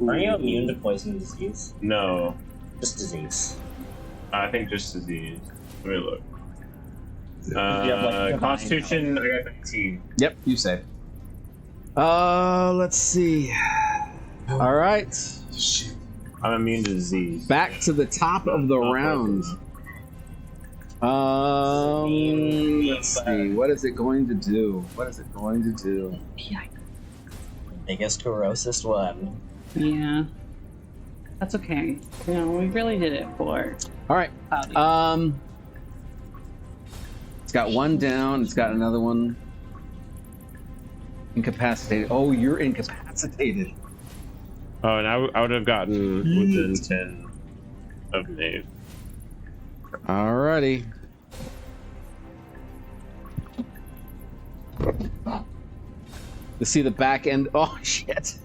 Are you immune to poison and disease? No, Just disease. I think just disease. Let me look. like, Constitution, I got 19. Yep, you save. Let's see. All right, Shit. I'm immune to disease. back to the top of the round. Let's see. What is it going to do? What is it going to do? Biggest, grossest one. Yeah. That's okay. You know, we really did it for All right. Cloudy. It's got one down. It's got another one. Incapacitated. Oh, you're incapacitated. Oh, and I would have gotten within 10 of Nave. Alrighty. You see the back end. Oh shit!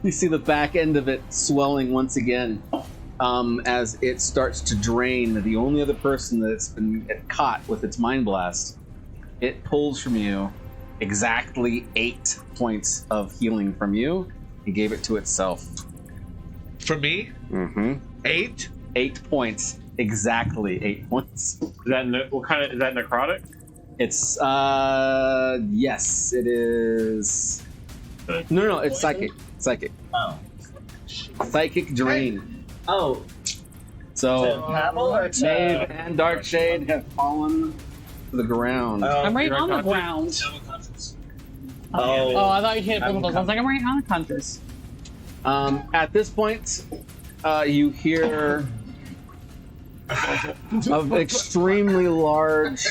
You see the back end of it swelling once again as it starts to drain. The only other person that's been caught with its mind blast, it pulls from you exactly 8 points of healing from you. He gave it to itself. For me, Mm-hmm. 8. 8 points. Exactly 8 points. Is that what kind of is that necrotic? It's yes, it is. No, it's psychic. Psychic. Oh. Psychic drain. Oh. So To Pavel or to... Knave and Darkshade have fallen to the ground. I'm right you're on the unconscious? ground. Oh. Oh, I thought you hit both of those. I was like, I'm right unconscious. At this point, you hear an extremely large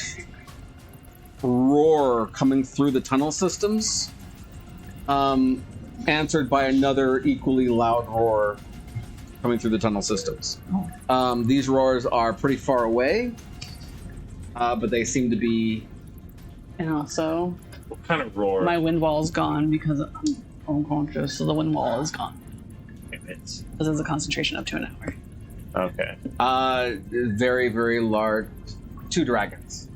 roar coming through the tunnel systems, answered by another equally loud roar coming through the tunnel systems. These roars are pretty far away, but they seem to be... And also, What kind of roar? my wind wall is gone because I'm unconscious, so the wind wall is gone. It's Because it's a concentration up to an hour. okay. very, very large... 2 dragons.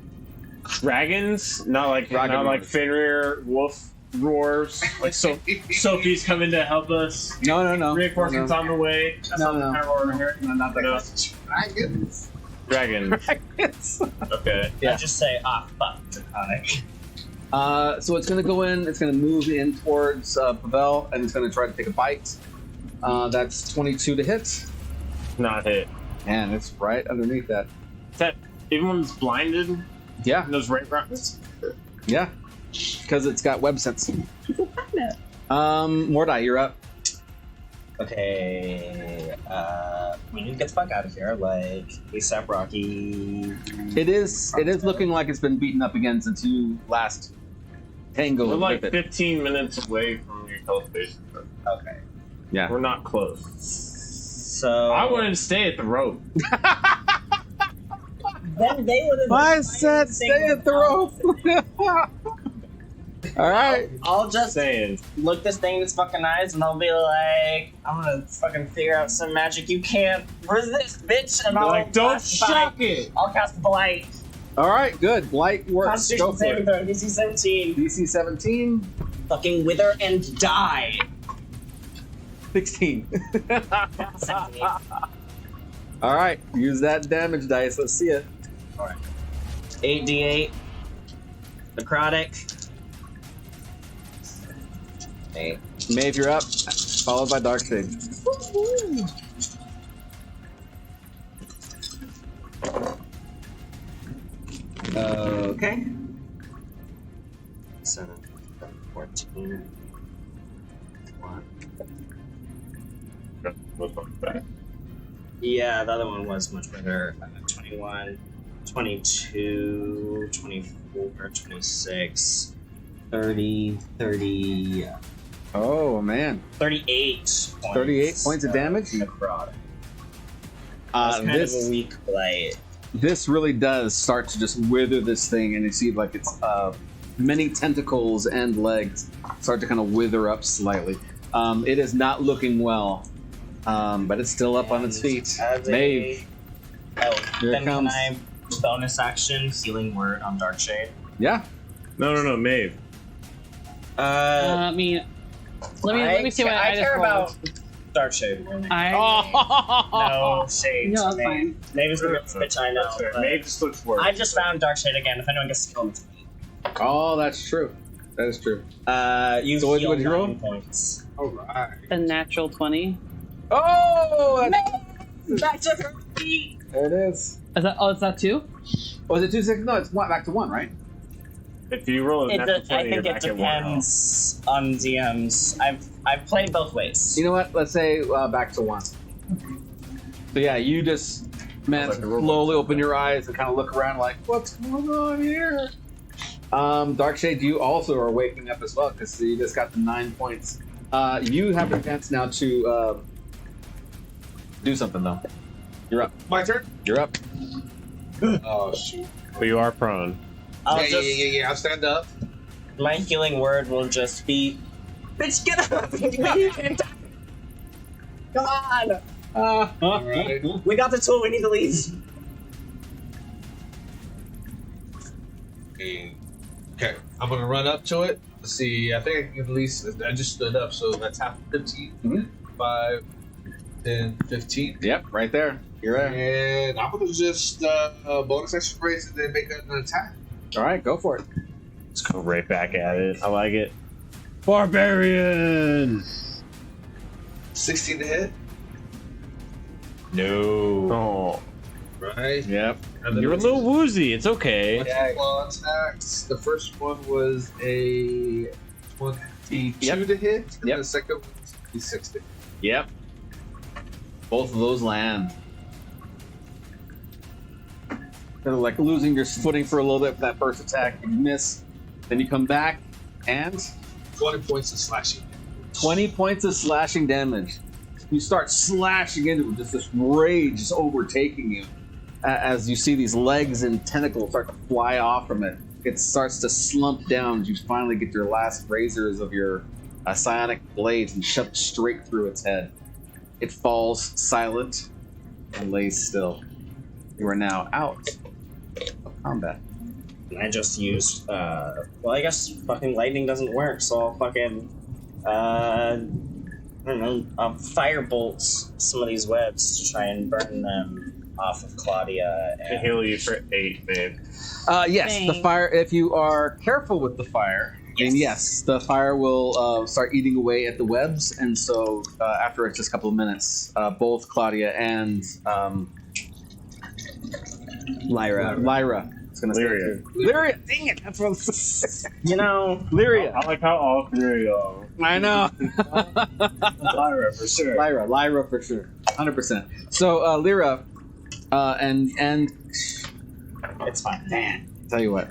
Dragons, not like Dragon roars. Fenrir wolf roars. Like Sophie's coming to help us. No. Reinforcements on the way. That's No, not the no. kind of roar we're hearing. No, not that No. Dragons. Dragons. Dragons. Okay. Yeah. I just say, fuck, draconic. So it's going to go in, it's going to move in towards Pavel, and it's going to try to take a bite. That's 22 to hit. Not hit. And it's right underneath that. Is that even when it's blinded? Yeah, Those right rounds? yeah. Because it's got web sense. Mordai, you're up. Okay, we need to get the fuck out of here, like, ASAP Rocky. It is looking like it's been beaten up again since you last tangled We're like with it. 15 minutes away from your teleportation. Okay. Yeah. We're not close. So... I wanted to stay at the rope. Then they would have... I said stay at the rope. All right. I'll just Saying. look this thing in its fucking eyes and I'll be like, I'm gonna fucking figure out some magic you can't resist, bitch, and I'll Like, don't cast shock Blight. it! I'll cast Blight. All right. Good. Blight works. Go Constitution for saving it. throw, DC 17. DC 17. Fucking wither and die. 16. 17. All right, use that damage dice. Let's see it. 8d8. Necrotic. 8. Maeve, you're up. Followed by Darkshade. Okay. 7, 14. 1. Yeah, the other one was much better. 21, 22, 24, 26, 30, 30. Oh man, 38 points. 38 points of damage. Necrotic. That's kind of a weak blight. This really does start to just wither this thing, and you see like its many tentacles and legs start to kind of wither up slightly. It is not looking well, but it's still up on its feet. Maeve, here it comes. Can I bonus action healing word on Darkshade? Yeah. No, Maeve. I mean, let me see what I just care rolled. about Darkshade. Oh. No shade. No, that's Maeve. fine. Maeve is the best bitch I know. but Maeve just looks worse. I just found Darkshade again. If anyone gets to kill me, it's me. Oh, that's true. That is true. You So heal what'd you roll? 9 points. All right. A natural 20. Oh, Back to her feet. there it is. Is that 2? Oh, is it 2 6? No, it's back to 1, right? If you roll a natural 20, I you're think it back at 1. depends on DMs. I've played both ways. You know what? Let's say back to 1. So yeah, you just slowly open your eyes and kind of look around like, what's going on here? Darkshade, you also are waking up as well because you just got the 9 points. You have the chance now to do something though. You're up. My turn. You're up. Oh shoot. But you are prone. Yeah. I'll stand up. My healing word will just be, bitch, get up! Come on! All right. We got the tool. We need to leave. Okay, I'm gonna run up to it. Let's see. I think I can at least. I just stood up, so that's half 15. Mhm. 5, 10, 15. Yep, right there. You're there. And I'm gonna just bonus action raise and then make an attack. All right, go for it. Let's go right back at it. I like it. Barbarian! 16 to hit. No. Oh. Right. Yep. And then You're a little woozy. It's okay. Yeah. Claw attacks. The first one was a 22 to hit, and Yep. the second one was a 60. Yep. Both of those land. Kind of like losing your footing for a little bit for that first attack. You miss. Then you come back and 20 points of slashing. 20 points of slashing damage. You start slashing into it, just this rage is overtaking you. As you see these legs and tentacles start to fly off from it, it starts to slump down as you finally get your last razors of your psionic blades and shove straight through its head. It falls silent and lays still. You are now out of combat. I just used, well, I guess fucking lightning doesn't work, so I'll fucking, I don't know, firebolt some of these webs to try and burn them off of Claudia. To heal you for 8, babe. Yes, the Dang. fire, if you are careful with the fire, then yes, the fire will start eating away at the webs, and so after just a couple of minutes, both Claudia and Lyra. Lyra. It's gonna stay Lyria. too. Lyria! Dang it! That's what I was You know, Lyria. I like how all 3 are. I know. Lyra, for sure. Lyra for sure. 100%. So, Lyra, and it's fine. man, tell you what.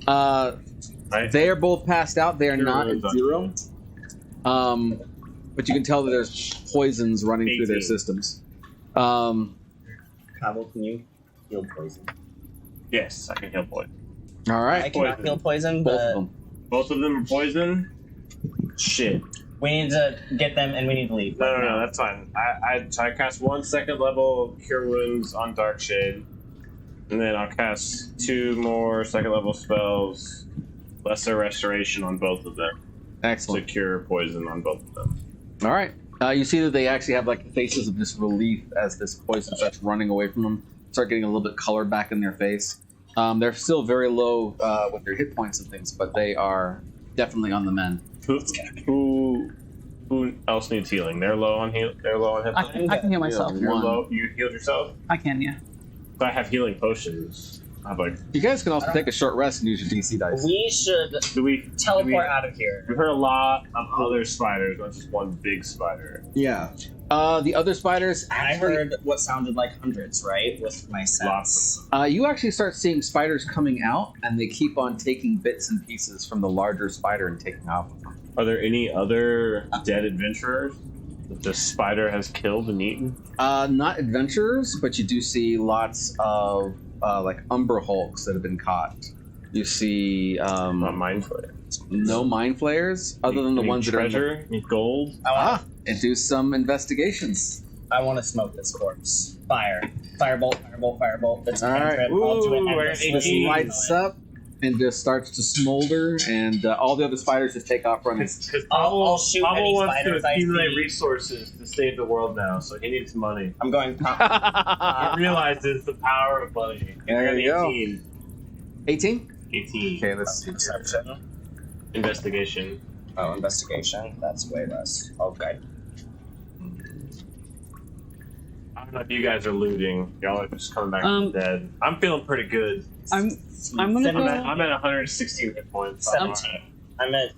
Right? They are both passed out. They are Zero not at is on 0. But you can tell that there's poisons running through their 18. systems. Cobble, can you heal poison? Yes, I can heal poison. All I right. cannot Poison. heal poison, Both but of them. Both of them are poison? Shit. we need to get them and we need to leave. No, that's fine. I cast 1 second level Cure Wounds on Darkshade, and then I'll cast 2 more second level spells, Lesser Restoration on both of them, to Excellent. cure poison on both of them. All right. You see that they actually have like faces of just relief as this poison starts running away from them. Start getting a little bit color back in their face. They're still very low with their hit points and things, but they are definitely on the mend. Who else needs healing? They're low on hit I can heal myself. You're One. low. You healed yourself. I can, yeah. So I have healing potions. I'm like, You guys can also take a short rest and use your DC dice. We should do we teleport out of here. We've heard a lot of other spiders, not just one big spider. Yeah. The other spiders I actually. heard what sounded like hundreds, right? With my sense. You actually start seeing spiders coming out, and they keep on taking bits and pieces from the larger spider and taking off with them. Are there any other dead adventurers that the spider has killed and eaten? Not adventurers, but you do see lots of like Umber Hulks that have been caught. You see Not mind flayer. no mind flayers, other than the Any ones that are in the... treasure, any gold. And do some investigations. I want to smoke this corpse. Fire. Firebolt, firebolt, firebolt. That's All right. cantrip. I'll do it Ooh, endlessly. This lights up and just starts to smolder, and all the other spiders just take off running. Because I'll shoot Pablo any wants to spiders I accumulate see. resources to save the world now, so he needs money. I'm going. He realizes the power of money. There you go. 18. 18? 18. Okay, let's see. Perception. Investigation. Oh, investigation. That's way less. Okay. I don't know if you guys are looting. Y'all are just coming back from the dead. I'm feeling pretty good. I'm gonna go. I'm at 116 hit points. 17. I'm at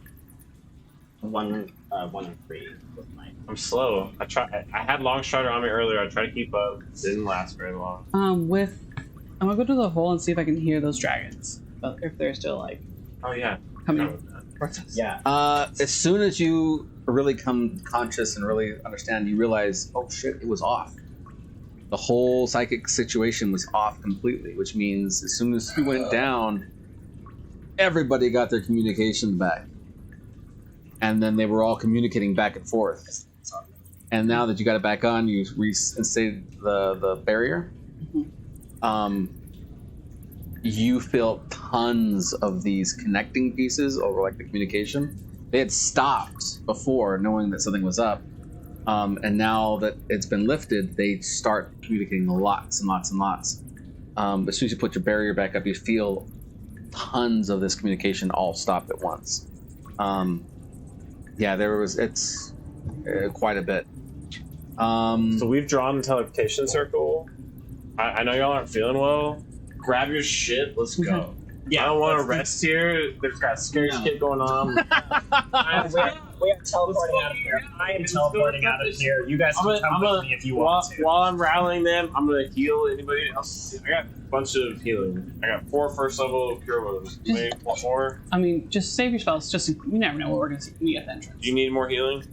1 and 3 with my. I'm slow. I had long strider on me earlier. I tried to keep up. Didn't last very long. I'm gonna go to the hole and see if I can hear those dragons. But if they're still like Oh yeah. coming. Yeah. As soon as you really come conscious and really understand, you realize, oh shit, it was off. The whole psychic situation was off completely, which means as soon as you went down, everybody got their communication back. And then they were all communicating back and forth. And now that you got it back on, you reinstated the barrier. You feel tons of these connecting pieces over like the communication. They had stopped before knowing that something was up. And now that it's been lifted, they start communicating lots and lots and lots. As soon as you put your barrier back up, you feel tons of this communication all stop at once. Yeah, it's quite a bit. So we've drawn the teleportation circle. I know y'all aren't feeling well. Grab your shit. Let's go. Yeah, I don't want to rest here. There's got scary shit going on. We are teleporting out of here. I am teleporting out of here. You guys can come with me if you want to. While I'm rallying them, I'm gonna heal anybody else. I got a bunch of healing. I got 4 first level cure wounds. Wait, what more? I mean, just save your spells. Just you never know what we're gonna see at the entrance. Do you need more healing?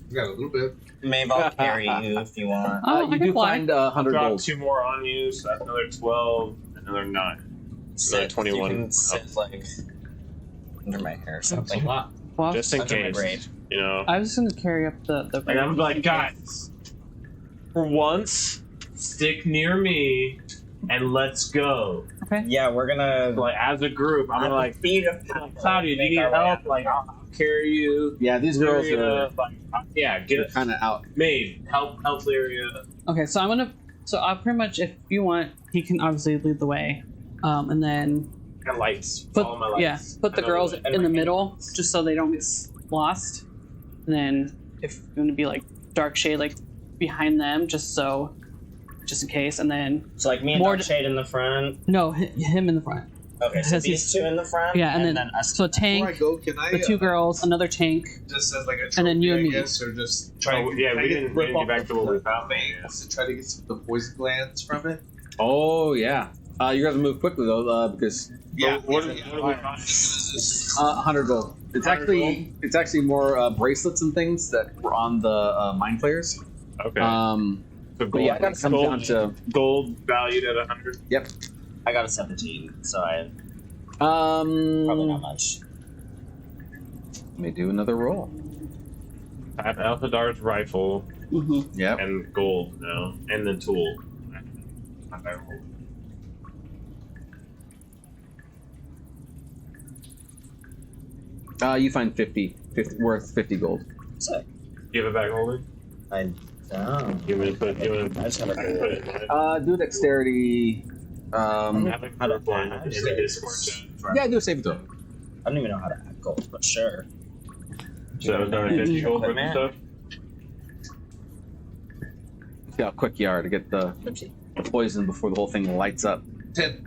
We got a little bit. Maybe I'll carry you if you want. Oh, I You can do fly. find 100 Drop gold. 2 more on you, so that's another 12, another 9. Sit, 21. You can sit like under my hair or something. lot. Well, Just in Under my case, braid. you know. I was just gonna carry up the. And I'm like, guys, for once, stick near me and let's go. Okay. Yeah, we're gonna. Like, as a group, I'm gonna like, feed of Claudia, do you need help? Like, I'll carry you. Yeah, these girls Lyria, are like, yeah, get it. kind of out. Maid, help Lyria. Okay, so I'm gonna. So I'll pretty much, if you want, he can obviously lead the way, and then I got lights. put Follow my lights. yeah, put the I know girls way. in the middle, just so they don't get lost. And then if you're gonna be like dark shade, like behind them, just in case. And then So like me and More Dark Shade in the front. no, him in the front. Okay, so Has he- these two in the front. Yeah, and then us. so a Before I tank, go, can I the 2 girls, another tank. just as like a trophy, And then you and I me. guess, or just try Oh, to yeah, try we to didn't rip get off back to what we found. veins to try to get some of the poison glands from it. Oh, yeah. You guys move quickly, though, because Yeah, What do we 100 gold. It's 100 actually more bracelets and things that were on the mind players. Okay. So gold, yeah, that comes down to... gold valued at 100. Yep. I got a 17, so I probably not much. Let me do another roll. I have Alphadar's rifle Mm-hmm. Yep. and gold now, and the tool. You find 50 worth 50 gold. Sick. Do you have a bag holding? I don't. You want me to put? You want I just have a put it? Do dexterity. Have a How to one add in the saves. Discord chat. Yeah, do a saving throw. I don't even know how to add gold, but sure. So that was another 50 gold worth of stuff. See how quick you are to get the poison before the whole thing lights up. 10.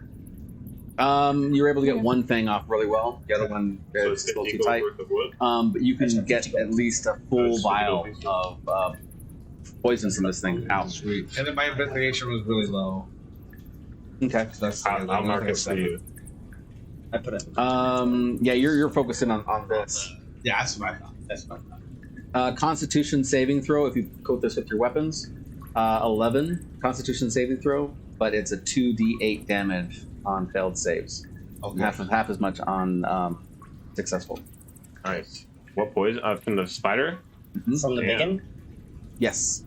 You're able to get one thing off really well. The other one So is it's a little 50 too gold tight. worth of wood. But you can Actually, get 50 at least a full That's vial pretty of poison from this thing out. Sweet. And then my investigation was really low. Okay. So that's I'll mark it for you. I put it. Yeah, you're focusing on this. Yeah, that's what I thought. That's what I thought. Constitution saving throw. If you coat this with your weapons, 11 Constitution saving throw, but it's a 2d8 damage on failed saves. Okay. Half as much on successful. Nice. What poison? From the spider? From the Yeah. beacon, Yes.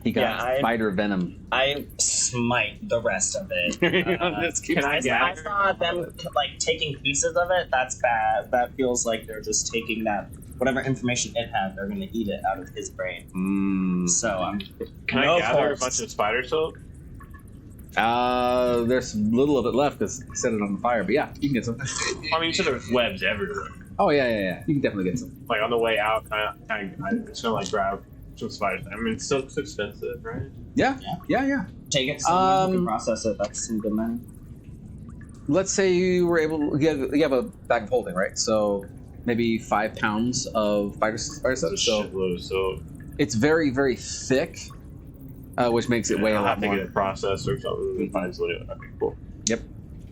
He got Yeah, spider venom. I smite the rest of it. Can I I gather? saw them like taking pieces of it. That's bad. That feels like they're just taking that whatever information it had. They're gonna eat it out of his brain. So I'm. Can No I gather force. a bunch of spider silk? There's little of it left because he set it on fire, but yeah, you can get some. I mean, so there's webs everywhere. Oh yeah. You can definitely get some. Like on the way out, I'm just gonna like grab some spiders. I mean, silk's expensive, right? Yeah. Take it. Someone who can process it. That's some good money. Let's say you were able. You have a bag of holding, right? So maybe 5 pounds of spider stuff. There's a So shitload of silk. it's very, very thick, which makes it weigh a I'll lot have to more. get it processed or something and find something. Okay, cool. Yep.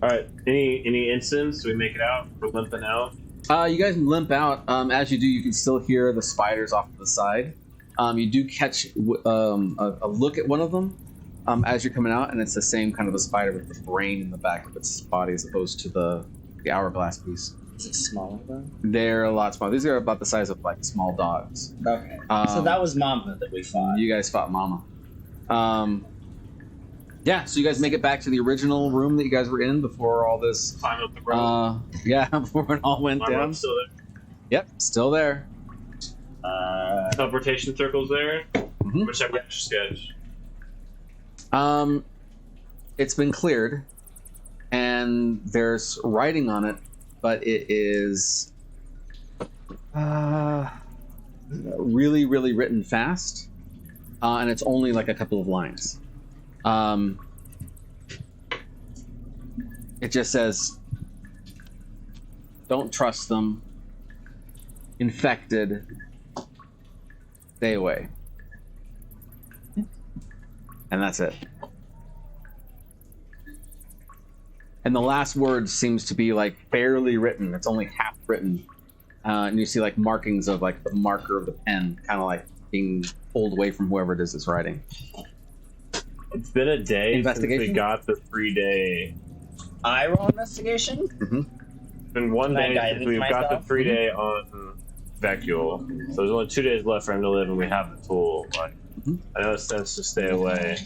All right. Any instance? Do we make it out? We're limping out. You guys limp out. As you do, you can still hear the spiders off to the side. You do catch a look at one of them as you're coming out, and it's the same kind of a spider with the brain in the back of its body as opposed to the hourglass piece. Is it smaller though? They're a lot smaller. These are about the size of like small dogs. Okay. So that was Mama that we fought. You guys fought Mama. Yeah, so you guys make it back to the original room that you guys were in before all this. Climb up the rope. Yeah, before it all went My down. rope's still there. Yep, still there. Teleportation circles there. Mhm. Which I've got your sketch. It's been cleared, and there's writing on it, but it is really, really written fast, and it's only like a couple of lines. It just says, "Don't trust them. Infected. Stay away." And that's it. And the last word seems to be like barely written. It's only half written. And you see like markings of like the marker of the pen kind of like being pulled away from whoever it is that's writing. It's been a day since Investigation? we got the 3-day. I roll investigation. It's been one Can I day guide since we've got myself? the 3-day on Vecule. So there's only 2 days left for him to live, and we have the tool. Like, I know it says to stay away.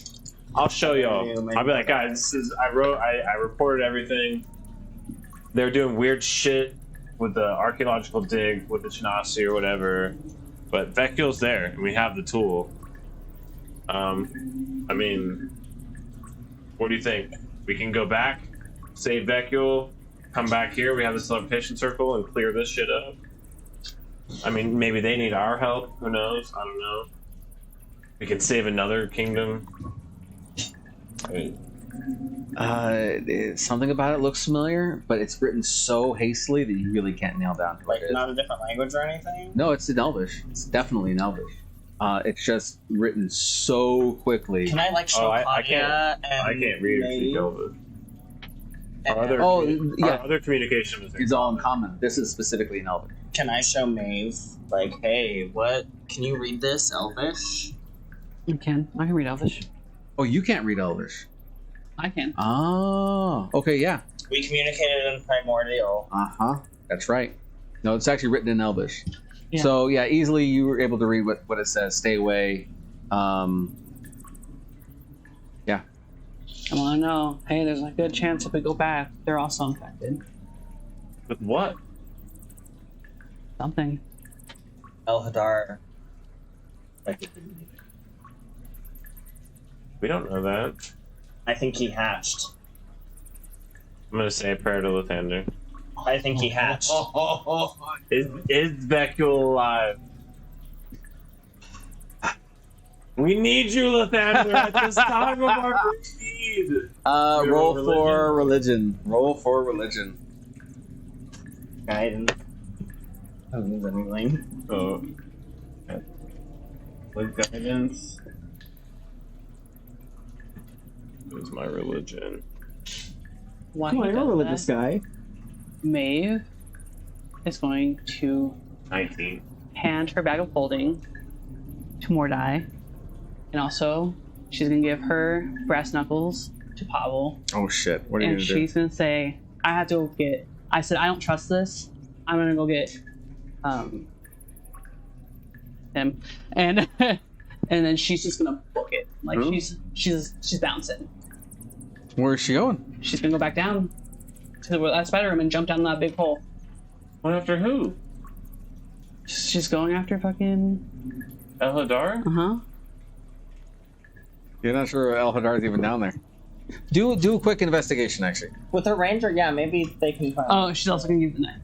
I'll show y'all. I'll be like, guys, this is. I reported everything. They're doing weird shit with the archaeological dig with the Chinasi or whatever, but Vecule's there, and we have the tool. I mean, what do you think? We can go back, save Vecule, come back here. We have this teleportation circle and clear this shit up. I mean, maybe they need our help. Who knows? I don't know. We could save another kingdom. Something about it looks familiar, but it's written so hastily that you really can't nail down what Like it is. not a different language or anything. No, it's in Elvish. It's definitely in Elvish. It's just written so quickly. Can I like show I Claudia and I can't read or speak Maeve? Elvish. And Our other, Oh, yeah. our other communication is It's all in common. This is specifically in Elvish. Can I show Maeve? Like, hey, what? Can you read this, Elvish? You can. I can read Elvish. Oh, you can't read Elvish. I can. Oh, okay, yeah. We communicated in Primordial. That's right. No, it's actually written in Elvish. Yeah. So yeah, easily you were able to read what it says. Stay away. Yeah. I want to know. Hey, there's a good chance if we go back, they're also infected. with what? Something. Elhadar. We don't know that. I think he hatched. I'm gonna say a prayer to Lathander. I think he hatched. Is Beckel alive? We need you, Lathander, at this time of our need. Roll for religion. Roll for religion. Guidance. Doesn't mean anything. Oh. Okay. With guidance. Where's my religion? While he does that, guy. Maeve is going to 19. hand her bag of holding to Mordai, and also she's gonna give her brass knuckles to Pavel, Oh shit! What are you and gonna do? she's gonna say, "I have to go get." I said, "I don't trust this. I'm gonna go get him," and and then she's just gonna book it. Like Who? she's bouncing. Where's she going? She's gonna go back down to the spider room and jump down that big hole. Went after who? She's going after fucking. Elhadar? Uh huh. You're not sure Elhadar's even down there. Do a quick investigation, actually. With a ranger, yeah, maybe they can find. Oh, she's also gonna use the knife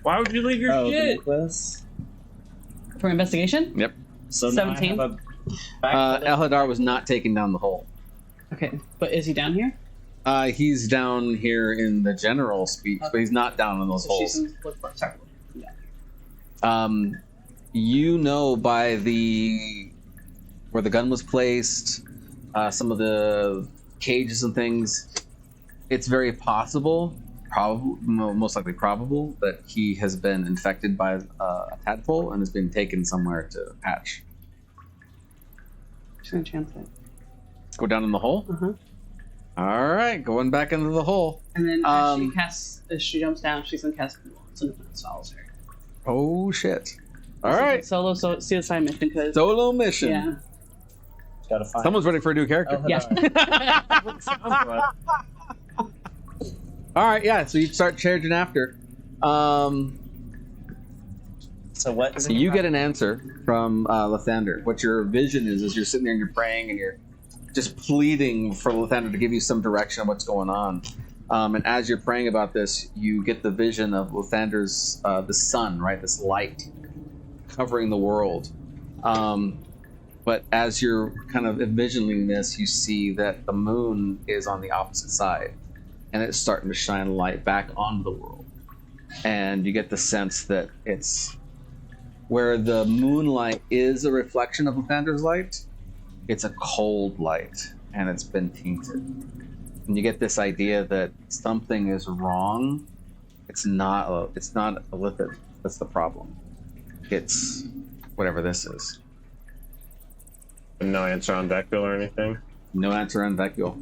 Why would you leave your the shit? necklace. for investigation. Yep. So 17? now I have a back Elhadar was not taking down the hole. Okay, but is he down here? He's down here in the general speech, but he's not down in those So holes. she's gonna look for sorry. Yeah. You know by where the gun was placed, some of the cages and things, it's very possible, most likely probable, that he has been infected by a tadpole and has been taken somewhere to hatch. She's gonna chance it. Let's go down in the hole. Uh huh. All right, going back into the hole. And then as she jumps down, she's gonna cast Blue, so no one follows her. Oh shit! All This is right, a solo suicide mission because solo mission. yeah. gotta find. Someone's ready for a new character. Elhadar. All right, yeah. So you start charging after. So what is it? You get an answer from Lathander. What your vision is you're sitting there and you're praying and you're just pleading for Lathander to give you some direction on what's going on. And as you're praying about this, you get the vision of Lathander's the sun, right? This light covering the world. But as you're kind of envisioning this, you see that the moon is on the opposite side, and it's starting to shine light back onto the world. And you get the sense that it's where the moonlight is a reflection of Lathander's light. It's a cold light, and it's been tainted. And you get this idea that something is wrong. It's not a lithid that's the problem. It's whatever this is. No answer on Beckel or anything? No answer on Vecchio.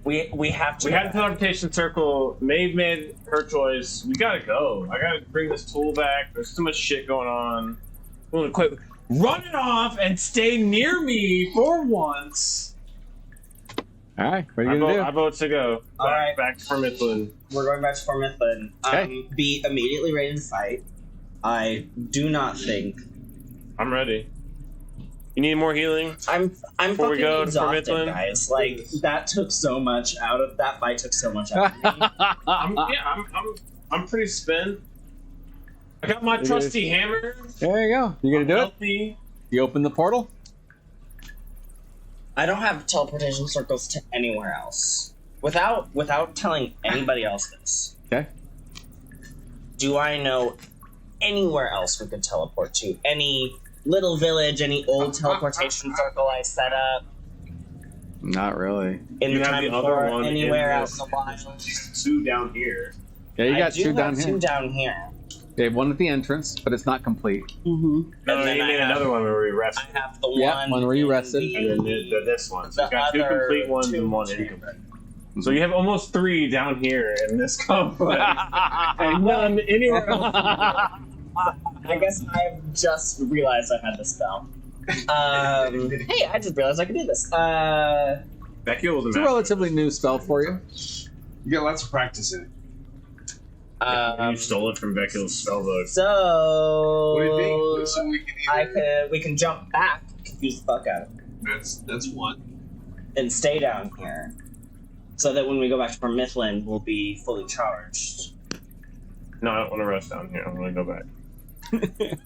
We have to. We had a teleportation circle. Maeve made her choice. We gotta go. I gotta bring this tool back. There's too much shit going on. I'm gonna quit. Run it off and stay near me for once. All right, what are I you gonna vote, I vote to go. All right. Back to Formithlin. We're going back to Formithlin. Okay. Be immediately ready to fight. I do not think. I'm ready. You need more healing? I'm Before we fucking go to exhausted, Formithlin? guys. Like that took so much out of that fight. Took so much out of me. I'm pretty spent. I got my trusty hammer. There you go. You gonna do it? Healthy. You open the portal? I don't have teleportation circles to anywhere else. Without telling anybody else this. Okay. Do I know anywhere else we could teleport to? Any little village, any old teleportation circle I set up Not really. in You the have time the other before, one anywhere in out this- in the wild? Two down here. Yeah, you got I do two have down two here. down here. They have one at the entrance, but it's not complete. Mm-hmm. No, And then you I need have- another one where we rest. I have the Yeah, one where you in rested. the- And then this one. So the you got two other complete ones two and one chamber. incomplete. So you have almost three down here in this complex. And none anywhere else. I guess I've just realized I had this spell. Hey, I just realized I could do this. Beckel was a It's a master. relatively new spell for you. You get lots of practice in it. You stole it from Becky's spellbook. So What do you think? So we can either... we can jump back, confuse the fuck out of it, That's one. and stay down here, so that when we go back to Mifflin, we'll be fully charged. No, I don't want to rest down here. I want to go back.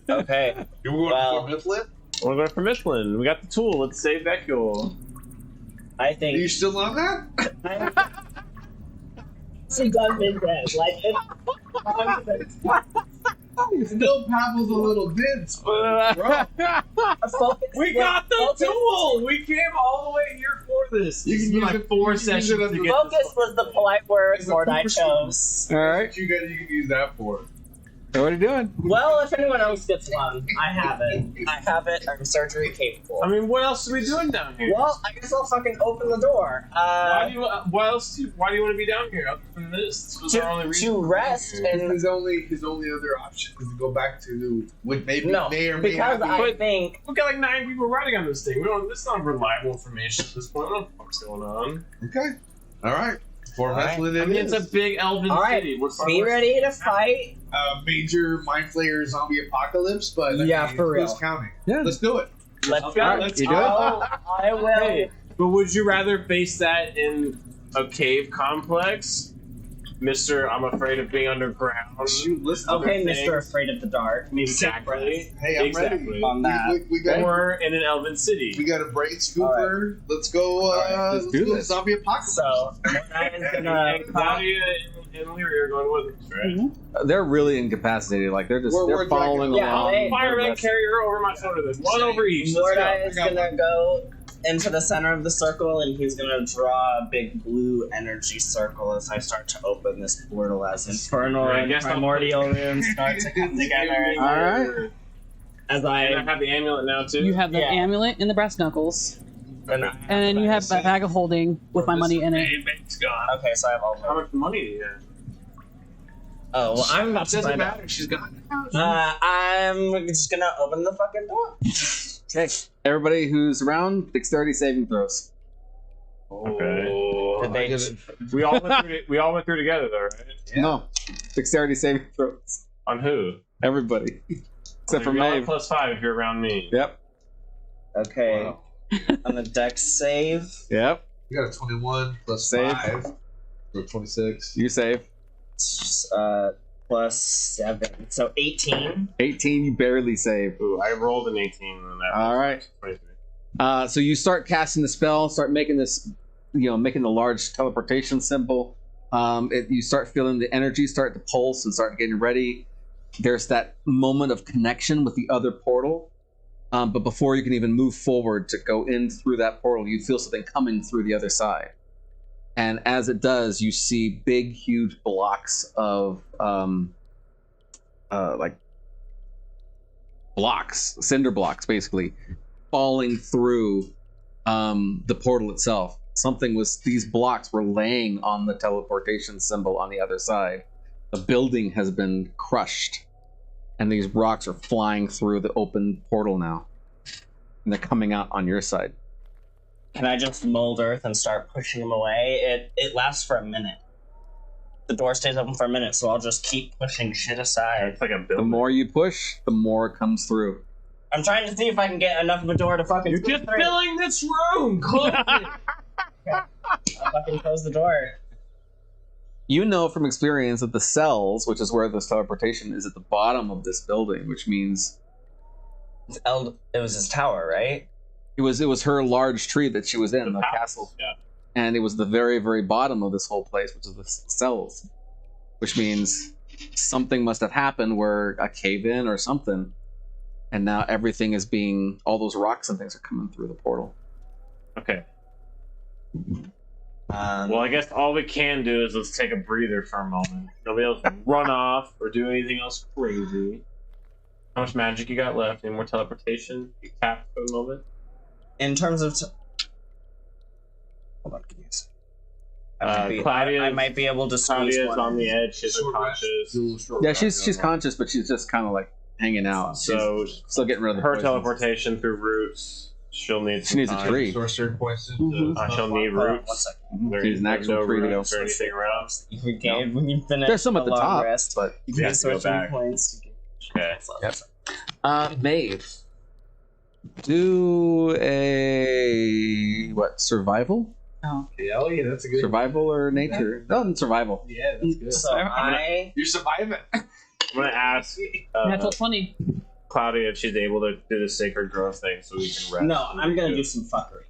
Okay. You were going for Mifflin? I want to go for Mifflin. We got the tool. Let's save Beckyl. I Are think you still on that? she done been dead. Like it's Still Pavel's a little dense, but We got the tool! We came all the way here for this. You It's can been use like it- 4 you can use sessions it as to a get focus this. was the polite word It's a for I pooper chose. All right. you can use that for. So what are you doing? Well, if anyone else gets one, I have it. I'm surgery capable. I mean, what else are we doing down here? Well, I guess I'll fucking open the door. Why do you want to be down here other than this? This was our only reason To for being rest here. and His only other option is to go back to what maybe no, may or may because not I be. think We've got like 9 people riding on this thing. We don't. This is not reliable information at this point. I don't know what the fuck's going on. Okay. All right. For All right. Mifflin I it mean, is. it's a big elven all right. city. What's Be ready to fight. Major mind flayer zombie apocalypse, but Yeah, for who's real. counting? Yeah. Let's do it. Let's Okay, go. let's You do it? I will. Hey, but would you rather face that in a cave complex, Mister? I'm afraid of being underground. Shoot, listen. Okay, other Mr. things. Afraid of the Dark. Maybe Exactly. Hey, I'm Exactly. ready. on that. We got Or in an elven city. we got a brain scooper. Let's go. right, let's do this. Zombie apocalypse. So, Ryan's gonna. And Claudia and Leary are going with us, right? They're really incapacitated. Like they're We're following dragging- along. Yeah, they- Fireman, carry her over my shoulder. Then one over each. Let's go. Mordai is gonna go into the center of the circle, and he's gonna draw a big blue energy circle as I start to open this portal as infernal I and guess I'll- primordial runes start to come together. All right. As And I I have the amulet now too. You have the Yeah. amulet and the brass knuckles, and and then you have that bag of holding with my money in it. Hey, bank's gone. okay, so I have all How of much money do you have? Oh, well, I'm about to Doesn't find out. matter. She's got. I'm just gonna open the fucking door. Okay. Everybody who's around, dexterity saving throws. Okay. Did they? We all went through. We all went through together, though, right? No. Dexterity saving throws. On who? Everybody. Except for You're all at Maeve. +5 if you're around me. Yep. Okay, Wow. on the dex save. Yep. You got a 21 plus Save. 5. So 26. You save. Plus 7, so 18. 18, you barely save. Ooh, I rolled an 18 and that. All right. 23. So you start casting the spell, start making this, making the large teleportation symbol. You start feeling the energy start to pulse and start getting ready. There's that moment of connection with the other portal. But before you can even move forward to go in through that portal, you feel something coming through the other side. And as it does, you see big, huge blocks of, blocks, cinder blocks, basically, falling through the portal itself. These blocks were laying on the teleportation symbol on the other side. The building has been crushed, and these rocks are flying through the open portal now. And they're coming out on your side. Can I just mold earth and start pushing them away? It lasts for a minute. The door stays open for a minute, so I'll just keep pushing shit aside. It's like a The building. more you push, the more it comes through. I'm trying to see if I can get enough of a door to fucking. You're just filling this room. Close it. I'll fucking close the door. You know from experience that the cells, which is where this teleportation is, at the bottom of this building, which means It was his tower, right? it was her large tree that she was in, the palace, castle. Yeah. And it was the very, very bottom of this whole place, which is the cells. Which means something must have happened where a cave-in or something. And now everything is all those rocks and things are coming through the portal. Okay. Well, I guess all we can do is let's take a breather for a moment. Nobody else can run off or do anything else crazy. How much magic you got left? Any more teleportation? You tap for the moment? in terms of. Hold on, give me a second. Claudia's- I might be able to squeeze Claudia's one. on the edge. She's unconscious. Yeah, she's conscious, but she's just kind of like hanging out. So She's still getting rid of the her poisons. teleportation through roots She'll need. She needs a time. tree. Sorcerer points. She'll need Hold on, roots. 1 second. There- She's an there's actual no tree to go. roots or anything around. You gain when you finish. There's some a at the long top, rest, but you We gain have to go sorcery back. points. Okay. Yep. Maeve. Do a what? Survival? Oh. Yeah, oh yeah, that's a good. Survival or nature? No, survival. Yeah, that's good. So You're surviving. I'm gonna ask Natural 20. Claudia if she's able to do the sacred growth thing so we can rest. no, I'm gonna do some fuckery.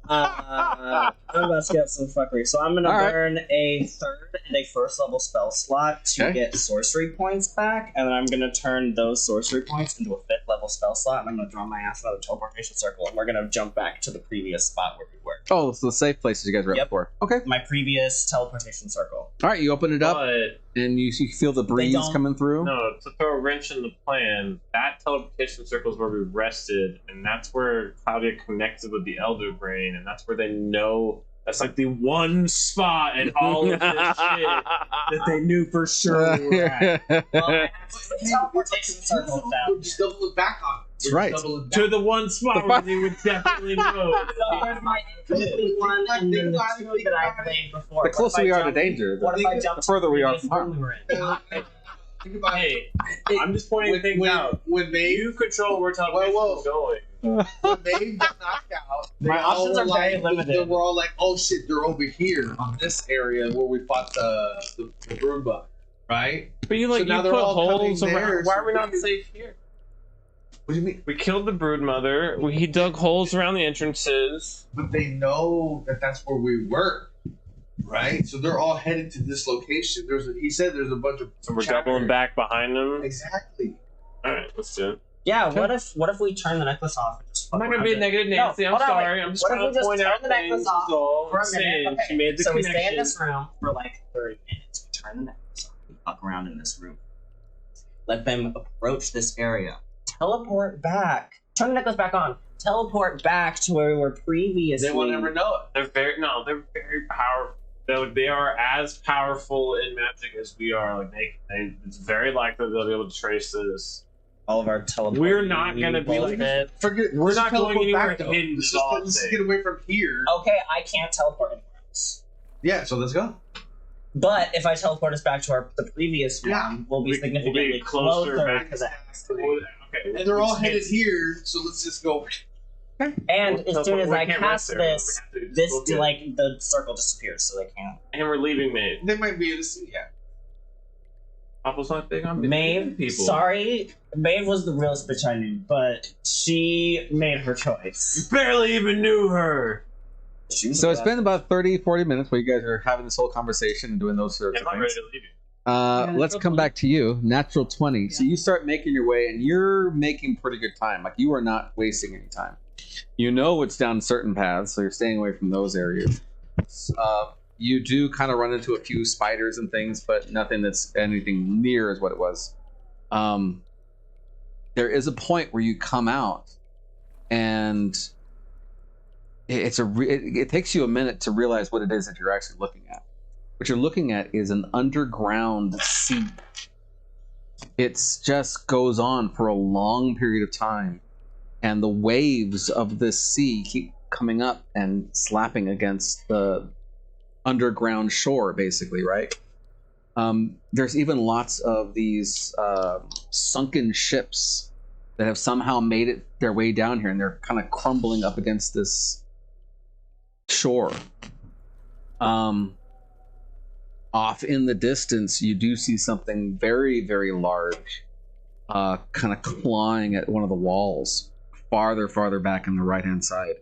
I'm about to get some fuckery. So I'm gonna All right. burn a 3rd and a 1st level spell slot to Okay. get sorcery points back, and then I'm gonna turn those sorcery points into a 5th level spell slot, and I'm gonna draw my ass out of the teleportation circle, and we're gonna jump back to the previous spot where we were. Oh, so the safe places you guys were at Yep. before. Okay. My previous teleportation circle. All right, you open it up But and you feel the breeze don't- coming through. no, to throw a wrench in the plan, that teleportation circle is where we rested, and that's where Claudia connected with the Elder Brain, and that's where they know that's like the one spot in all of this shit that they knew for sure we were at. Well, I have the teleportation circle down. Just double it back on. That's right. To the one spot where they would definitely know. So there's my incomplete one, and then the 2 that I played before. The What closer if I we are to jump- danger, What if I jump the further we are to the from harm. previous one we were in? Think about it. Hey, I'm just pointing things out. When Maeve, You control where teleportation Whoa, whoa. is going. when Maeve got knocked out, My they all options were are very like, limited. They were all like, "Oh shit, they're over here on this area where we fought the brood bug, right?" But you So like now you they're put all holes coming around. there, Why so are we not we- safe here? What do you mean? We killed the brood mother. He dug holes around the entrances. But they know that that's where we were, right? So they're all headed to this location. He said there's a bunch of. So we're doubling back behind them. Exactly. All right, let's do it. Yeah, what if we turn the necklace off and just I'm fuck not gonna around be a it? negative No, Nancy. I'm hold on, sorry. wait. I'm just What if trying we to just point turn out the things. necklace off is all. for a I'm minute? saying Okay. she made the So we connection. stay in this room for like 30 minutes. We turn the necklace off. We fuck around in this room. Let them approach this area. Teleport back. Turn the necklace back on. Teleport back to where we were previously. They will never know it. They're very powerful. They are as powerful in magic as we are. Like it's very likely they'll be able to trace this. All of our teleport. We're not gonna be like bullshit. Forget. We're let's not teleport going anywhere back, though. hidden, Let's is all I'm just saying. get away from here. Okay, I can't teleport anywhere else. Yeah. So let's go. But if I teleport us back to the previous Yeah. one, we'll be We'll significantly be closer back to that. Okay. And they're all headed here, so let's just go. And as soon as I cast this, this We'll like the circle disappears, so they can't. and we're leaving Maeve. They might be able to see. Yeah. Apple's not big on Maeve, people. sorry, Maeve was the realest bitch I knew, but she made her You choice. barely even knew her. She was So the it's been about 30, 40 minutes where you guys are having this whole conversation and doing those sorts I'm of not ready things. to leave you. Yeah, Let's natural come 20. back to you. Natural 20. So you start making your way and you're making pretty good time. Like you are not wasting any time. You know it's down certain paths, so you're staying away from those areas. You do kind of run into a few spiders and things, but nothing that's anything near as what it was. There is a point where you come out and it takes you a minute to realize what it is that you're actually looking at. What you're looking at is an underground sea. It just goes on for a long period of time, and the waves of this sea keep coming up and slapping against the underground shore, basically, right? There's even lots of these sunken ships that have somehow made it their way down here, and they're kind of crumbling up against this shore. Off in the distance, you do see something very, very large, kind of clawing at one of the walls, farther back on the right-hand side.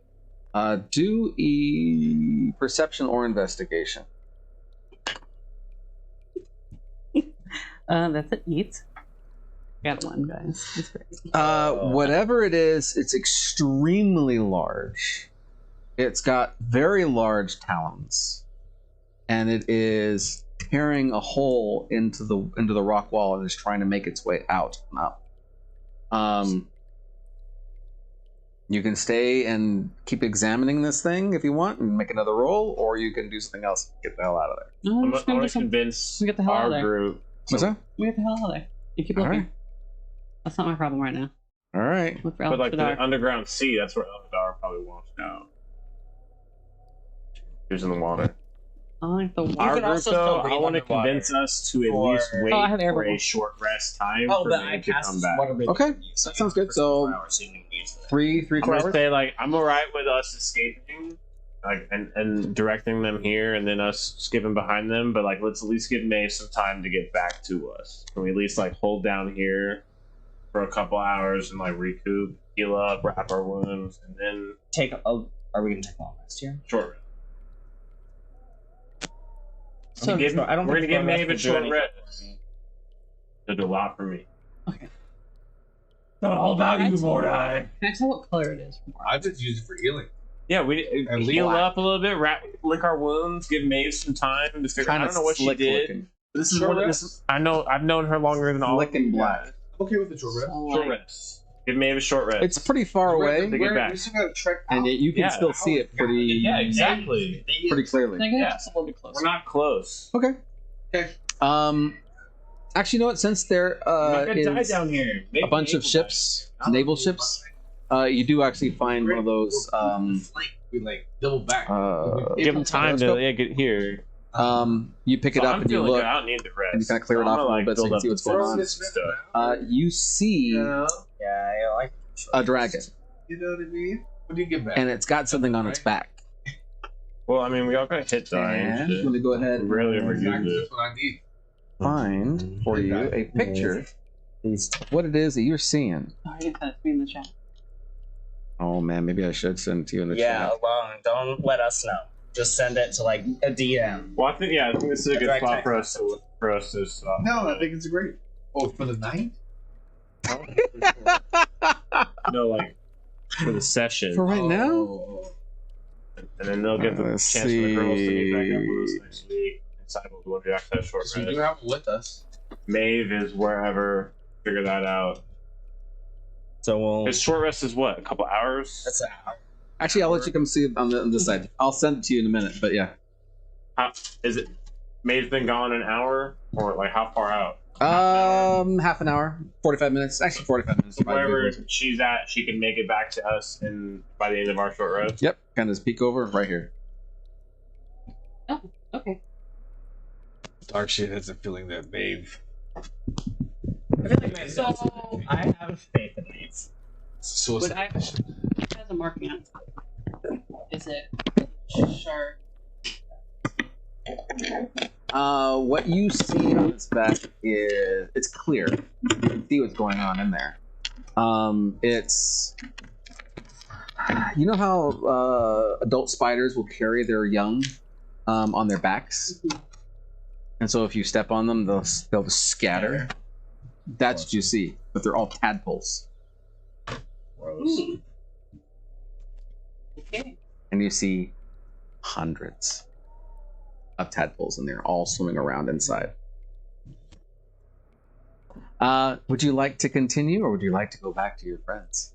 Do a perception or investigation. That's an 8. Got one, guys. It's crazy. Whatever it is, it's extremely large. It's got very large talons, and it is tearing a hole into the rock wall and is trying to make its way out and up. You can stay and keep examining this thing if you want and make another roll, or you can do something else. Get the hell out of there. No, I'm I'm just going gonna do to something. convince Get the hell out of our there. group. What's that? We get the hell out of there. You keep All looking. right. That's not my problem right now. All right. With But like the Elderhold. underground sea, that's where Eldar probably wants out. He's in the water. I like the You Our can group, also though, still I breathe want to underwater convince us to at for- least wait Oh, I have air for a bubble. short rest time Oh, for but me I to cast come back. water breathing. Okay, that sounds good. So 3, 4 I'm gonna hours. say like I'm alright with us escaping, like and directing them here, and then us skipping behind them. But like, let's at least give Maeve some time to get back to us. Can we at least like hold down here for a couple hours and like recoup, heal up, wrap our wounds, and then Are we gonna take a long rest here? short rest? So We're gonna give Maeve a short anything rest. It'll do a lot for me. Okay. Not all about you, Mordai. Can I tell what color it is? I just use it for healing. Yeah, we And heal black. up a little bit, lick our wounds, give Maeve some time to figure. I don't know what she did. Looking. This is Short one of rest? this. I know. I've known her longer than all. Slick of and you black. guys. I'm okay with the short rest. So, Short like, rest. Give Maeve a short rest. It's pretty far away, to get back. We still gotta trek out. and yet you can Yeah. still see it pretty, Yeah, exactly. pretty clearly. Can I get Yeah. just a little bit We're closer? not close. Okay. Okay. Actually, you know what? Since there We're not gonna die is down here. a bunch of ships, naval ships, you do actually find one of those. We like double back. Give them time to get here. You pick it So up I'm and you feeling look, good. I don't need the rest. and you kind of clear it So I'm off a gonna, little bit so you build can see up what's the going on. stuff. You see Yeah. Yeah, I like a dragon, You know what I mean? What do you get back? and it's got something on its back. Well, I mean, we all got hit die and And I'm shit. going to go ahead We rarely and ever use Exactly, it. that's what I need. find for you a picture of what it is that you're seeing. Oh, you can me in the chat. Oh man, maybe I should send it to you in the Yeah, chat. alone. Don't let us know. Just send it to like a DM. Well, I think this is a good Direct spot text. for us to stop. No, I think it's great. Oh, for the night? No, like for the session, For right now, Oh. and then they'll get the Let's chance for the girls to meet back up see. with us next week. And Cyber will be back to that short So we rest. do have them with us. Maeve is wherever. Figure that out. So we'll. His short rest is what? A couple hours? That's an hour. actually, I'll let you come see it on this side. I'll send it to you in a minute. But yeah, How, is it? Maeve's been gone an hour, or like how far out? half an hour, 45 minutes. Actually, 45 minutes. So wherever she's at, she can make it back to us, and by the end of our short rest. Yep, kind of just peek over right here. Okay. Dark shit has a feeling that Maeve. I feel like So, I have faith in these. would I has a marking on it? Is it sharp? What you see on its back is it's clear. You can see what's going on in there. It's you know how adult spiders will carry their young on their backs, and so if you step on them, they'll just scatter. That's what you see, but they're all tadpoles, Okay. and you see hundreds of tadpoles, and they're all swimming around inside. Would you like to continue, or would you like to go back to your friends?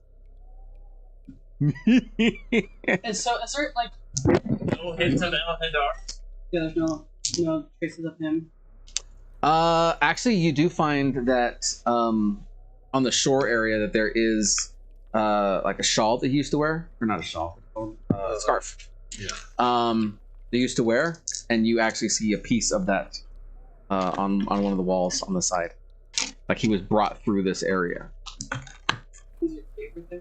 And so, is there like, No hints of Elderhold. yeah, there's no traces of him? Actually, you do find that on the shore area that there is like a shawl that he used to wear, or not a shawl, a scarf. Yeah. They used to wear, and you actually see a piece of that on one of the walls on the side, like he was brought through this area. Is your favorite thing?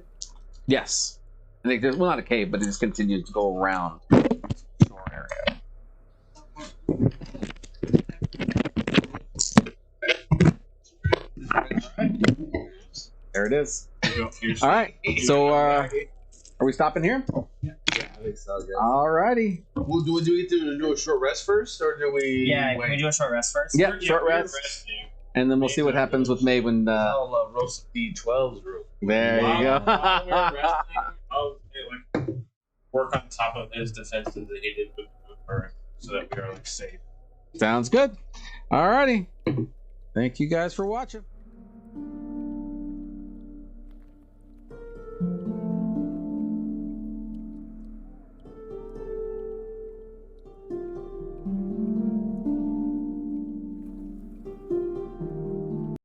Yes, I think there's not a cave, but it just continues to go around the shore area. There it is. All right, so are we stopping here? Yeah, I think so. Yeah. Alrighty. Well, do we get to do a short rest first, or do we? Yeah, can wait? we do a short rest first? Yeah, short rest, and then we'll see what happens with May when. I'll roast the B12s real. There you go. While we're resting, I'll like, work on top of his defenses that he did with her, so that we are like safe. Sounds good. Alrighty. Thank you guys for watching.